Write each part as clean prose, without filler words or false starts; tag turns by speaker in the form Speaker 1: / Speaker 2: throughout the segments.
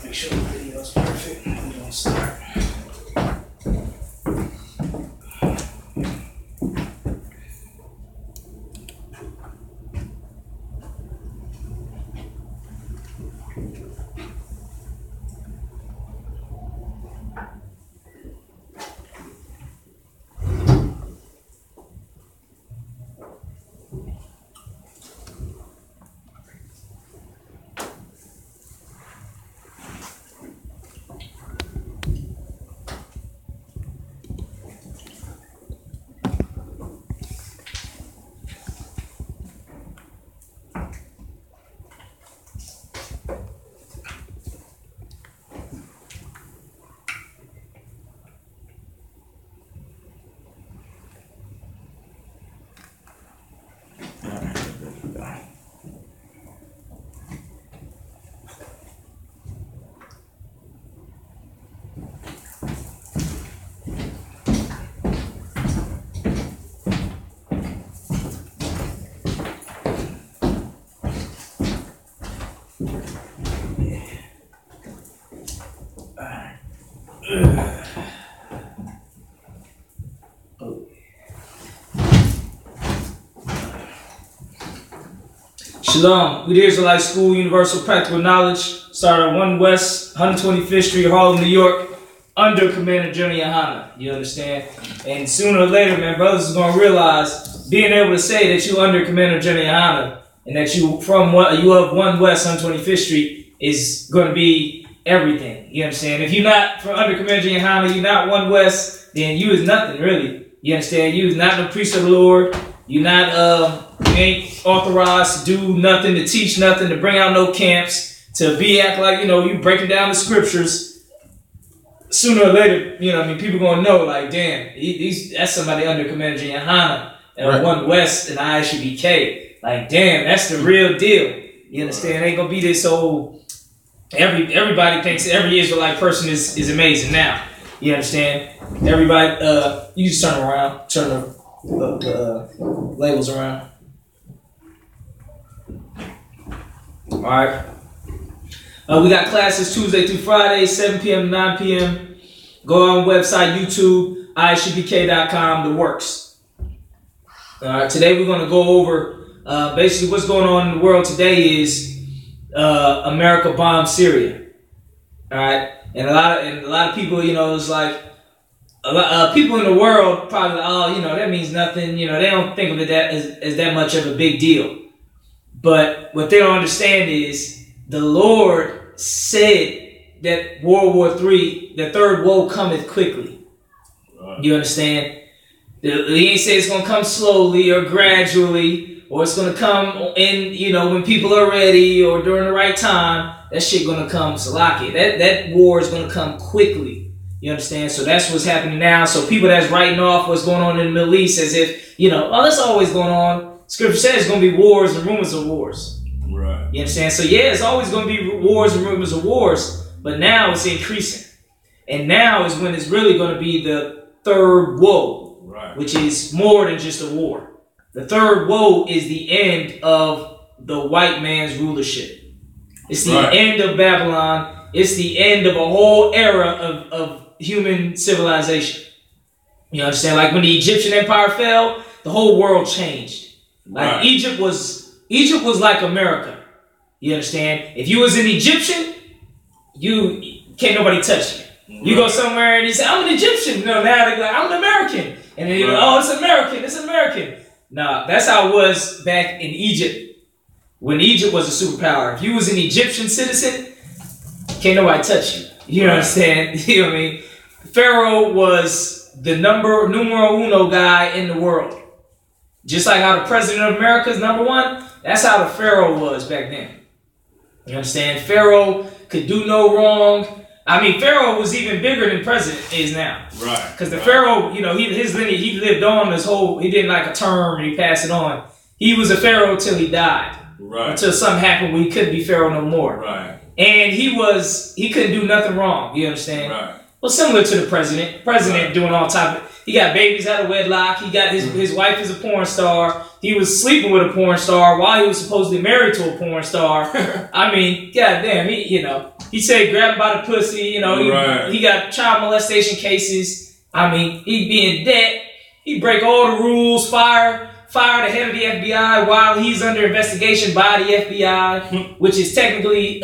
Speaker 1: Make sure the video is perfect. We're gonna start. Shalom. We the Israelite School, Universal Practical Knowledge, started at 1 West, 125th Street, Harlem, New York, under Commander Johnny Yohana. You understand? And sooner or later, man, brothers is going to realize being able to say that you under Commander Johnny Yohana and that you of 1 West, 125th Street is going to be everything. You understand? If you're not from under Commander Johnny Yohana, you're not 1 West, then you is nothing, really. You understand? You is not the priest of the Lord. You're not, you ain't authorized to do nothing, to teach nothing, to bring out no camps, to be act like, you know, you breaking down the scriptures. Sooner or later, you know, I mean, people gonna know, like, damn, that's somebody under Commander Yohana and right. 1 West and Isupk. Like, damn, that's the real deal. You understand? Ain't gonna be this old. Everybody thinks every Israelite person is amazing now. You understand? Everybody, you just turn around, turn the labels around. All right. We got classes Tuesday through Friday, 7 p.m. to 9 p.m. Go on website, YouTube, isupk.com, the works. All right. Today we're going to go over basically what's going on in the world today is America bombed Syria. All right. And a lot of people, you know, it's like a lot people in the world probably, oh, you know, that means nothing. You know, they don't think of it as that much of a big deal. But what they don't understand is the Lord said that World War III, the third woe cometh quickly. Right. You understand? He ain't say it's going to come slowly or gradually, or it's going to come in, you know, when people are ready or during the right time. That shit going to come salaki. That war is going to come quickly. You understand? So that's what's happening now. So people that's writing off what's going on in the Middle East as if, you know, oh, that's always going on. Scripture says it's going to be wars and rumors of wars. Right. You understand? So yeah, it's always going to be wars and rumors of wars, but now it's increasing. And now is when it's really going to be the third woe, right, which is more than just a war. The third woe is the end of the white man's rulership. It's the right. end of Babylon. It's the end of a whole era of human civilization. You understand? Like when the Egyptian empire fell, the whole world changed. Like right. Egypt was like America. You understand? If you was an Egyptian, you can't nobody touch you. You go somewhere and you say, I'm an Egyptian. No, now they're like, I'm an American. And then you go, oh, it's American, it's American. Nah, that's how it was back in Egypt. When Egypt was a superpower. If you was an Egyptian citizen, can't nobody touch you. You understand? You know what I mean? Pharaoh was the numero uno guy in the world. Just like how the president of America is number one, that's how the Pharaoh was back then. You understand? Pharaoh could do no wrong. I mean, Pharaoh was even bigger than president is now. Right. Because the Pharaoh, you know, his lineage, he lived on his whole, he didn't like a term and he passed it on. He was a Pharaoh till he died. Right. Until something happened where he couldn't be Pharaoh no more. Right. And he couldn't do nothing wrong. You understand? Right. Well, similar to the president. President doing all type of. He got babies out of wedlock. He got his wife is a porn star. He was sleeping with a porn star while he was supposedly married to a porn star. I mean, goddamn, he said grab him by the pussy. He got child molestation cases. I mean, he'd be in debt. He'd break all the rules. Fire the head of the FBI while he's under investigation by the FBI, which is technically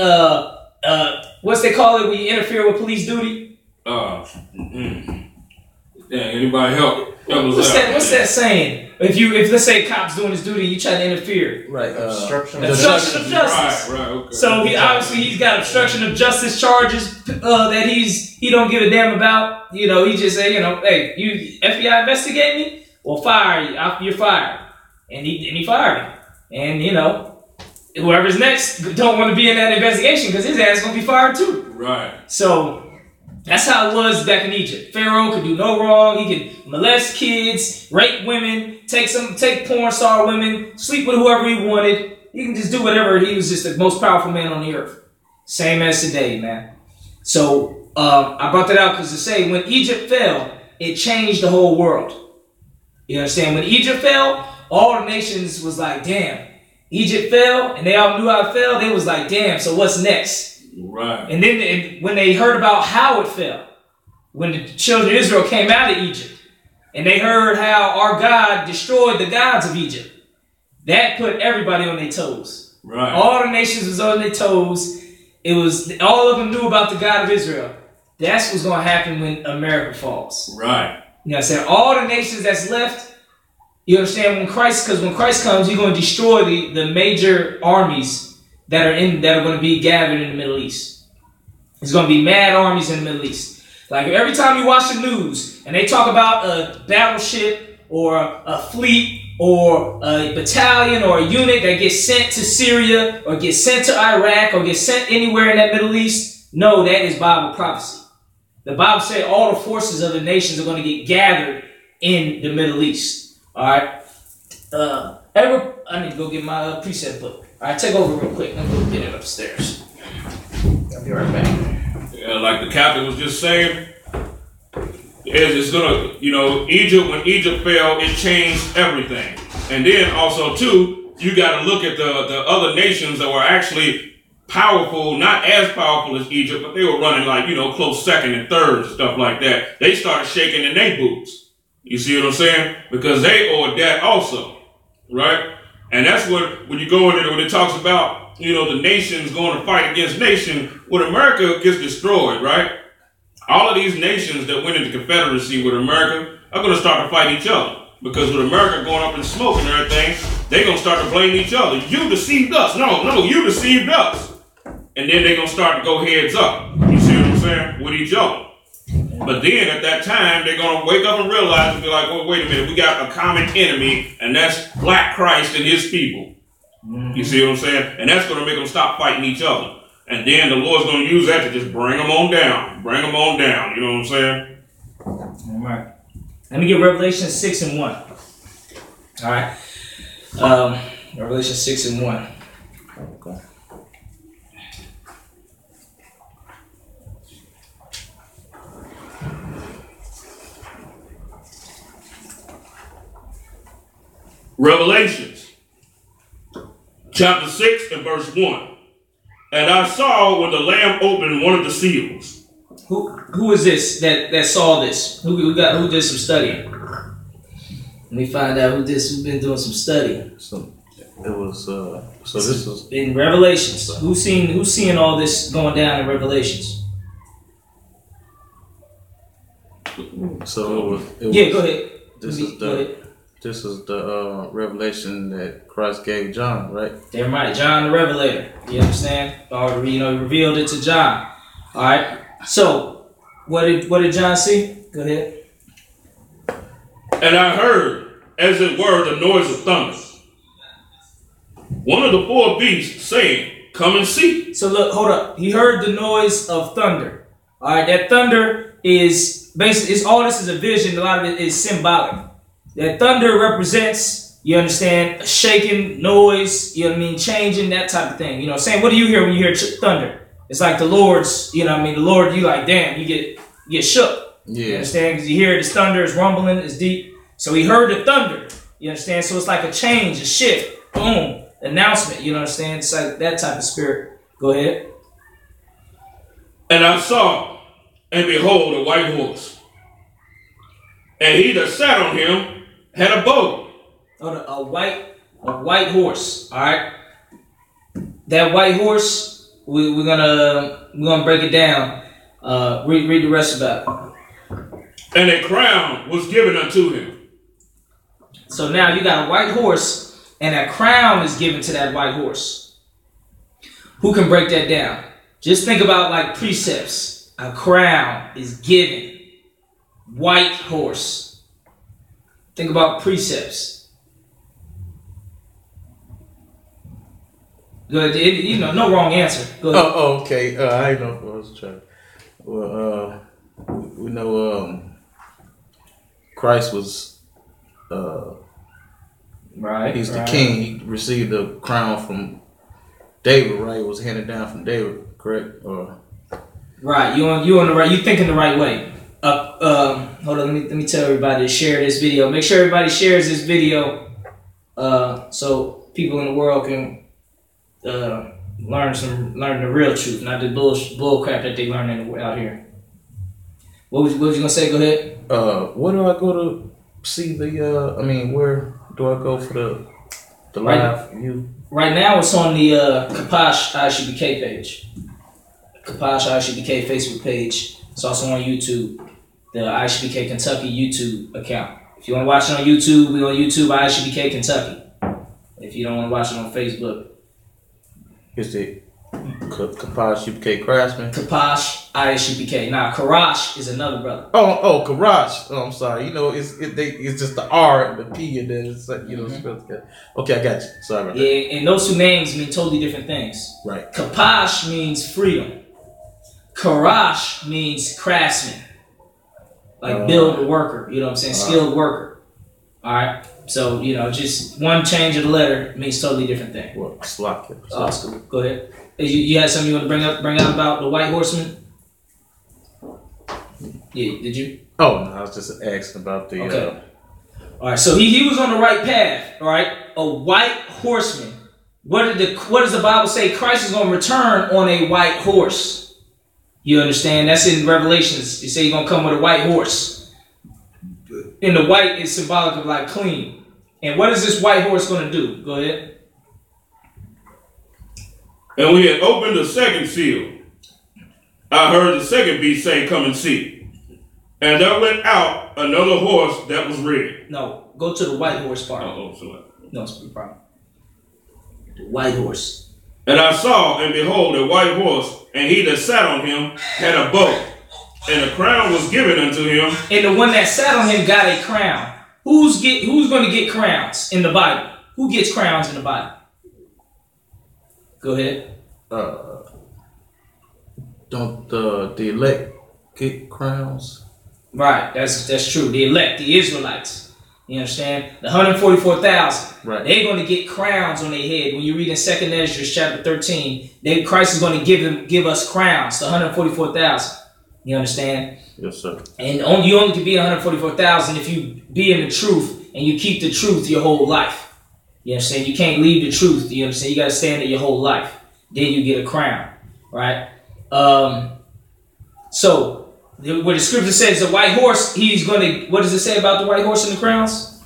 Speaker 1: what's they call it when you interfere with police duty?
Speaker 2: Anybody help
Speaker 1: what's that saying? If let's say a cop's doing his duty, you try to interfere.
Speaker 3: Right. Obstruction
Speaker 1: of justice.
Speaker 2: Right, okay.
Speaker 1: So he's got obstruction of justice charges that he don't give a damn about. He just say, hey, you FBI investigate me? Well, fire you. You're fired. And he fired him. And whoever's next don't want to be in that investigation because his ass gonna be fired too.
Speaker 2: Right.
Speaker 1: So that's how it was back in Egypt. Pharaoh could do no wrong. He could molest kids, rape women, take porn star women, sleep with whoever he wanted. He can just do whatever. He was just the most powerful man on the earth. Same as today, man. So I brought that out because to say when Egypt fell, it changed the whole world. You understand? When Egypt fell, all the nations was like, damn. Egypt fell, and they all knew how it fell. They was like, damn, so what's next?
Speaker 2: Right.
Speaker 1: And then when they heard about how it fell, when the children of Israel came out of Egypt, and they heard how our God destroyed the gods of Egypt, that put everybody on their toes.
Speaker 2: Right.
Speaker 1: All the nations was on their toes. It was all of them knew about the God of Israel. That's what's going to happen when America falls.
Speaker 2: Right.
Speaker 1: You know what I'm saying? All the nations that's left, you understand, because when Christ comes, he's going to destroy the major armies that are going to be gathered in the Middle East. There's going to be mad armies in the Middle East. Like every time you watch the news and they talk about a battleship or a fleet or a battalion or a unit that gets sent to Syria or gets sent to Iraq or gets sent anywhere in that Middle East, no, that is Bible prophecy. The Bible says all the forces of the nations are going to get gathered in the Middle East. All right. I need to go get my precept book. All right, take over real quick. I'm going to get it upstairs. I'll be right back.
Speaker 2: Yeah, like the captain was just saying, it's gonna, Egypt, when Egypt fell, it changed everything. And then also too, you got to look at the other nations that were actually powerful, not as powerful as Egypt, but they were running like, close second and third and stuff like that. They started shaking in their boots. You see what I'm saying? Because they owed that also, right? And that's when you go in there, when it talks about, the nations going to fight against nation, when America gets destroyed, right? All of these nations that went into Confederacy with America are going to start to fight each other. Because with America going up in smoke and everything, they're going to start to blame each other. You deceived us. No, you deceived us. And then they're going to start to go heads up. You see what I'm saying? With each other. But then at that time, they're going to wake up and realize and be like, well, wait a minute, we got a common enemy, and that's Black Christ and his people. Mm-hmm. You see what I'm saying? And that's going to make them stop fighting each other. And then the Lord's going to use that to just bring them on down. Bring them on down. You know what I'm saying?
Speaker 1: All right. Let me get Revelation 6 and 1. All right. Revelation 6 and 1. Okay.
Speaker 2: Revelations, chapter 6 and verse 1. And I saw when the Lamb opened one of the seals.
Speaker 1: Who is this that saw this? Who did some studying? Let me find out who's been doing some studying.
Speaker 3: So it was this was
Speaker 1: in Revelations. Who's seeing all this going down in Revelations?
Speaker 3: So it was
Speaker 1: yeah, go ahead.
Speaker 3: This is the revelation that Christ gave John, right?
Speaker 1: Damn right, John the Revelator. You understand? Or he revealed it to John. All right. So, what did John see? Go ahead.
Speaker 2: And I heard, as it were, the noise of thunder. One of the four beasts saying, "Come and see."
Speaker 1: So look, hold up. He heard the noise of thunder. All right, that thunder is basically all this is a vision. A lot of it is symbolic. That thunder represents, you understand, a shaking noise, you know what I mean, changing, that type of thing. You know what I'm saying? What do you hear when you hear thunder? It's like the Lord's, you know what I mean, the Lord, you like, damn, you get get shook.
Speaker 3: Yeah.
Speaker 1: You understand? Because you hear this thunder is rumbling, it's deep. So he heard the thunder. You understand? So it's like a change, a shift. Boom. Announcement. You understand? It's like that type of spirit. Go ahead.
Speaker 2: And I saw, and behold, a white horse. And he that sat on him had a bow.
Speaker 1: A white horse. All right. That white horse, we're gonna break it down. Read the rest about it.
Speaker 2: And a crown was given unto him.
Speaker 1: So now you got a white horse, and a crown is given to that white horse. Who can break that down? Just think about like precepts. A crown is given. White horse. Think about precepts. Good. No wrong answer. Go ahead.
Speaker 3: Oh, okay. I know what I was trying. Well, we know Christ was
Speaker 1: Right.
Speaker 3: He's the king. He received the crown from David, right? It was handed down from David, correct?
Speaker 1: Right. You on the right. You thinking the right way. Hold on. Let me tell everybody to share this video. Make sure everybody shares this video, so people in the world can learn the real truth, not the bull crap that they learn out here. What was you gonna say? Go ahead.
Speaker 3: Where do I go to see the? Where do I go for the live view?
Speaker 1: Right now, it's on the Kapash Isupk page. Kapash Isupk Facebook page. It's also on YouTube, the Isupk Kentucky YouTube account. If you want to watch it on YouTube, we're on YouTube, Isupk Kentucky. If you don't want to watch it on Facebook,
Speaker 3: is it Kapash Isupk Craftsman?
Speaker 1: Kapash Isupk. Now, Karash is another brother.
Speaker 3: Oh, Karash. Oh, I'm sorry. It's just the R and the P and then it's spelled together. Okay, I got you. Sorry about that.
Speaker 1: Yeah, and those two names mean totally different things.
Speaker 3: Right.
Speaker 1: Kapash means freedom. Karash means craftsman. Like builder, worker. You know what I'm saying? Skilled worker. All right. So, just one change of the letter means totally different thing.
Speaker 3: Well, Slack.
Speaker 1: Oscar, go ahead. You had something you want to bring out about the white horseman? Yeah, did you?
Speaker 3: Oh, no, I was just asking about the...
Speaker 1: Okay. All right, so he was on the right path, all right? A white horseman. What does the Bible say? Christ is going to return on a white horse. You understand? That's in Revelations. You say he's going to come with a white horse. And the white is symbolic of like clean. And what is this white horse going to do? Go ahead.
Speaker 2: And when he had opened the second seal, I heard the second beast say, "Come and see." And there went out another horse that was red.
Speaker 1: No, go to the white horse part.
Speaker 2: Sorry.
Speaker 1: No, it's no problem. The white horse.
Speaker 2: And I saw, and behold, a white horse, and he that sat on him had a bow, and a crown was given unto him.
Speaker 1: And the one that sat on him got a crown. Who's going to get crowns in the Bible? Who gets crowns in the Bible? Go ahead.
Speaker 3: Don't the elect get crowns?
Speaker 1: Right, that's true. The elect, the Israelites. You understand? The 144,000.
Speaker 3: Right.
Speaker 1: They're going to get crowns on their head. When you read in 2nd Ezra chapter 13, Christ is going to give us crowns, the 144,000. You understand?
Speaker 3: Yes, sir.
Speaker 1: And you only can be 144,000 if you be in the truth and you keep the truth your whole life. You understand? You can't leave the truth. You understand? You got to stand it your whole life. Then you get a crown, right? So, where the scripture says the white horse, he's going to, what does it say about the white horse and the crowns?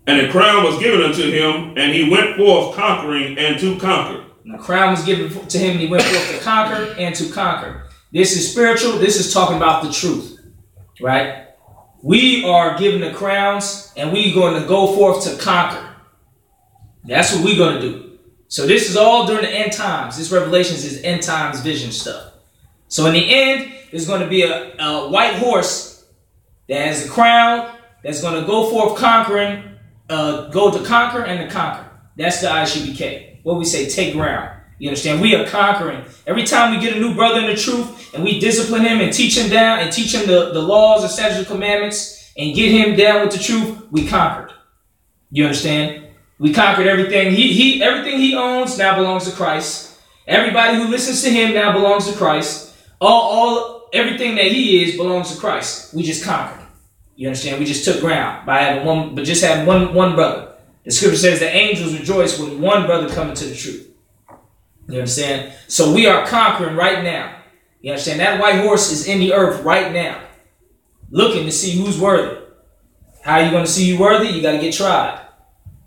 Speaker 2: And a crown was given unto him, and he went forth conquering and to conquer.
Speaker 1: And the crown was given to him, and he went forth to conquer and to conquer. This is spiritual. This is talking about the truth, right? We are given the crowns, and we're going to go forth to conquer. That's what we're going to do. So this is all during the end times. This Revelations is end times vision stuff. So in the end, there's going to be a white horse that has a crown that's going to go forth conquering, go to conquer and to conquer. That's the Isupk. What we say, take ground. You understand? We are conquering. Every time we get a new brother in the truth and we discipline him and teach him down and teach him the laws and statutes and commandments and get him down with the truth, we conquered. You understand? We conquered everything. Everything he owns now belongs to Christ. Everybody who listens to him now belongs to Christ. Everything that he is belongs to Christ. We just conquered. You understand? We just took ground by having one brother. The scripture says the angels rejoice when one brother comes to the truth. You understand? So we are conquering right now. You understand? That white horse is in the earth right now, looking to see who's worthy. How are you going to see you worthy? You got to get tried.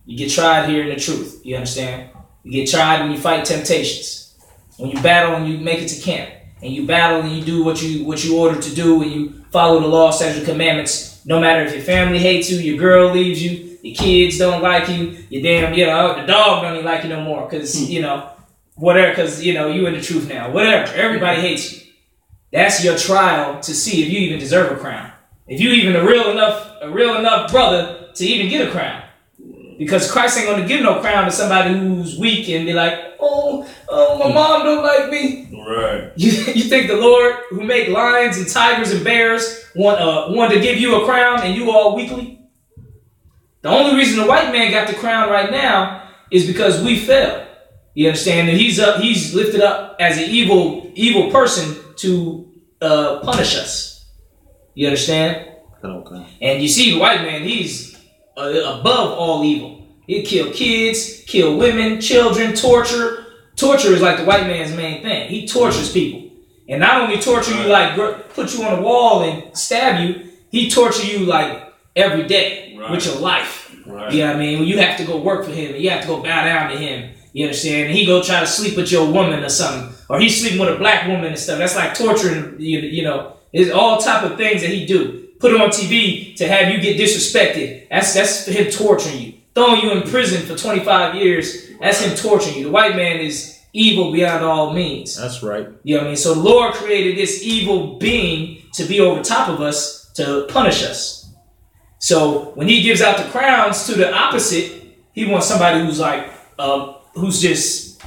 Speaker 1: You get tried here in the truth. You understand? You get tried when you fight temptations. When you battle and you make it to camp. And you battle and you do what you ordered to do, and you follow the law, statutes, commandments. No matter if your family hates you, your girl leaves you, your kids don't like you, your damn, the dog don't even like you no more because, whatever, because, you in the truth now. Whatever. Everybody hates you. That's your trial to see if you even deserve a crown. If you even a real enough brother to even get a crown. Because Christ ain't going to give no crown to somebody who's weak and be like, oh, my mom don't like me.
Speaker 2: Right.
Speaker 1: You think the Lord who made lions and tigers and bears want to give you a crown and you all weakly? The only reason the white man got the crown right now is because we fell. You understand? And he's lifted up as an evil person to punish us. You understand? Okay. And you see the white man, he's above all evil. He'll kill kids, kill women, children, torture. Torture is like the white man's main thing. He tortures people. And not only torture you like put you on a wall and stab you, he torture you like every day with your life. Right. You know what I mean? When you have to go work for him and you have to go bow down to him. You understand? And he go try to sleep with your woman or something. Or he's sleeping with a black woman and stuff. That's like torturing, There's all type of things that he do. Put it on TV to have you get disrespected. That's him torturing you. Throwing you in prison for 25 years. That's him torturing you. The white man is evil beyond all means.
Speaker 3: That's right.
Speaker 1: You know what I mean? So the Lord created this evil being to be over top of us to punish us. So when he gives out the crowns to the opposite, he wants somebody who's like, who's just,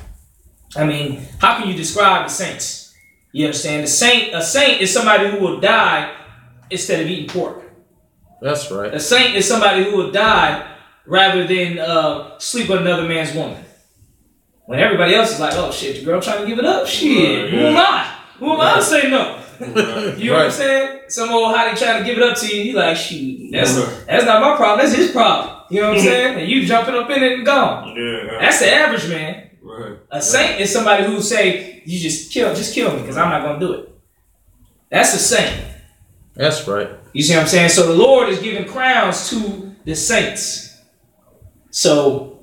Speaker 1: how can you describe the saints? You understand? A saint is somebody who will die instead of eating pork.
Speaker 3: That's right.
Speaker 1: A saint is somebody who will die rather than sleep with another man's woman. When everybody else is like, oh shit, the girl trying to give it up? Shit, who am I? Who am I to say no? You know what I'm saying? Some old hottie trying to give it up to you, you like, shoot, that's not my problem, that's his problem. You know what I'm saying? And you jumping up in it and gone. Yeah. That's the average man. Right. A saint is somebody who say, you just kill me because I'm not going to do it. That's a saint.
Speaker 3: That's right.
Speaker 1: You see what I'm saying? So the Lord is giving crowns to the saints. So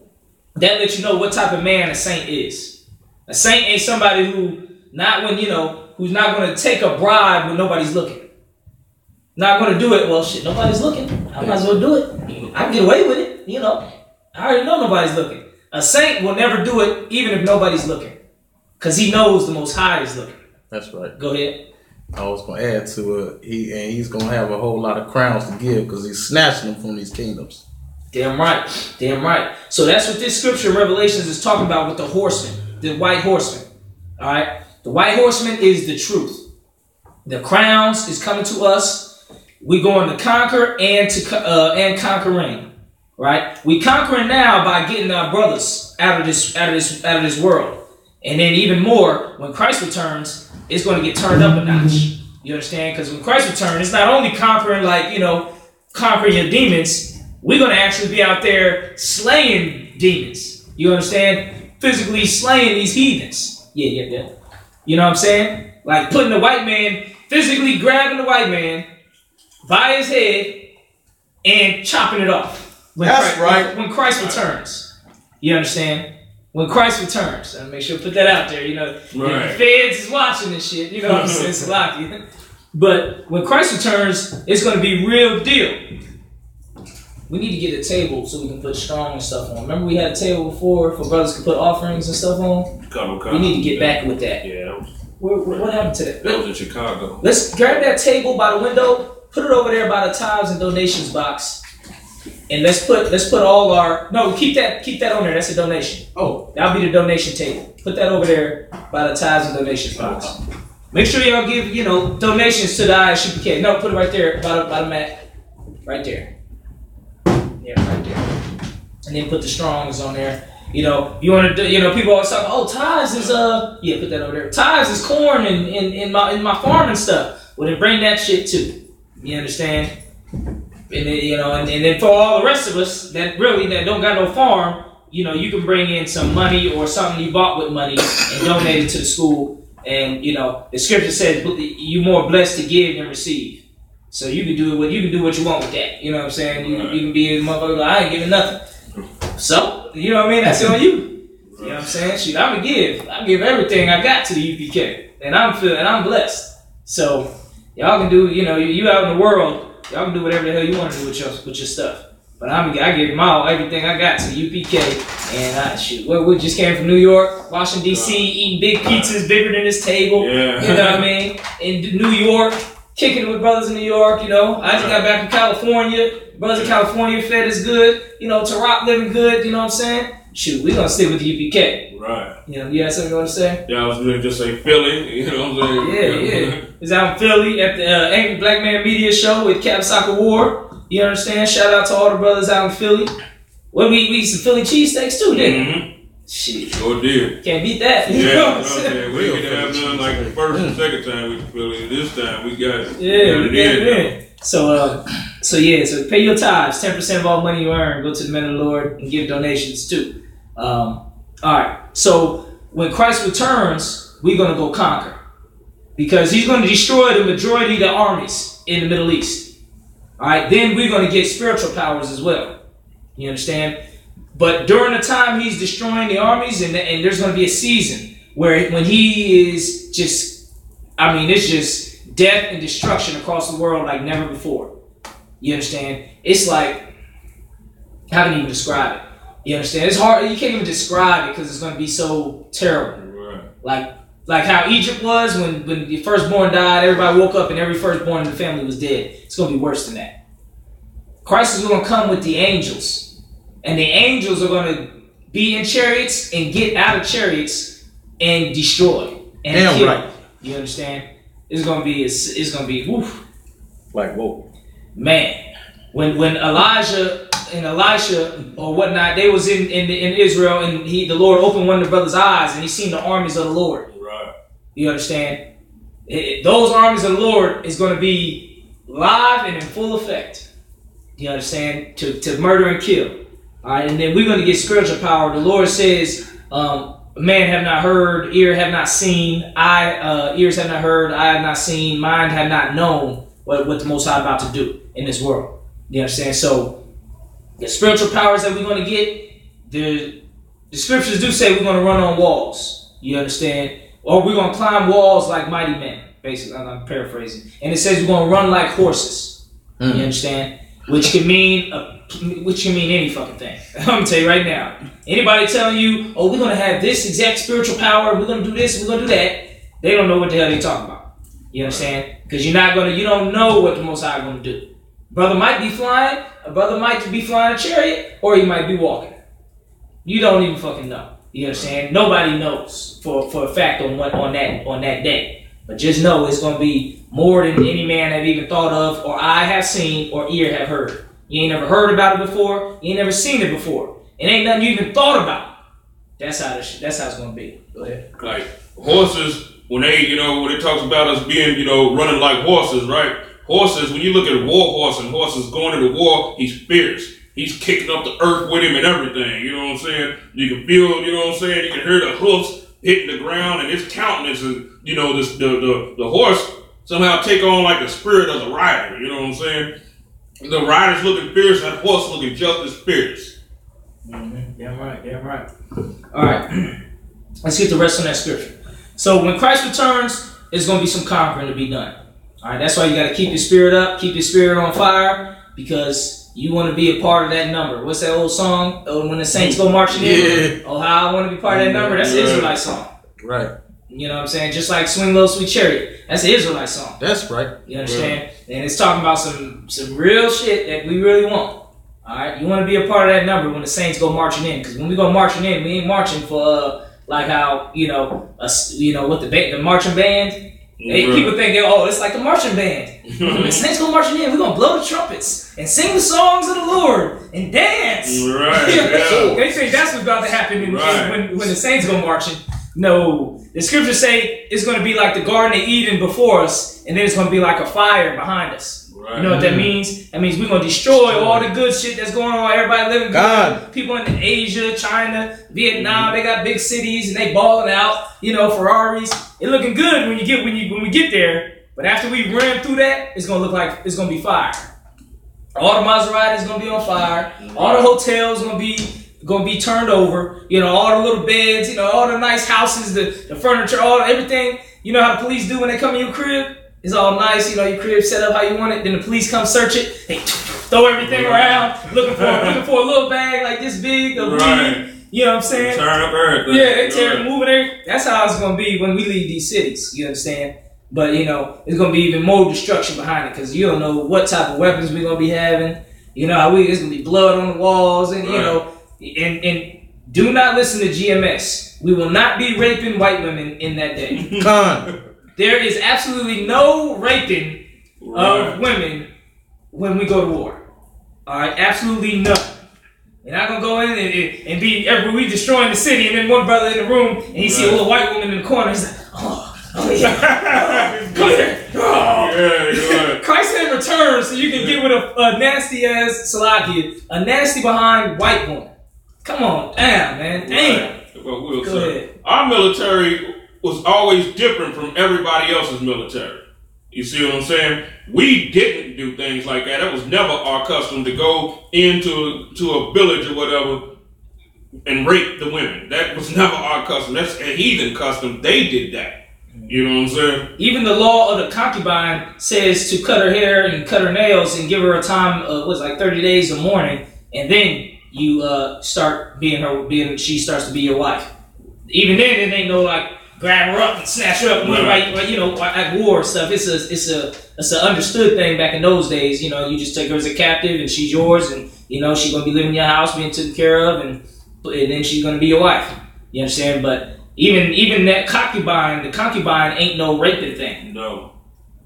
Speaker 1: that lets you know what type of man a saint is. A saint ain't somebody who's not going to take a bribe when nobody's looking. Not going to do it. Well, shit, nobody's looking. I might as well do it. I can get away with it. I already know nobody's looking. A saint will never do it even if nobody's looking. Because he knows the Most High is looking. That's right. Go ahead.
Speaker 3: I was going to add to it, he's going to have a whole lot of crowns to give because he's snatching them from these kingdoms.
Speaker 1: Damn right. Damn right. So that's what this scripture in Revelations is talking about with the horsemen, the white horsemen. All right? The white horseman is the truth. The crowns is coming to us. We're going to conquer and conquering. Right? We conquering now by getting our brothers out of this world. And then even more, when Christ returns, it's going to get turned up a notch. You understand? Because when Christ returns, it's not only conquering conquering your demons. We're going to actually be out there slaying demons. You understand? Physically slaying these heathens. Yeah. You know what I'm saying? Like putting the white man, physically grabbing the white man by his head and chopping it off. When Christ returns. You understand? When Christ returns. And make sure to put that out there. The feds is watching this shit. You know what I'm saying? It's lucky. But when Christ returns, it's going to be real deal. We need to get a table so we can put strong and stuff on. Remember we had a table before for brothers to put offerings and stuff on? We need to get back with that. Yeah. What happened to that?
Speaker 2: That was in Chicago.
Speaker 1: Let's grab that table by the window, put it over there by the tithes and donations box, and let's put all our keep that on there. That's a donation. Oh, that'll be the donation table. Put that over there by the tithes and donations box. Make sure y'all give donations to the Isupk. No, put it right there by the mat, right there. Yeah, right there. And then put the strongs on there. You know, you want to, you know, people always talk, oh, tithes is yeah, put that over there. Tithes is corn in my farm and stuff. Well, then bring that shit too. You understand? And then, you know, and then for all the rest of us that don't got no farm, you know, you can bring in some money or something you bought with money and donate it to the school. And you know, the scripture says you're more blessed to give than receive. So you can do what you want with that. You know what I'm saying? You can be a motherfucker like, I ain't giving nothing. So, you know what I mean? That's on you. You know what I'm saying? Shit, I give everything I got to the UPK. And I'm blessed. So y'all can do, you know, you out in the world, y'all can do whatever the hell you want to do with your stuff. But I give everything I got to the UPK. And we just came from New York, Washington D.C., eating big pizzas bigger than this table. Yeah. You know what I mean? In New York, kicking it with brothers in New York. You know, I just got back from California. Brothers in California fed is good. You know, Tarot living good. You know what I'm saying? Shoot, we gonna stick with the UPK.
Speaker 2: Right.
Speaker 1: You know, you had something you want to say?
Speaker 2: Yeah, I was gonna just say Philly. You know what I'm saying?
Speaker 1: Yeah. It's out in Philly at the Angry Black Man Media Show with Cap Soccer War. You understand? Shout out to all the brothers out in Philly. Well, we eat some Philly cheesesteaks too, didn't we? Shit.
Speaker 2: Sure did.
Speaker 1: Can't beat that.
Speaker 2: You know what I'm saying? We didn't have none like the first and second time we Philly. This time we got it.
Speaker 1: Yeah, we got it in. So pay your tithes. 10% of all money you earn, go to the men of the Lord and give donations too. All right. So when Christ returns, we're going to go conquer. Because he's going to destroy the majority of the armies in the Middle East. All right, then we're going to get spiritual powers as well. You understand? But during the time he's destroying the armies, and there's going to be a season where when he is just, I mean, it's just death and destruction across the world like never before. You understand? It's like, how can you even describe it? You understand? It's hard. You can't even describe it because it's going to be so terrible. Right. Like how Egypt was when the firstborn died, everybody woke up and every firstborn in the family was dead. It's going to be worse than that. Christ is going to come with the angels. And the angels are going to be in chariots and get out of chariots and destroy. And kill. Right. You understand? It's going to be woof.
Speaker 3: Like, whoa.
Speaker 1: Man. When Elijah and Elisha or whatnot, they was in Israel and the Lord opened one of the brothers' eyes and he seen the armies of the Lord. You understand? Those armies of the Lord is going to be live and in full effect. You understand? To murder and kill. All right, and then we're going to get spiritual power. The Lord says, man have not heard, ear have not seen, ears have not heard, eye have not seen, mind have not known what the Most High about to do in this world. You understand? So the spiritual powers that we're going to get, the scriptures do say we're going to run on walls. You understand? Or we're going to climb walls like mighty men. Basically, I'm paraphrasing. And it says we're going to run like horses. You understand? Which can mean any fucking thing. I'm going to tell you right now. Anybody telling you, oh, we're going to have this exact spiritual power, we're going to do this, we're going to do that, they don't know what the hell they're talking about. You understand? Because you don't know what the Most High is going to do. Brother might be flying, a brother might be flying a chariot, or he might be walking. You don't even fucking know. You understand? Nobody knows for a fact on that day. But just know it's going to be more than any man have even thought of, or eye have seen, or ear have heard. You ain't never heard about it before. You ain't never seen it before. It ain't nothing you even thought about. That's how it's going to be. Go ahead.
Speaker 2: Like horses, when it talks about us being, running like horses, right? Horses, when you look at a war horse and horses going into war, he's fierce. He's kicking up the earth with him and everything. You know what I'm saying? You can feel, you know what I'm saying? You can hear the hoofs hitting the ground and his countenance is, the horse somehow take on like the spirit of the rider. You know what I'm saying? The rider's looking fierce and the horse looking just as fierce.
Speaker 1: Mm-hmm. Damn right. All right. Let's get the rest of that scripture. So when Christ returns, there's going to be some conquering to be done. All right. That's why you got to keep your spirit up, keep your spirit on fire, because you want to be a part of that number. What's that old song? Oh, when the saints go marching in. Oh, how I want to be part of that number. That's the Israelite song.
Speaker 3: Right.
Speaker 1: You know what I'm saying? Just like Swing Low, Sweet Chariot. That's the Israelite song.
Speaker 3: That's right.
Speaker 1: You understand? Yeah. And it's talking about some real shit that we really want. All right? You want to be a part of that number when the saints go marching in. Because when we go marching in, we ain't marching for like how, the marching band, People think, oh, it's like the marching band. The saints gonna marching in. We're gonna blow the trumpets and sing the songs of the Lord and dance.
Speaker 2: Right. Yeah.
Speaker 1: They think that's what's about to happen when the saints go marching. No, the scriptures say it's gonna be like the Garden of Eden before us, and then it's gonna be like a fire behind us. Right. You know what that means? That means we're gonna destroy all the good shit that's going on. Everybody living good. People in Asia, China, Vietnam, they got big cities and they balling out. You know, Ferraris. It looking good when we get there. But after we ran through that, it's gonna look like it's gonna be fire. All the Maseratis gonna be on fire. All the hotels gonna be turned over. You know, all the little beds. You know, all the nice houses, the furniture, everything. You know how the police do when they come in your crib. It's all nice, you know, your crib set up how you want it. Then the police come search it. They throw everything around, looking for a little bag like this big of weed. You know what I'm saying?
Speaker 2: Turn up everything.
Speaker 1: Yeah, they tear moving everything. That's how it's gonna be when we leave these cities. You understand? But you know, it's gonna be even more destruction behind it because you don't know what type of weapons we're gonna be having. You know, it's gonna be blood on the walls, and you know, and do not listen to GMS. We will not be raping white women in that day. There is absolutely no raping of women when we go to war. All right, absolutely none. We're not gonna go in and be we destroying the city, and then one brother in the room and he see a little white woman in the corner. He's like, oh yeah, come here. Oh. Christ had returned, so you can get with a nasty ass Salakia, a nasty behind white woman. Come on, damn man, damn.
Speaker 2: Well, go ahead. Our military was always different from everybody else's military. You see what I'm saying? We didn't do things like that. That was never our custom to go into a village or whatever and rape the women. That was never our custom. That's a heathen custom. They did that. You know what I'm saying? Even the law of the concubine says to cut her hair and cut her nails and give her a time of 30 days of mourning, and then you start she starts to be your wife. Even then, it ain't no like grab her up and snatch her up and at war and stuff. It's an understood thing back in those days. You know, you just take her as a captive and she's yours, and you know she's gonna be living in your house, being taken care of, and then she's gonna be your wife. You understand? But even that the concubine ain't no raping thing. No.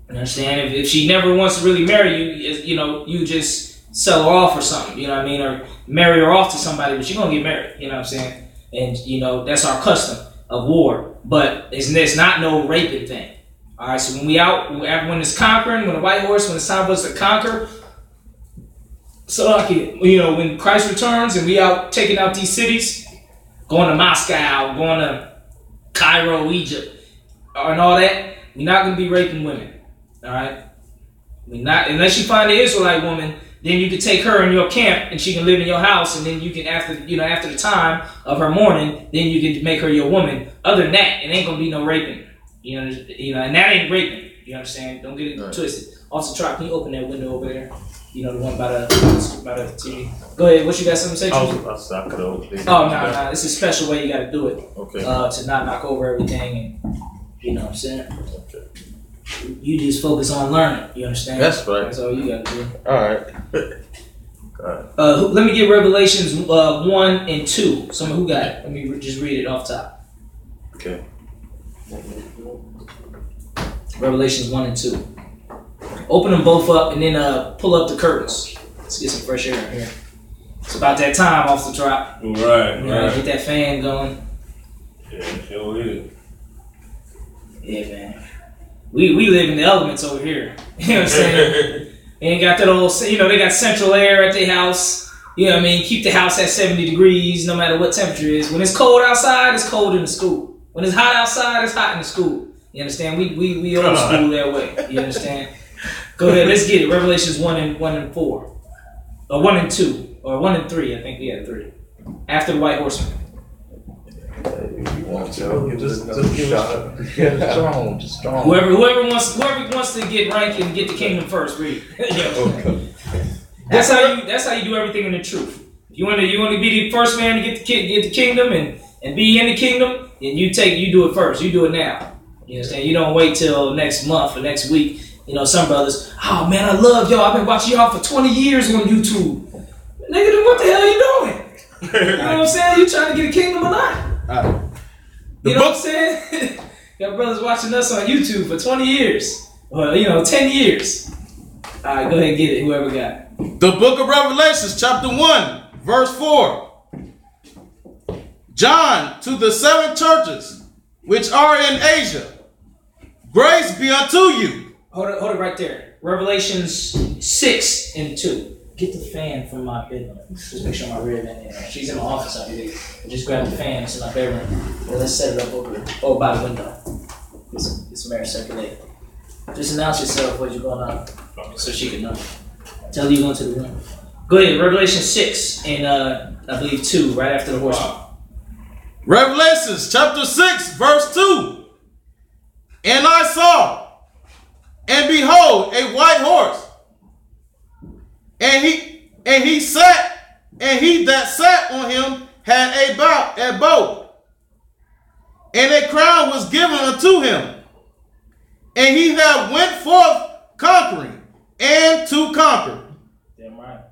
Speaker 2: You understand? If she never wants to really marry you, you know, you just sell her off or something. You know what I mean? Or marry her off to somebody, but she's gonna get married. You know what I'm saying? And you know that's our custom of war, but it's not no raping thing. All right, so when when it's conquering, when the white horse, when it's time for us to conquer, so you know, when Christ returns and we out taking out these cities, going to Moscow, going to Cairo, Egypt, and all that, we're not gonna be raping women. All right, we not unless you find the Israelite woman. Then you can take her in your camp and she can live in your house, and then you can after the time of her mourning, then you can make her your woman. Other than that, it ain't gonna be no raping. You know, and that ain't raping. You understand? Don't get it twisted. Also, try can you open that window over there? You know, the one by the TV. Go ahead. What you got something to say? No. It's a special way you got to do it. Okay. To not knock over everything, and you know what I'm saying. Okay. You just focus on learning. You understand?
Speaker 3: That's right.
Speaker 1: That's all you got to do.
Speaker 3: All right.
Speaker 1: Let me get Revelations 1 and 2. Someone who got it? Let me just read it off top.
Speaker 3: Okay.
Speaker 1: Revelations 1 and 2. Open them both up and then pull up the curtains. Let's get some fresh air in here. It's about that time off the drop.
Speaker 2: Right.
Speaker 1: Get that fan going.
Speaker 2: Yeah, sure is.
Speaker 1: Yeah, man. We live in the elements over here. You know what I'm saying? And got that old, you know, they got central air at their house. You know what I mean? Keep the house at 70 degrees no matter what temperature it is. When it's cold outside, it's cold in the school. When it's hot outside, it's hot in the school. You understand? We old school that way. You understand? Go ahead, let's get it. Revelations 1 and 4. Or 1 and 2. Or 1 and 3. I think we had 3. After the white horseman.
Speaker 3: Just strong.
Speaker 1: Whoever wants to get rank and get the kingdom first, read. That's how you do everything in the truth. If you want to be the first man to get the kingdom and be in the kingdom, then you do it first. You do it now. You understand? You don't wait till next month or next week. You know, some brothers, oh man, I love y'all. I've been watching y'all for 20 years on YouTube. Nigga, then what the hell are you doing? You know what I'm saying? You trying to get a kingdom or not? You know what I'm saying? Got brothers watching us on YouTube for 20 years. Well, 10 years. All right, go ahead and get it, whoever got it.
Speaker 3: The book of Revelations, chapter 1, verse 4. John, to the 7 churches which are in Asia, grace be unto you.
Speaker 1: Hold it right there. Revelations 6 and 2. Get the fan from my bedroom. Just make sure my red man in. She's in my office out here. Just grab the fan. It's in my bedroom. And let's set it up over by the window. Get some air circulating. Just announce yourself what you're going on, so she can know. Tell you going to the room. Go ahead. Revelation 6 and I believe 2, right after the horseman.
Speaker 3: Revelations chapter 6, verse 2. And I saw, and behold, a white horse. And he sat, and he that sat on him had a bow, and a crown was given unto him. And he that went forth conquering, and to conquer.
Speaker 1: Damn right.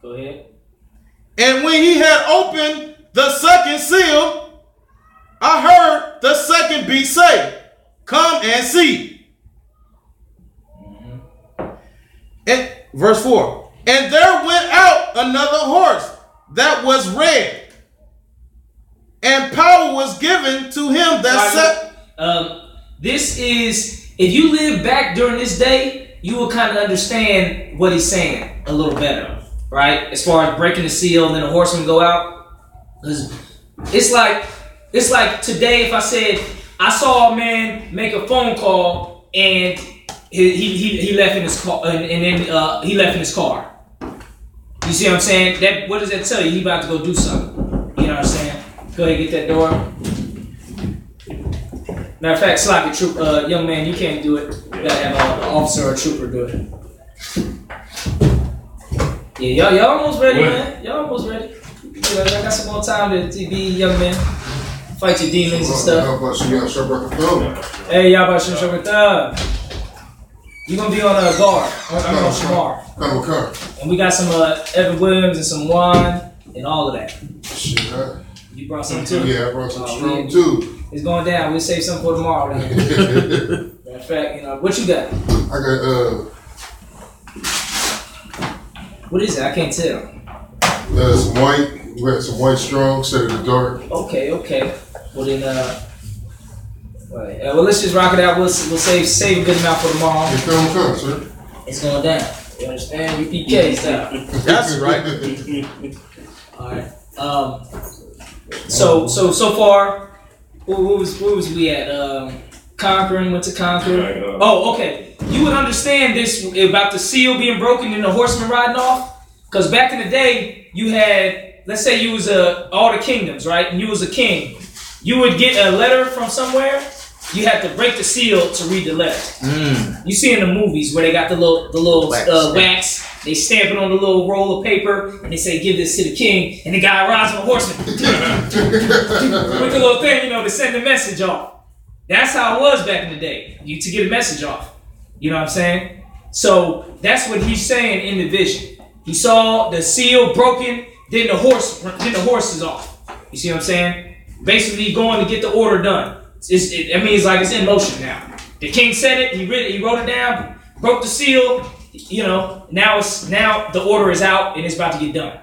Speaker 1: Go ahead.
Speaker 3: And when he had opened the second seal, I heard the second beast say, Come and see. And verse 4. And there went out another horse that was red, and power was given to him that sat.
Speaker 1: This is, if you live back during this day, you will kind of understand what he's saying a little better, right? As far as breaking the seal and then the horsemen go out. It's like today if I said, I saw a man make a phone call and he left in his car, and then he left in his car. You see what I'm saying? What does that tell you? He about to go do something. You know what I'm saying? Go ahead and get that door. Matter of fact, Sloppy Troop, young man, you can't do it. You gotta have an officer or a trooper do it. Yeah, y'all almost ready, man. Y'all almost ready. I got some more time to be young man. Fight your demons and stuff. Hey, y'all about to show you're gonna be on a guard. I'm on Shamar. And we got some Evan Williams and some wine and all of that.
Speaker 4: Shit,
Speaker 1: you brought some too?
Speaker 4: Yeah, I brought some strong too.
Speaker 1: It's going down. We'll save some for tomorrow. Matter of fact, what you got?
Speaker 4: I got
Speaker 1: what is it? I can't tell.
Speaker 4: Some white. We got some white strong instead of the dark.
Speaker 1: Okay. Well then, well, let's just rock it out. We'll save a good amount for tomorrow.
Speaker 4: It's gonna come, sir.
Speaker 1: It's going down. You understand? UPK style.
Speaker 3: That's right.
Speaker 1: All right. So far, where was we at? Conquering, went to conquer. Oh, okay. You would understand this about the seal being broken and the horsemen riding off, because back in the day, you had, let's say you was all the kingdoms, right? And you was a king. You would get a letter from somewhere. You had to break the seal to read the letter. You see in the movies where they got the little wax. They stamp it on the little roll of paper and they say, "Give this to the king." And the guy rides on a horseman with the little thing, to send the message off. That's how it was back in the day. To get a message off. You know what I'm saying? So that's what he's saying in the vision. He saw the seal broken, then the horse is off. You see what I'm saying? Basically going to get the order done. It's like it's in motion now. The king said it. He wrote it down. Broke the seal. Now the order is out and it's about to get done.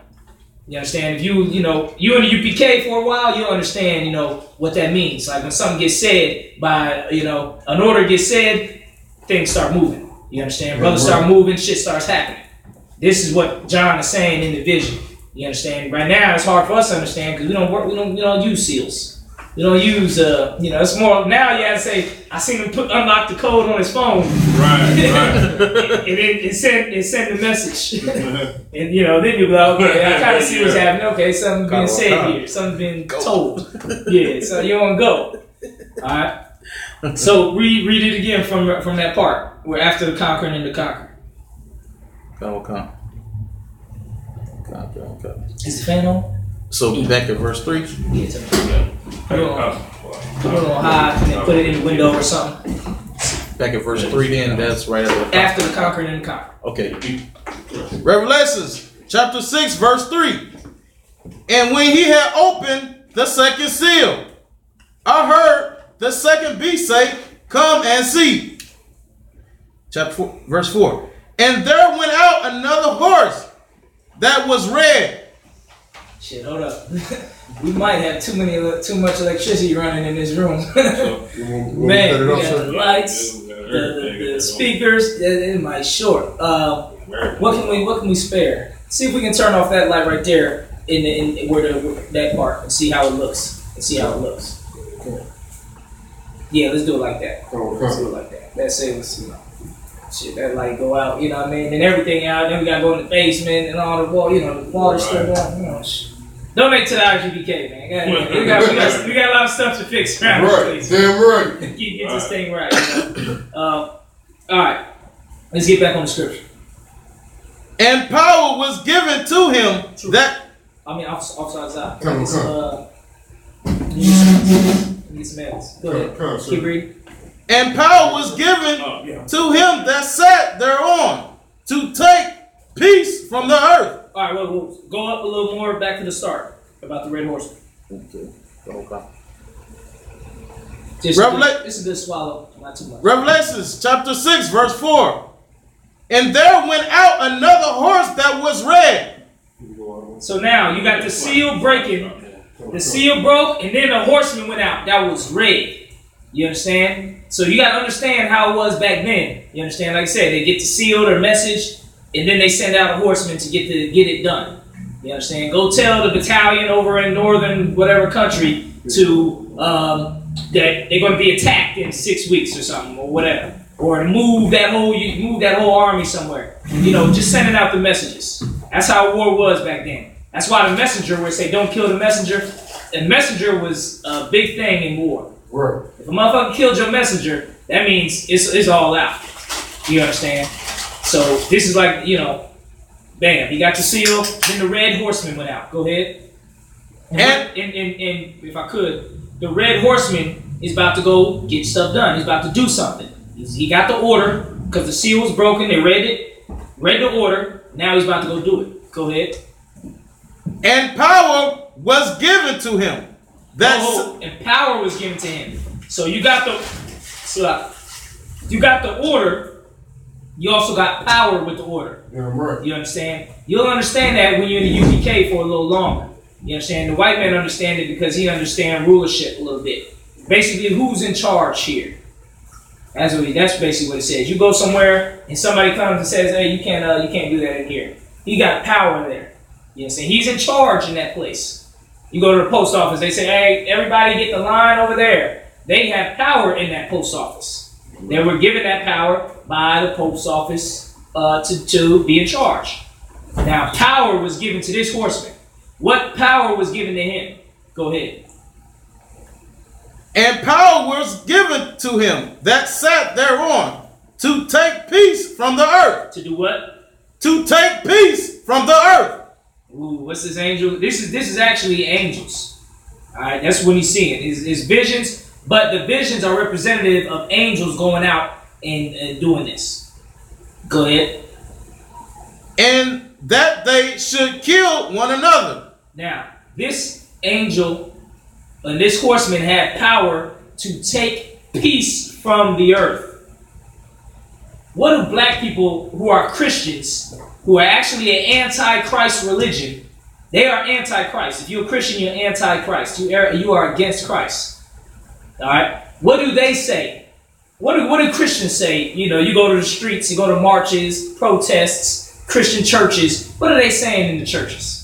Speaker 1: You understand? If you in the UPK for a while, you'll understand what that means. Like when something gets said by an order gets said, things start moving. You understand? Brothers start moving. Shit starts happening. This is what John is saying in the vision. You understand? Right now it's hard for us to understand because we don't use seals. We don't use, it's more, now you have to say, I seen him unlock the code on his phone.
Speaker 2: Right.
Speaker 1: And it sent the message. And, then you'll be like, okay, I kind of see what's happening. Okay, something's being said here. Something's being told. Yeah, so you want to go. All right. So read it again from that part, where after the conquering and the conquer.
Speaker 3: Conquer.
Speaker 1: Is the fan on?
Speaker 3: So back at verse 3?
Speaker 1: Yeah, put it on high and then put it in the window or something.
Speaker 3: Back at verse 3 then, that's right
Speaker 1: after the conquering and the conquer.
Speaker 3: Okay. Revelations chapter 6 verse 3. And when he had opened the second seal, I heard the second beast say, come and see. Chapter 4, verse 4. And there went out another horse that was red.
Speaker 1: Shit, hold up. We might have too much electricity running in this room. Man, we got the lights, the speakers. It might short. What can we spare? See if we can turn off that light right there in where that part and see how it looks. Yeah, let's do it like that. Let's do it like that. That saves, shit, that light go out, you know what I mean? And everything out. Then we gotta go in the basement and all the wall, the water stuff out. Donate to the IGBK, man. We got a lot of stuff to fix around this place.
Speaker 4: Damn right.
Speaker 1: Get this thing right. All right, let's get back on the scripture.
Speaker 3: And power was given to him
Speaker 1: outside.
Speaker 4: Come.
Speaker 1: Get some else. Go ahead. Keep reading.
Speaker 3: And power was given to him that sat thereon to take peace from the earth.
Speaker 1: All right, we'll go up a little more back to the start about the red horseman.
Speaker 3: Okay.
Speaker 1: This is a good swallow, not too much.
Speaker 3: Revelations chapter 6, verse 4. And there went out another horse that was red.
Speaker 1: So now you got the seal breaking. The seal broke, and then a horseman went out that was red. You understand? So you got to understand how it was back then. You understand? Like I said, they get to seal their message, and then they send out a horseman to get it done. You understand? Go tell the battalion over in northern whatever country to that they're going to be attacked in 6 weeks or something or whatever, or to move that whole army somewhere. Just sending out the messages. That's how war was back then. That's why the messenger would say, "Don't kill the messenger." And messenger was a big thing in war.
Speaker 4: Right.
Speaker 1: If a motherfucker killed your messenger, that means it's all out. You understand? So this is like, bam, he got the seal, then the red horseman went out. Go ahead. And if I could, the red horseman is about to go get stuff done. He's about to do something. He got the order, because the seal was broken, they read the order, now he's about to go do it. Go ahead.
Speaker 3: And power was given to him.
Speaker 1: And power was given to him. So you got the order, you also got power with the order.
Speaker 4: Yeah, right.
Speaker 1: You understand? You'll understand that when you're in the UPK for a little longer. You understand? The white man understand it because he understands rulership a little bit. Basically, who's in charge here? That's basically what it says. You go somewhere and somebody comes and says, "Hey, you can't do that in here." He got power there. You understand? He's in charge in that place. You go to the post office, they say, "Hey, everybody get the line over there." They have power in that post office. They were given that power by the post office to be in charge. Now, power was given to this horseman. What power was given to him? Go ahead.
Speaker 3: And power was given to him that sat thereon to take peace from the earth.
Speaker 1: To do what?
Speaker 3: To take peace from the earth.
Speaker 1: Ooh, what's this angel? This is actually angels. All right, that's what he's seeing. It's visions, but the visions are representative of angels going out and doing this. Go ahead.
Speaker 3: And that they should kill one another.
Speaker 1: Now, this angel and this horseman had power to take peace from the earth. What do black people who are Christians, who are actually an anti-Christ religion, they are anti-Christ. If you're a Christian, you're anti-Christ. You are against Christ. All right? What do they say? What do Christians say? You go to the streets, you go to marches, protests, Christian churches. What are they saying in the churches?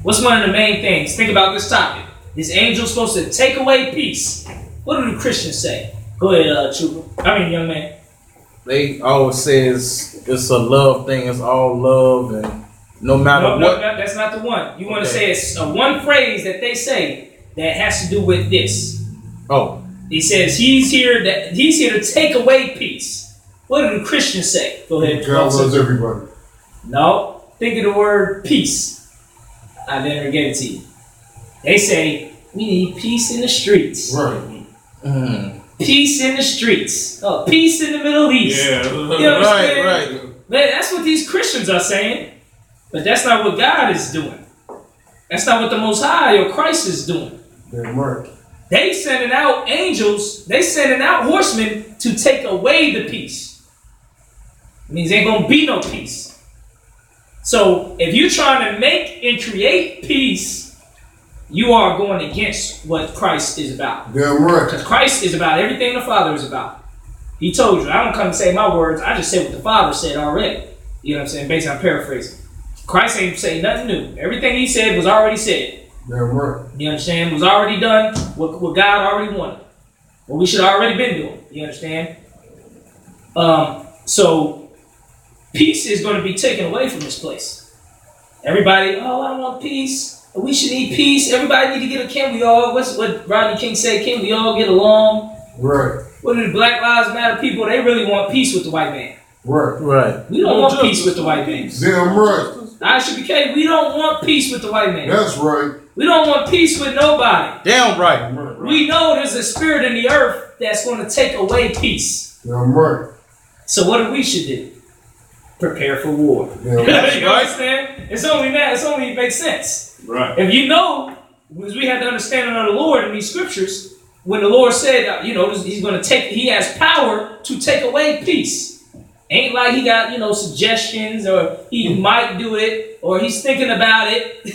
Speaker 1: What's one of the main things? Think about this topic. This angel is supposed to take away peace. What do the Christians say? Go ahead, young man.
Speaker 3: They always say it's a love thing. It's all love, and no matter what.
Speaker 1: No, that's not the one. You want to say it's one phrase that they say that has to do with this.
Speaker 3: Oh.
Speaker 1: He says he's here to take away peace. What do the Christians say? Go ahead.
Speaker 4: God loves everybody.
Speaker 1: No. Think of the word peace. I never gave it to you. They say we need peace in the streets.
Speaker 4: Right.
Speaker 1: Peace in the streets. Oh, peace in the Middle East.
Speaker 2: Yeah.
Speaker 1: Right. Man, that's what these Christians are saying. But that's not what God is doing. That's not what the Most High or Christ is doing.
Speaker 4: Damn right.
Speaker 1: They sending out angels. They sending out horsemen to take away the peace. It means ain't gonna be no peace. So if you're trying to make and create peace, you are going against what Christ is about.
Speaker 4: Damn right.
Speaker 1: Because Christ is about everything the Father is about. He told you, I don't come and say my words, I just say what the Father said already. You know what I'm saying? Basically, I'm paraphrasing. Christ ain't saying nothing new. Everything he said was already said.
Speaker 4: Damn right.
Speaker 1: You understand? It was already done what God already wanted. What we should have already been doing. You understand? So peace is going to be taken away from this place. Everybody, oh, I don't want peace. We should need peace. Everybody need to get a, can we all, what Rodney King said, can we all get along?
Speaker 4: Right.
Speaker 1: What are the Black Lives Matter people? They really want peace with the white man.
Speaker 4: Right.
Speaker 1: We don't want peace with the white man.
Speaker 4: Damn right.
Speaker 1: Isupk, we don't want peace with the white man.
Speaker 4: That's right.
Speaker 1: We don't want peace with nobody.
Speaker 3: Damn right.
Speaker 1: We know there's a spirit in the earth that's going to take away peace.
Speaker 4: Damn right.
Speaker 1: So what do we should do? Prepare for war.
Speaker 4: Damn right.
Speaker 1: You understand? It's only that. It's only makes sense.
Speaker 2: Right.
Speaker 1: If you know, because we have the understanding of the Lord in these scriptures, when the Lord said, he's going to take, he has power to take away peace. Ain't like he got, suggestions or he might do it or he's thinking about it.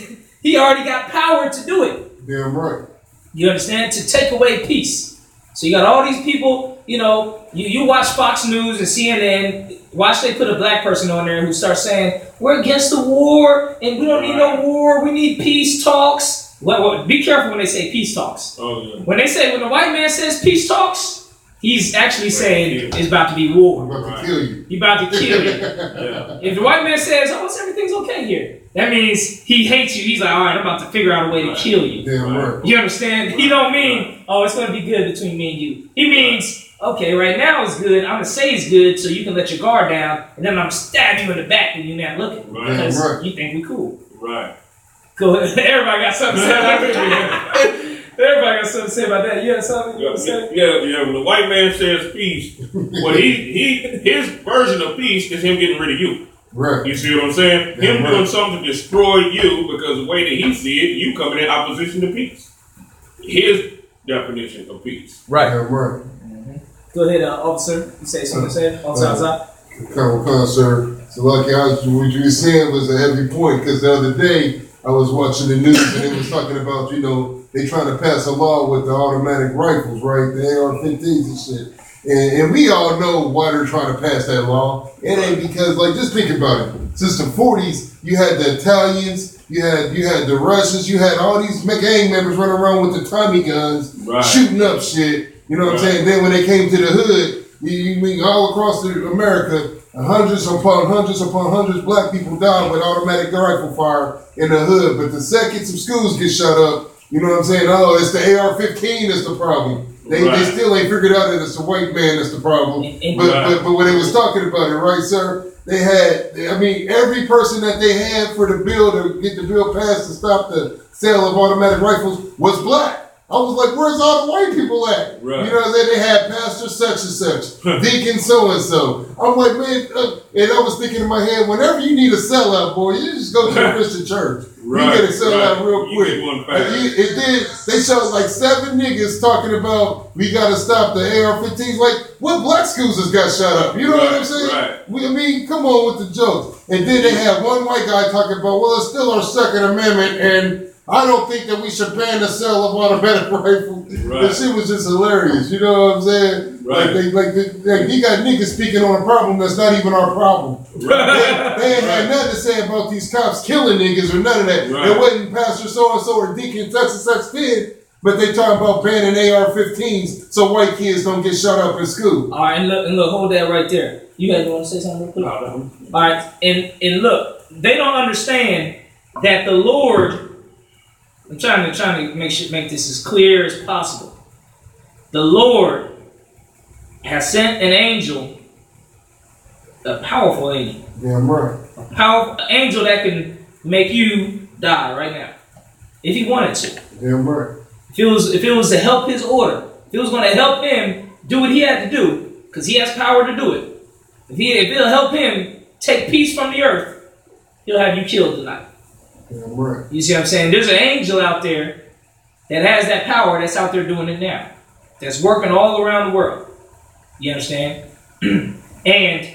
Speaker 1: He already got power to do it.
Speaker 4: Damn right.
Speaker 1: You understand? To take away peace. So you got all these people, you watch Fox News and CNN, watch they put a black person on there who starts saying, we're against the war and we don't need no war, we need peace talks. Well, be careful when they say peace talks.
Speaker 2: Oh, yeah.
Speaker 1: When the white man says peace talks, he's actually saying it's about to be war.
Speaker 4: I'm about to kill you.
Speaker 1: He's about to kill you.
Speaker 2: Yeah.
Speaker 1: If the white man says, everything's okay here, that means he hates you. He's like, all right, I'm about to figure out a way to kill you.
Speaker 4: Damn right.
Speaker 1: You understand? He don't mean, it's going to be good between me and you. He means, okay, right now it's good. I'm going to say it's good so you can let your guard down, and then I'm going to stab you in the back when you're not looking.
Speaker 2: Right.
Speaker 1: Because you think we cool.
Speaker 2: Right.
Speaker 1: Go ahead. Everybody got something to say about that. Everybody got something to say about that. You have something you want to say?
Speaker 2: Yeah. When the white man says peace, his version of peace is him getting rid of you.
Speaker 4: Right.
Speaker 2: You see what I'm saying?
Speaker 4: Yeah,
Speaker 2: him
Speaker 4: right.
Speaker 2: doing something to destroy you because the way that he see it, you coming in opposition to peace. His definition of peace.
Speaker 3: Right.
Speaker 4: Damn right.
Speaker 1: Go ahead, officer. You say something to say? Officer.
Speaker 4: Sir. So lucky what you were saying was a heavy point because the other day I was watching the news and it was talking about, they trying to pass a law with the automatic rifles, right? The AR-15s and shit. And we all know why they're trying to pass that law. It ain't because, just think about it. Since the 40s, you had the Italians, you had the Russians, you had all these gang members running around with the Tommy guns, shooting up shit. You know what I'm saying? Then when they came to the hood, you mean all across America, hundreds upon hundreds black people died with automatic rifle fire in the hood. But the second some schools get shut up, you know what I'm saying? Oh, it's the AR-15 that's the problem. They still ain't figured out that it's the white man that's the problem. But when they was talking about it, right, sir? They had, every person that they had for the bill to get the bill passed to stop the sale of automatic rifles was black. I was like, where's all the white people at?
Speaker 2: Right.
Speaker 4: You know what I'm saying? They had pastor such and such, deacon so-and-so. I'm like, man, and I was thinking in my head, whenever you need a sellout, boy, you just go to the Christian church.
Speaker 2: Right,
Speaker 4: you get a sellout real quick.
Speaker 2: You get one fast.
Speaker 4: They showed like 7 niggas talking about we got to stop the AR-15s. Like, what black schools has got shot up? You know what I'm saying?
Speaker 2: Right.
Speaker 4: Come on with the jokes. And then they had one white guy talking about, well, it's still our Second Amendment, and I don't think that we should ban the sale of automatic rifles.
Speaker 2: Right.
Speaker 4: That shit was just hilarious. You know what I'm saying?
Speaker 2: Right.
Speaker 4: You got niggas speaking on a problem that's not even our problem.
Speaker 2: Right.
Speaker 4: They ain't had nothing to say about these cops killing niggas or none of that.
Speaker 2: Right.
Speaker 4: It wasn't Pastor so-and-so or Deacon such and such did, but they talking about banning AR-15s so white kids don't get shot up in school.
Speaker 1: All right, and look, hold that right there. You guys want to say something real quick?
Speaker 2: No.
Speaker 1: All right, and look, they don't understand that the Lord. I'm trying to make this as clear as possible. The Lord has sent an angel, a powerful angel.
Speaker 4: Damn right.
Speaker 1: A powerful angel that can make you die right now, if he wanted to.
Speaker 4: Damn right.
Speaker 1: If it was to help his order, if it was going to help him do what he had to do, because he has power to do it. If it'll help him take peace from the earth, he'll have you killed tonight.
Speaker 4: Damn right.
Speaker 1: You see what I'm saying? There's an angel out there that has that power that's out there doing it now. That's working all around the world. You understand? And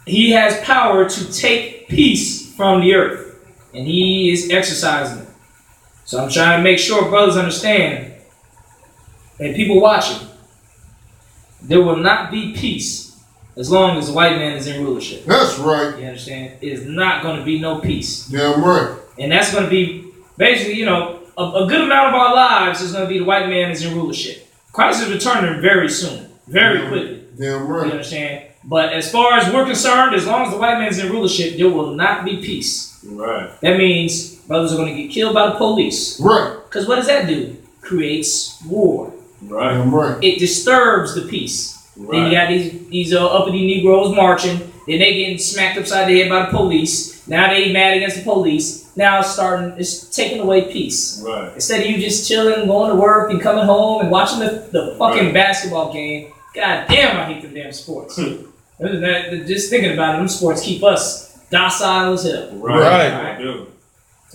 Speaker 1: he has power to take peace from the earth. And he is exercising it. So I'm trying to make sure brothers understand, and people watching, there will not be peace as long as the white man is in rulership.
Speaker 4: That's right.
Speaker 1: You understand? It is not going to be no peace.
Speaker 4: Damn right.
Speaker 1: And that's going to be basically, you know, a good amount of our lives is going to be the white man is in rulership. Christ is returning very soon, very quickly.
Speaker 4: Damn right.
Speaker 1: You understand? But as far as we're concerned, as long as the white man is in rulership, there will not be peace.
Speaker 2: Right.
Speaker 1: That means brothers are going to get killed by the police.
Speaker 4: Right.
Speaker 1: Because what does that do? Creates war.
Speaker 2: Right.
Speaker 4: Damn right.
Speaker 1: It disturbs the peace.
Speaker 2: Right.
Speaker 1: Then you got these uppity Negroes marching. Then they getting smacked upside the head by the police. Now they mad against the police. Now it's taking away peace.
Speaker 2: Right.
Speaker 1: Instead of you just chilling, going to work and coming home and watching the fucking basketball game. God damn, I hate them damn sports. Just thinking about it, them sports keep us docile as hell.
Speaker 2: Right.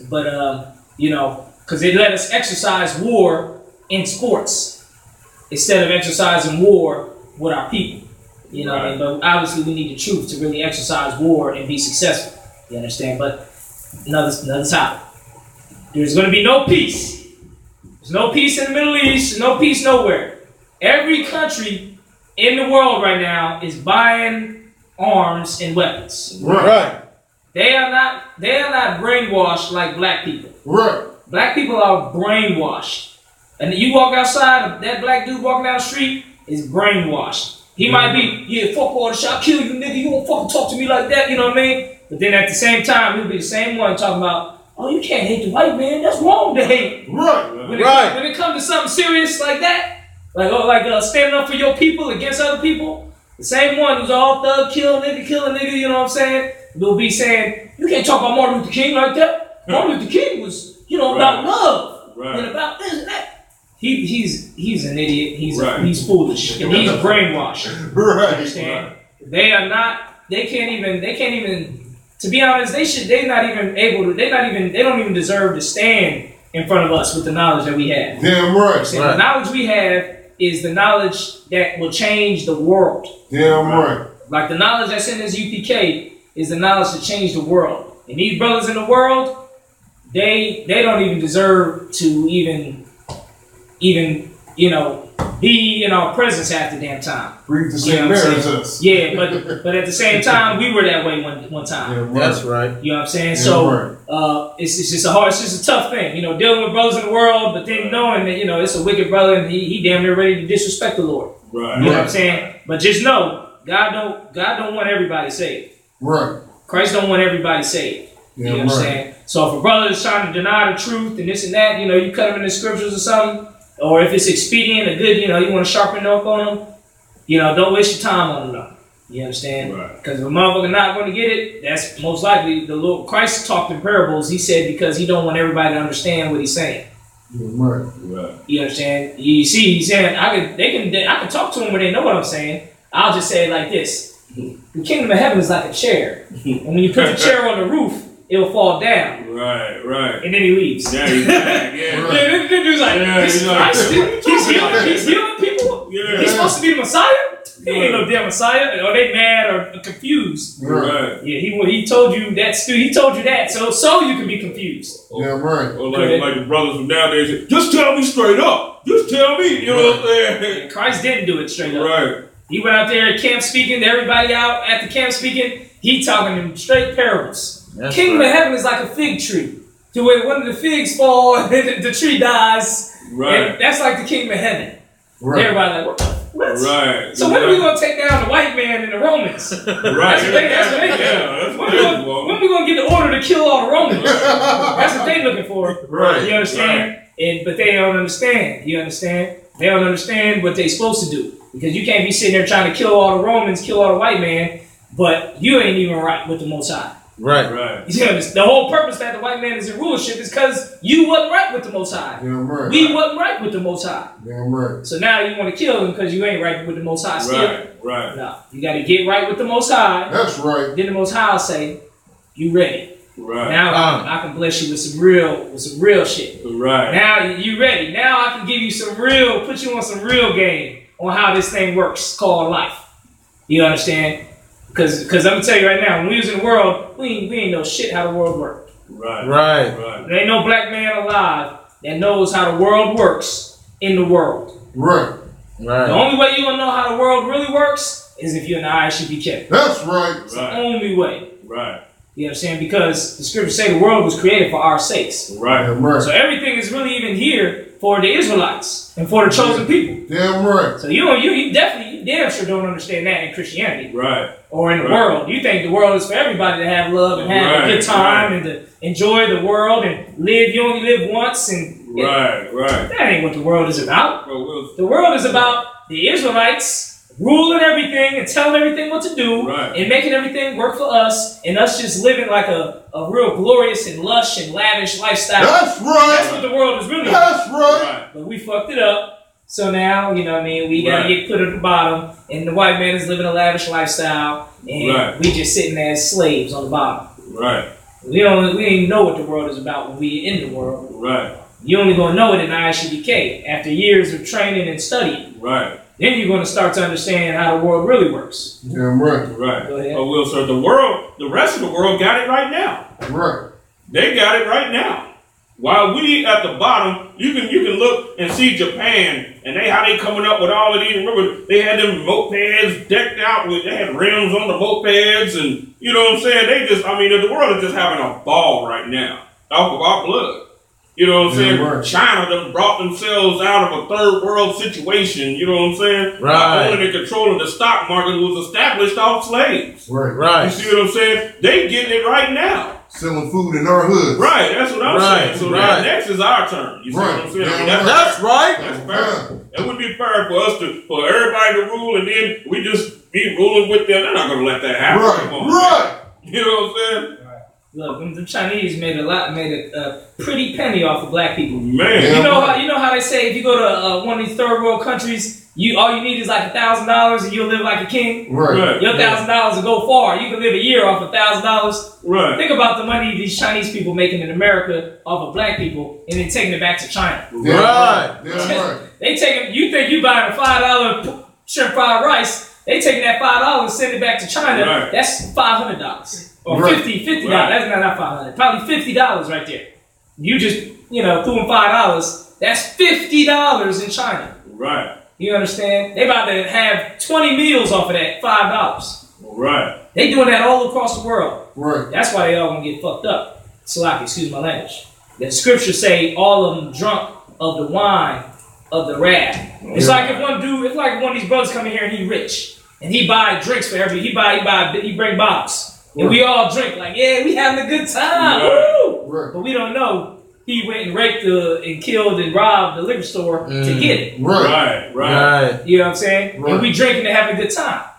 Speaker 1: But, you know, because they let us exercise war in sports instead of exercising war with our people. You know what I mean? But obviously we need the truth to really exercise war and be successful. You understand? But another topic. There's going to be no peace. There's no peace in the Middle East. There's no peace nowhere. Every country in the world right now is buying arms and weapons.
Speaker 4: Right.
Speaker 1: They are not brainwashed like black people.
Speaker 4: Right.
Speaker 1: Black people are brainwashed. And you walk outside, that black dude walking down the street is brainwashed. He might be, yeah, fuck all the shit, I'll kill you, nigga, you won't fucking talk to me like that, you know what I mean? But then at the same time, he'll be the same one talking about, oh, you can't hate the white man, that's wrong to hate.
Speaker 4: Right.
Speaker 1: When it comes to something serious like that, like standing up for your people against other people, the same one who's all thug, kill a nigga, you know what I'm saying? Will be saying, you can't talk about Martin Luther King like that. Martin Luther King was, you know, about love and about this and that. He's an idiot. He's foolish and he's brainwashed.
Speaker 4: Right.
Speaker 1: Understand? They can't even. To be honest, they don't even deserve to stand in front of us with the knowledge that we have.
Speaker 4: Damn right.
Speaker 1: The knowledge we have is the knowledge that will change the world.
Speaker 4: Damn right.
Speaker 1: Like the knowledge that's in this UPK is the knowledge to change the world. And these brothers in the world, they don't even deserve to even you know, be in our presence half the damn time.
Speaker 4: Breathe the same air as us.
Speaker 1: Yeah, but at the same time, we were that way one time.
Speaker 4: Yeah, right.
Speaker 3: That's right.
Speaker 1: You know what I'm saying?
Speaker 4: Yeah,
Speaker 1: so it's just a tough thing, you know, dealing with brothers in the world, but then knowing that, you know, it's a wicked brother and he damn near ready to disrespect the Lord.
Speaker 2: Right.
Speaker 1: You know what I'm saying? But just know, God don't want everybody saved.
Speaker 4: Right.
Speaker 1: Christ don't want everybody saved. You know what I'm saying? So if a brother is trying to deny the truth and this and that, you know, you cut him in the scriptures or something, or if it's expedient or good, you know, you want to sharpen up on them, you know, don't waste your time on them, though. You understand? Because if a motherfucker not going to get it, that's most likely the Lord. Christ talked in parables. He said because he don't want everybody to understand what he's saying.
Speaker 4: Right.
Speaker 1: You understand? You see, he's saying I can talk to them when they know what I'm saying. I'll just say it like this: the kingdom of heaven is like a chair, and when you put the chair on the roof, it'll fall down.
Speaker 2: Right.
Speaker 1: And then he leaves.
Speaker 2: Yeah, he's back. Yeah.
Speaker 1: Then dude's like, this Christ, he's healing people.
Speaker 2: Yeah.
Speaker 1: He's supposed to be the Messiah. He ain't no damn Messiah. Are they mad or confused?
Speaker 2: Right.
Speaker 1: Yeah, he told you that. He told you that, so you can be confused.
Speaker 4: Yeah, right.
Speaker 2: Or like the brothers from nowadays, say, just tell me straight up. Just tell me. You know what I'm saying?
Speaker 1: And Christ didn't do it straight up.
Speaker 2: Right.
Speaker 1: He went out there at camp speaking to everybody out at the camp speaking. He talking them straight parables.
Speaker 3: That's
Speaker 1: Kingdom
Speaker 3: right.
Speaker 1: of heaven is like a fig tree. To where one of the figs fall and the tree dies.
Speaker 2: Right.
Speaker 1: And that's like the kingdom of heaven.
Speaker 4: Right.
Speaker 1: Everybody like, what?
Speaker 2: Right.
Speaker 1: So when are we going to take down the white man and the Romans?
Speaker 2: Right.
Speaker 1: That's what they do. When are we going to get the order to kill all the Romans? That's what they looking for.
Speaker 4: Right.
Speaker 1: You understand?
Speaker 2: Right.
Speaker 1: But they don't understand. You understand? They don't understand what they're supposed to do. Because you can't be sitting there trying to kill all the Romans, kill all the white man, but you ain't even right with the Most High.
Speaker 3: Right.
Speaker 1: You know, the whole purpose that the white man is in rulership is because you wasn't right with the Most High.
Speaker 4: Damn right.
Speaker 1: We wasn't right with the Most High.
Speaker 4: Damn right.
Speaker 1: So now you want to kill him because you ain't right with the Most High still.
Speaker 2: Right.
Speaker 1: No, you got to get right with the Most High.
Speaker 4: That's right.
Speaker 1: Then the Most High will say, you ready.
Speaker 2: Right.
Speaker 1: Now I can bless you with some real shit.
Speaker 2: Right.
Speaker 1: Now you ready. Now I can give you put you on some real game on how this thing works called life. You understand? Because I'm gonna tell you right now, when we was in the world, we ain't know shit how the world worked.
Speaker 2: Right.
Speaker 1: There ain't no black man alive that knows how the world works in the world.
Speaker 4: Right.
Speaker 1: The only way you gonna know how the world really works is if you're in the ISUPK.
Speaker 4: That's right.
Speaker 1: It's the only way.
Speaker 2: Right.
Speaker 1: You understand? Because the scriptures say the world was created for our sakes.
Speaker 2: Right.
Speaker 1: So everything is really even here for the Israelites and for the chosen people.
Speaker 4: Damn right.
Speaker 1: So you damn sure don't understand that in Christianity.
Speaker 2: Right.
Speaker 1: Or in the world. You think the world is for everybody to have love and have a good time and to enjoy the world and live. You only live once. And
Speaker 2: Right.
Speaker 1: That ain't what the world is about.
Speaker 2: Well,
Speaker 1: The world is about the Israelites ruling everything and telling everything what to do and making everything work for us and us just living like a real glorious and lush and lavish lifestyle.
Speaker 4: That's right.
Speaker 1: That's what the world is really about.
Speaker 4: That's right.
Speaker 1: But we fucked it up. So now, you know what I mean, we gotta get put at the bottom and the white man is living a lavish lifestyle and we just sitting there as slaves on the bottom.
Speaker 2: Right.
Speaker 1: We don't even know what the world is about when we in the world.
Speaker 2: Right.
Speaker 1: You only gonna know it in ISUPK after years of training and studying.
Speaker 2: Right.
Speaker 1: Then you're going to start to understand how the world really works.
Speaker 4: Damn right.
Speaker 2: Right.
Speaker 1: Go ahead.
Speaker 2: Oh, Will, sir, the rest of the world got it right now.
Speaker 4: Right.
Speaker 2: They got it right now. While we at the bottom, you can look and see Japan and how they coming up with all of these. Remember, they had them mopeds decked out with, they had rims on the mopeds and, you know what I'm saying? The world is just having a ball right now off of our blood. You know what I'm saying?
Speaker 4: Right.
Speaker 2: China done brought themselves out of a third world situation. You know what I'm saying? By owning and controlling the stock market was established off slaves.
Speaker 4: Right.
Speaker 2: You see what I'm saying? They getting it right now.
Speaker 4: Selling food in our hoods.
Speaker 2: Right. That's what I'm saying. So now next is our turn. You see what I'm saying?
Speaker 4: That's
Speaker 3: right.
Speaker 2: That's fair. It would be fair for us for everybody to rule and then we just be ruling with them. They're not going to let that happen.
Speaker 4: Right.
Speaker 2: You know what I'm saying?
Speaker 1: Look, the Chinese made a pretty penny off of black people.
Speaker 2: Man,
Speaker 1: you know how they say if you go to one of these third world countries, all you need is like $1,000 and you'll live like a king.
Speaker 4: Right.
Speaker 1: Your $1,000 will go far. You can live a year off $1,000.
Speaker 2: Right.
Speaker 1: Think about the money these Chinese people making in America off of black people and then taking it back to China.
Speaker 4: Right.
Speaker 1: They taking. You think you buying a $5 shrimp fried rice? They taking that $5 and send it back to China.
Speaker 2: Right.
Speaker 1: That's $500. Or $50. That's not $500. Probably $50 right there. You just, threw them $5. That's $50 in China.
Speaker 2: Right.
Speaker 1: You understand? They about to have 20 meals off of that $5.
Speaker 2: Right.
Speaker 1: They doing that all across the world.
Speaker 4: Right.
Speaker 1: That's why they all gonna get fucked up. Salaki, excuse my language. The scriptures say all of them drunk of the wine of the wrath. It's like if one of these brothers come in here and he rich and he buy drinks for he bring bottles. And we all drink like, yeah, we having a good time. Woo!
Speaker 4: Right.
Speaker 1: But we don't know he went and raped and killed and robbed the liquor store to get it.
Speaker 2: Right.
Speaker 1: You know what I'm saying?
Speaker 4: Right.
Speaker 1: And we drinking to have a good time.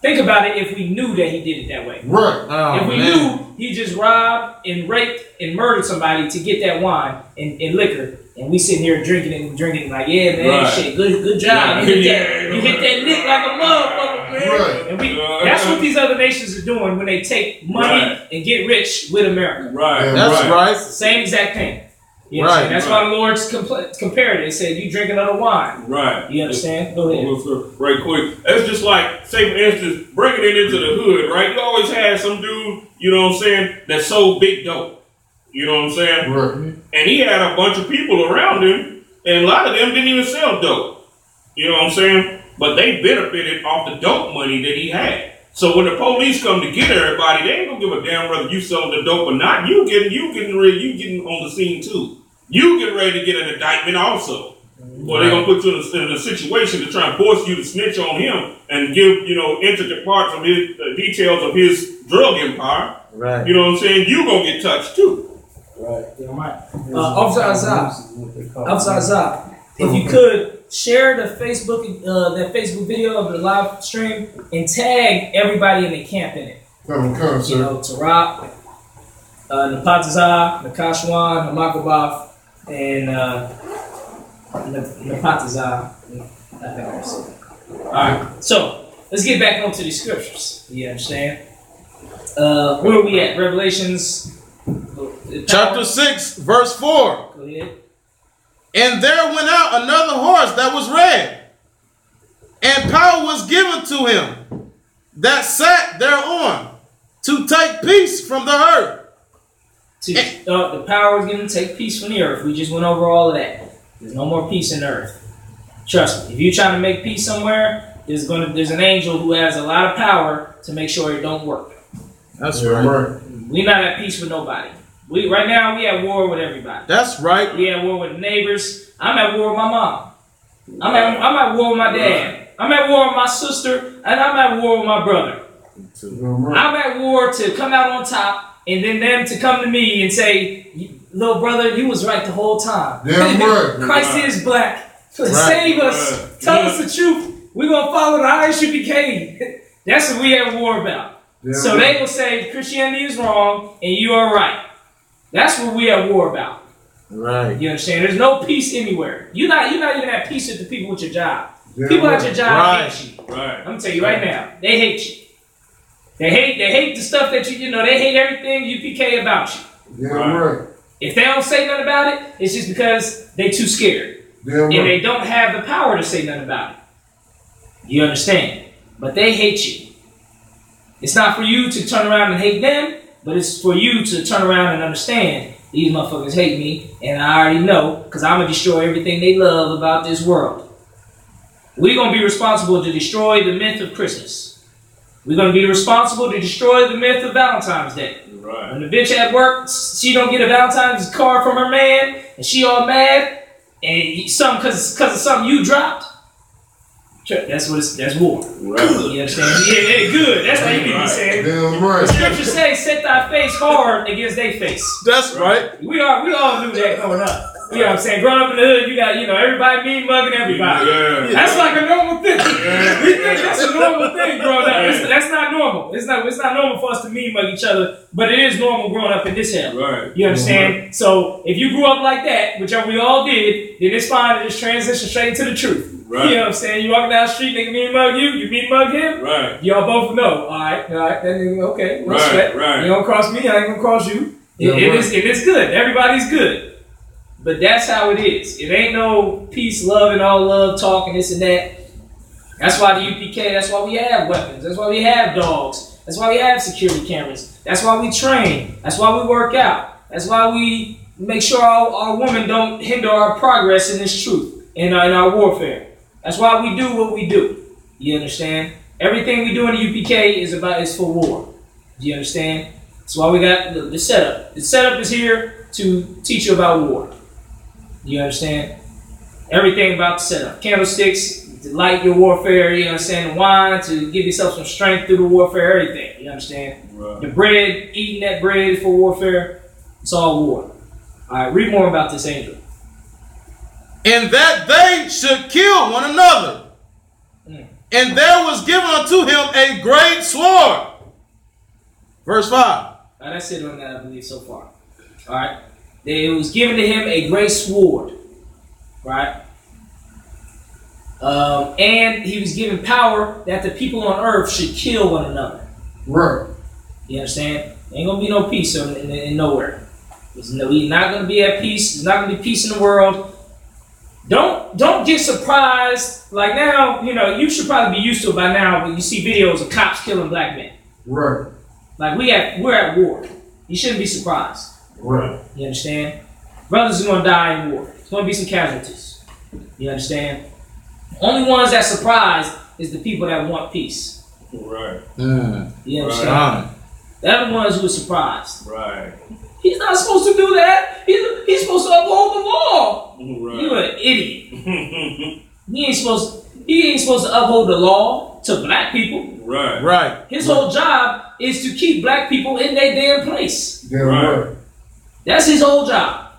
Speaker 1: Think about it if we knew that he did it that way.
Speaker 4: Right.
Speaker 1: If we knew he just robbed and raped and murdered somebody to get that wine and liquor, and we sitting here drinking like, yeah, man, shit, good job. You hit that lick like a motherfucker, man.
Speaker 4: Right.
Speaker 1: And that's what these other nations are doing when they take money and get rich with America.
Speaker 2: Right.
Speaker 3: That's right.
Speaker 1: Same exact thing. You understand? That's why the Lord's compared it. He said, you drink another wine.
Speaker 2: Right.
Speaker 1: You understand? Go ahead.
Speaker 2: Right quick. It's just like, say for instance, bringing it into the hood, right? You always had some dude, you know what I'm saying, that sold big dope. You know what I'm saying?
Speaker 4: Right.
Speaker 2: And he had a bunch of people around him, and a lot of them didn't even sell dope. You know what I'm saying? But they benefited off the dope money that he had. So when the police come to get everybody, they ain't gonna give a damn whether you selling the dope or not. You getting on the scene too. You get ready to get an indictment also. Well, they're gonna put you in a situation to try and force you to snitch on him and give, intricate parts of his details of his drug empire.
Speaker 3: Right.
Speaker 2: You know what I'm saying? You gonna get touched too.
Speaker 1: Right. Outside Zah, if you could share the Facebook video of the live stream and tag everybody in the camp in it. Tarap, Napatazah, Nakashwan, Hamakabaf, and Napatazah. I think I said. All right. So let's get back onto these scriptures. You understand? Where are we at? Revelations
Speaker 3: chapter 6, verse 4.
Speaker 1: Go ahead.
Speaker 3: And there went out another horse that was red, and power was given to him that sat thereon to take peace from the earth.
Speaker 1: The power was given to take peace from the earth. We just went over all of that. There's no more peace in the earth. Trust me. If you're trying to make peace somewhere, there's an angel who has a lot of power to make sure it don't work.
Speaker 3: That's right.
Speaker 1: We're not at peace with nobody. Right now we at war with everybody.
Speaker 3: That's right.
Speaker 1: We at war with the neighbors. I'm at war with my mom. I'm at war with my dad. I'm at war with my sister, and I'm at war with my brother. I'm at war to come out on top. And then them to come to me and say, little brother, you was right the whole time.
Speaker 4: Damn right.
Speaker 1: Christ is black. Save us. Tell us the truth. We're going to follow the Isupk. That's what we have war about. So they will say Christianity is wrong and you are right. That's what we have war about.
Speaker 3: Right.
Speaker 1: You understand? There's no peace anywhere. You're not even at peace with the people with your job. People at your job hate you.
Speaker 2: Right.
Speaker 1: I'm going to tell you right now. They hate you. They hate the stuff that they hate everything UPK about you.
Speaker 4: Right.
Speaker 1: If they don't say nothing about it, it's just because they too scared. And they don't have the power to say nothing about it. You understand? But they hate you. It's not for you to turn around and hate them, but it's for you to turn around and understand these motherfuckers hate me, and I already know, because I'm going to destroy everything they love about this world. We're going to be responsible to destroy the myth of Christmas. We're going to be responsible to destroy the myth of Valentine's Day.
Speaker 2: Right.
Speaker 1: When the bitch at work, she don't get a Valentine's card from her man, and she all mad, and because of something you dropped. That's war.
Speaker 2: Right.
Speaker 1: You understand? Yeah, good. That's how you need to say it.
Speaker 4: Damn right.
Speaker 1: The scripture says, set thy face hard against their face.
Speaker 3: That's right.
Speaker 1: We all knew that growing up. You know what I'm saying? Growing up in the hood, you got, everybody mean mugging everybody.
Speaker 2: Yeah.
Speaker 1: That's like a normal thing.
Speaker 2: Yeah.
Speaker 1: We think that's a normal thing growing up. That's not normal. It's not normal for us to mean mug each other, but it is normal growing up in this hell.
Speaker 2: Right.
Speaker 1: You understand? Right. So if you grew up like that, which we all did, then it's fine to just transition straight into the truth. Right. You know what I'm saying? You walking down the street, nigga mean mug you mean mug him. Right. Y'all both know. All right, that nigga, okay, respect. Right. You don't cross me, I ain't gonna cross you. It is good. Everybody's good. But that's how it is. It ain't no peace, love, and all love talk and this and that. That's why the UPK, that's why we have weapons. That's why we have dogs. That's why we have security cameras. That's why we train. That's why we work out. That's why we make sure our women don't hinder our progress in this truth, in our warfare. That's why we do what we do. You understand? Everything we do in the UPK is for war. Do you understand? That's why we got the setup. The setup is here to teach you about war. You understand? Everything about the setup. Candlesticks to light your warfare, you understand? The wine to give yourself some strength through the warfare, everything. You understand? Right. The bread, eating that bread for warfare, it's all war. Alright, read more about this angel.
Speaker 3: And that they should kill one another. And there was given unto him a great sword. Verse 5.
Speaker 1: That's it on that, I believe, so far. Alright. It was given to him a great sword, right? And he was given power that the people on earth should kill one another.
Speaker 4: Right.
Speaker 1: You understand? Ain't gonna be no peace in nowhere. We're not gonna be at peace. There's not gonna be peace in the world. Don't get surprised. Like now, you should probably be used to it by now when you see videos of cops killing black men.
Speaker 4: Right.
Speaker 1: Like we're at war. You shouldn't be surprised.
Speaker 4: Right.
Speaker 1: You understand? Brothers are going to die in war. There's going to be some casualties. You understand? The only ones that surprised is the people that want peace.
Speaker 2: Right.
Speaker 1: You understand? They're the ones who are surprised.
Speaker 2: Right.
Speaker 1: He's not supposed to do that. He's supposed to uphold the law.
Speaker 2: Right.
Speaker 1: You're an idiot. He ain't supposed to uphold the law to black people.
Speaker 2: Right.
Speaker 3: Right.
Speaker 1: His whole job is to keep black people in their damn place.
Speaker 4: Damn right.
Speaker 1: That's his whole job.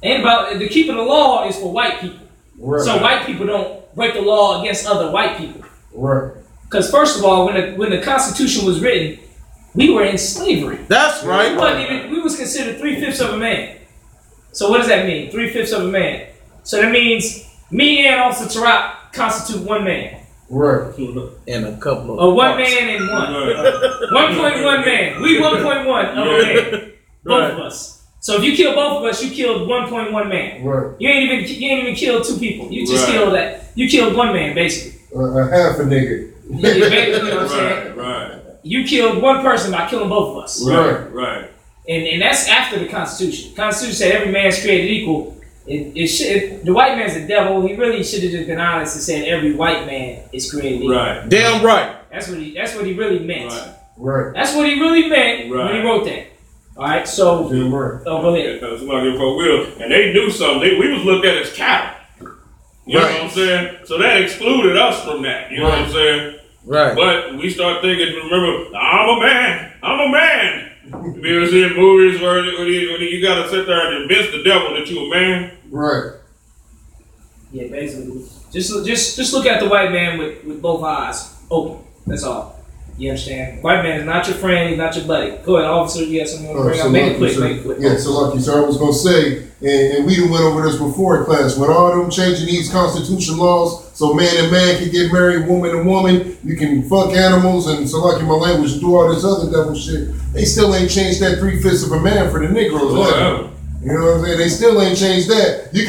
Speaker 1: And about the keeping the law is for white people. Right. So white people don't break the law against other white people.
Speaker 4: Right.
Speaker 1: Because first of all, when the Constitution was written, we were in slavery.
Speaker 3: That's right.
Speaker 1: We was considered 3/5 of a man. So what does that mean? 3/5 of a man. So that means me and Officer Tarak constitute one man.
Speaker 4: Right.
Speaker 3: And a couple of
Speaker 1: a one man and one. 1.1 man. We 1.1 of a man. Both of us. So if you kill both of us, you killed 1.1 man.
Speaker 4: Right.
Speaker 1: You ain't even killed two people. You just killed that. You killed one man basically.
Speaker 4: Half a nigga.
Speaker 1: You know what I'm saying?
Speaker 2: Right.
Speaker 1: You killed one person by killing both of us.
Speaker 2: Right.
Speaker 1: And that's after the Constitution. The Constitution said every man's created equal. The white man's the devil. He really should have just been honest and said every white man is created equal.
Speaker 2: Right.
Speaker 3: damn right.
Speaker 1: That's what he really meant.
Speaker 4: Right.
Speaker 1: That's what he really meant when he wrote that. All right. So go ahead.
Speaker 2: And they knew something. We was looked at as cattle. You know what I'm saying? So that excluded us from that. You know what I'm saying?
Speaker 3: Right.
Speaker 2: But we start thinking, remember, I'm a man. You ever seen movies where you gotta sit there and convince the devil that you a man?
Speaker 4: Right.
Speaker 1: Yeah, basically. Just look at the white man with both eyes open. That's all. You understand? White man is not your friend, he's not your buddy. Go ahead, officer, you have something to bring up. Make it quick.
Speaker 4: Yeah, so lucky, sir. I was gonna say, and we went over this before in class, with all them changing these constitution laws, so man and man can get married, woman and woman, you can fuck animals, and so lucky my language, do all this other devil shit. They still ain't changed that 3/5 of a man for the Negroes. You know what I'm saying? They still ain't changed that. We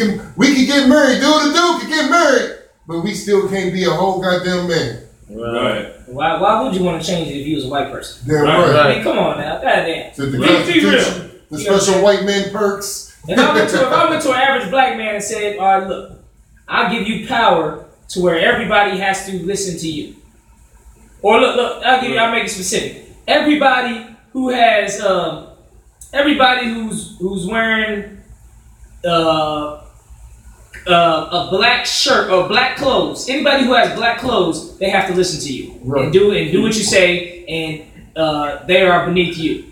Speaker 4: can get married, dude can get married, but we still can't be a whole goddamn man.
Speaker 2: Right.
Speaker 1: Why would you want to change it if you was a white person?
Speaker 4: Damn right.
Speaker 1: I mean, come on now, goddamn.
Speaker 4: So the Constitution, the special white man perks.
Speaker 1: If I went to an average black man and said, all right, look, I'll give you power to where everybody has to listen to you. Or look, I'll make it specific. Everybody who has, everybody who's wearing a black shirt or black clothes, anybody who has black clothes, they have to listen to you and do what you say, and they are beneath you.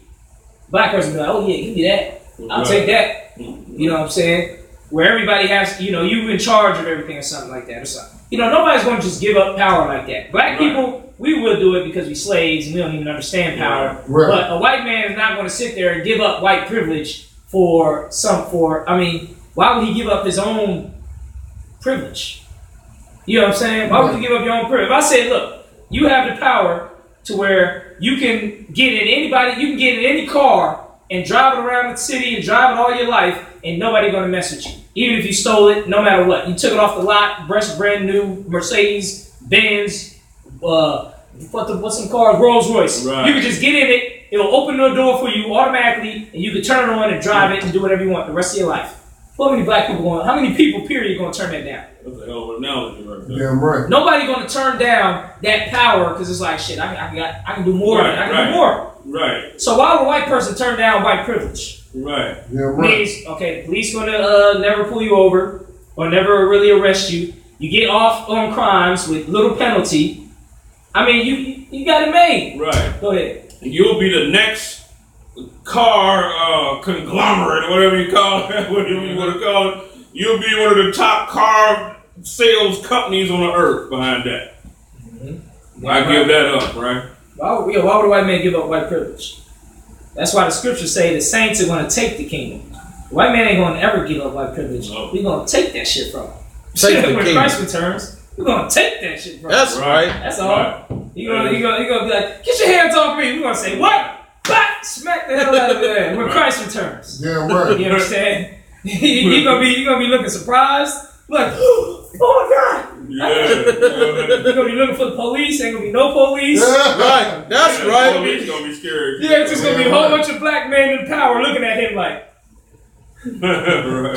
Speaker 1: Black person be like, oh yeah, give me that. I'll take that. You know what I'm saying? Where everybody has, you in charge of everything or something like that or something. Nobody's going to just give up power like that. Black people, we will do it because we're slaves and we don't even understand power. Right. But a white man is not going to sit there and give up white privilege why would he give up his own privilege? You know what I'm saying? Why would you give up your own privilege? If I say, look, you have the power to where you can get in any car and drive it around the city and drive it all your life and nobody gonna mess with you. Even if you stole it, no matter what. You took it off the lot, brand new Mercedes, Benz, what's some cars? Rolls Royce. Right. You can just get in it, it'll open the door for you automatically, and you can turn it on and drive it and do whatever you want the rest of your life. How many people, period, going to turn that down?
Speaker 2: That's a hell of an analogy right there.
Speaker 4: Damn right.
Speaker 1: Nobody going to turn down that power because it's like, shit, I can do more. I can do more.
Speaker 2: Right.
Speaker 1: So why would a white person turn down white privilege?
Speaker 2: Right.
Speaker 4: Yeah, right.
Speaker 1: Means, okay, the police going to never pull you over or never really arrest you. You get off on crimes with little penalty. I mean, you got it made.
Speaker 2: Right.
Speaker 1: Go ahead.
Speaker 2: You'll be the next car conglomerate, whatever you call it, whatever you want to call it. You'll be one of the top car sales companies on the earth behind that. Mm-hmm. I give that up, right?
Speaker 1: Why would a white man give up white privilege? That's why the scriptures say the saints are going to take the kingdom. The white man ain't going to ever give up white privilege. No. We're going to take that shit from him. When Christ returns, we're going to take that shit from him.
Speaker 3: That's right.
Speaker 1: That's all. Right. You're going to be like, get your hands off me. We're going to say, what? Bah! Smack the hell out of there when Christ returns.
Speaker 4: Yeah, right.
Speaker 1: You understand? You're gonna be looking surprised. Like, oh my God.
Speaker 2: Yeah.
Speaker 1: You're gonna be looking for the police. Ain't gonna be no police.
Speaker 3: Right. That's right.
Speaker 2: Police gonna be scared.
Speaker 1: Yeah, it's just gonna be a whole bunch of black men in power looking at him like.
Speaker 2: Right.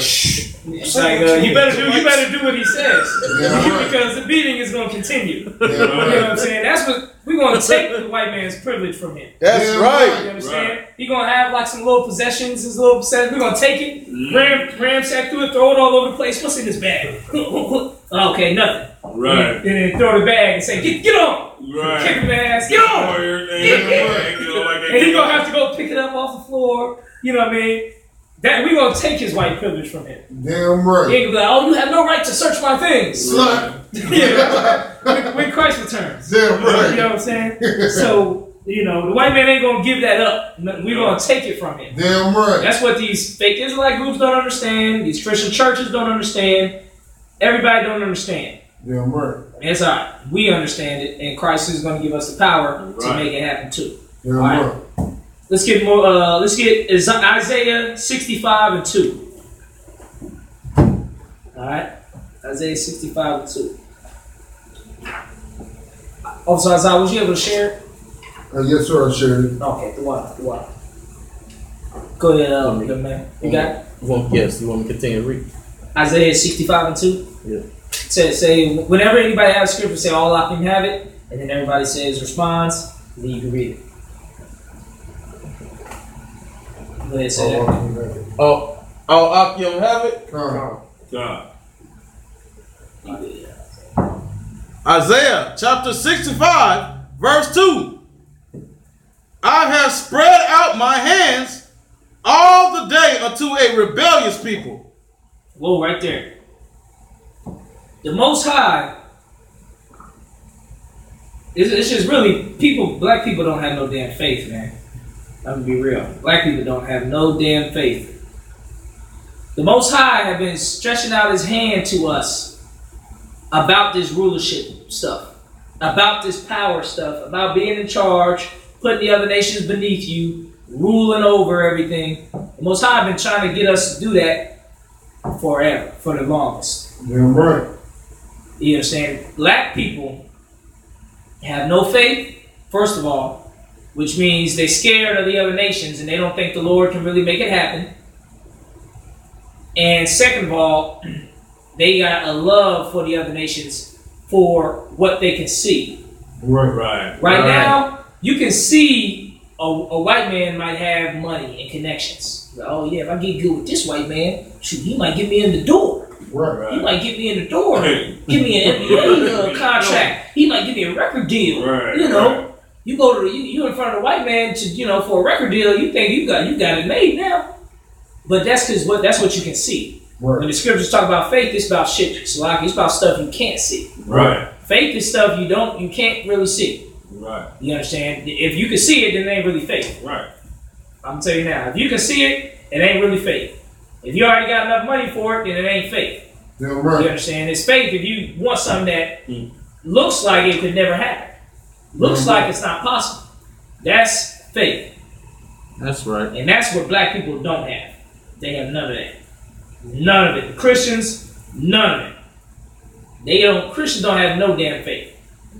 Speaker 1: It's like you better do what he says because the beating is gonna continue. You know what I'm saying? That's what we're gonna take the white man's privilege from him.
Speaker 3: That's right.
Speaker 1: You understand? Right. He's gonna have like some little possessions, we're gonna take it, ramsack through it, throw it all over the place. What's in this bag? Okay, nothing.
Speaker 2: Right.
Speaker 1: And then throw the bag and say, get on.
Speaker 2: Right.
Speaker 1: Kick him ass. Get on. And he's gonna have to go pick it up off the floor. You know what I mean? That we gonna take his white privilege from him.
Speaker 4: Damn right.
Speaker 1: He ain't gonna be like, oh, you have no right to search my things.
Speaker 4: Slut.
Speaker 1: Yeah. When Christ returns.
Speaker 4: Damn right.
Speaker 1: You know what I'm saying? So, the white man ain't gonna give that up. We're gonna take it from him.
Speaker 4: Damn right.
Speaker 1: That's what these fake Israelite groups don't understand. These Christian churches don't understand. Everybody don't understand.
Speaker 4: Yeah, I'm right.
Speaker 1: It's all right. We understand it, and Christ is going to give us the power to make it happen too.
Speaker 4: Yeah, I'm right.
Speaker 1: Let's get more. Let's get Isaiah 65:2. All right, Isaiah 65:2. Oh, so Isaiah, was you able to share it?
Speaker 4: Yes, sir. I shared it.
Speaker 1: Okay, the water. Go ahead, good man. You got it?
Speaker 3: Yes, you want me to continue to read?
Speaker 1: Isaiah 65:2.
Speaker 3: Yeah.
Speaker 1: Say whenever anybody has scripture, say all I can have it, and then everybody responds, and then you can read it. Go ahead, say that.
Speaker 3: Akim have it?
Speaker 2: God.
Speaker 3: Isaiah chapter 65, verse 2. I have spread out my hands all the day unto a rebellious people.
Speaker 1: Whoa, right there. The Most High, it's just really, black people don't have no damn faith, man. I'm gonna be real. Black people don't have no damn faith. The Most High have been stretching out his hand to us about this rulership stuff, about this power stuff, about being in charge, putting the other nations beneath you, ruling over everything. The Most High have been trying to get us to do that forever, for the longest.
Speaker 4: Yeah, I'm right.
Speaker 1: You understand? Black people have no faith, first of all, which means they're scared of the other nations and they don't think the Lord can really make it happen. And second of all, they got a love for the other nations for what they can see.
Speaker 2: Right
Speaker 1: now, you can see a white man might have money and connections. Oh yeah, if I get good with this white man, shoot, he might get me in the door.
Speaker 4: Right.
Speaker 1: He might get me in the door. Give me an NBA contract. He might give me a record deal.
Speaker 2: Right.
Speaker 1: You know, you go to you in front of the white man to for a record deal. You think you got it made now, but that's that's what you can see.
Speaker 4: Right.
Speaker 1: When the scriptures talk about faith, it's about shit. It's about stuff you can't see.
Speaker 2: Right.
Speaker 1: Faith is stuff you can't really see.
Speaker 2: Right.
Speaker 1: You understand? If you can see it, then it ain't really faith.
Speaker 2: Right.
Speaker 1: I'm telling you now, if you can see it, it ain't really faith. If you already got enough money for it, then it ain't faith.
Speaker 4: Yeah, right.
Speaker 1: You understand? It's faith if you want something that looks like it could never happen. Looks like it's not possible. That's faith.
Speaker 3: That's right.
Speaker 1: And that's what black people don't have. They have none of that. None of it. The Christians, none of it. Christians don't have no damn faith.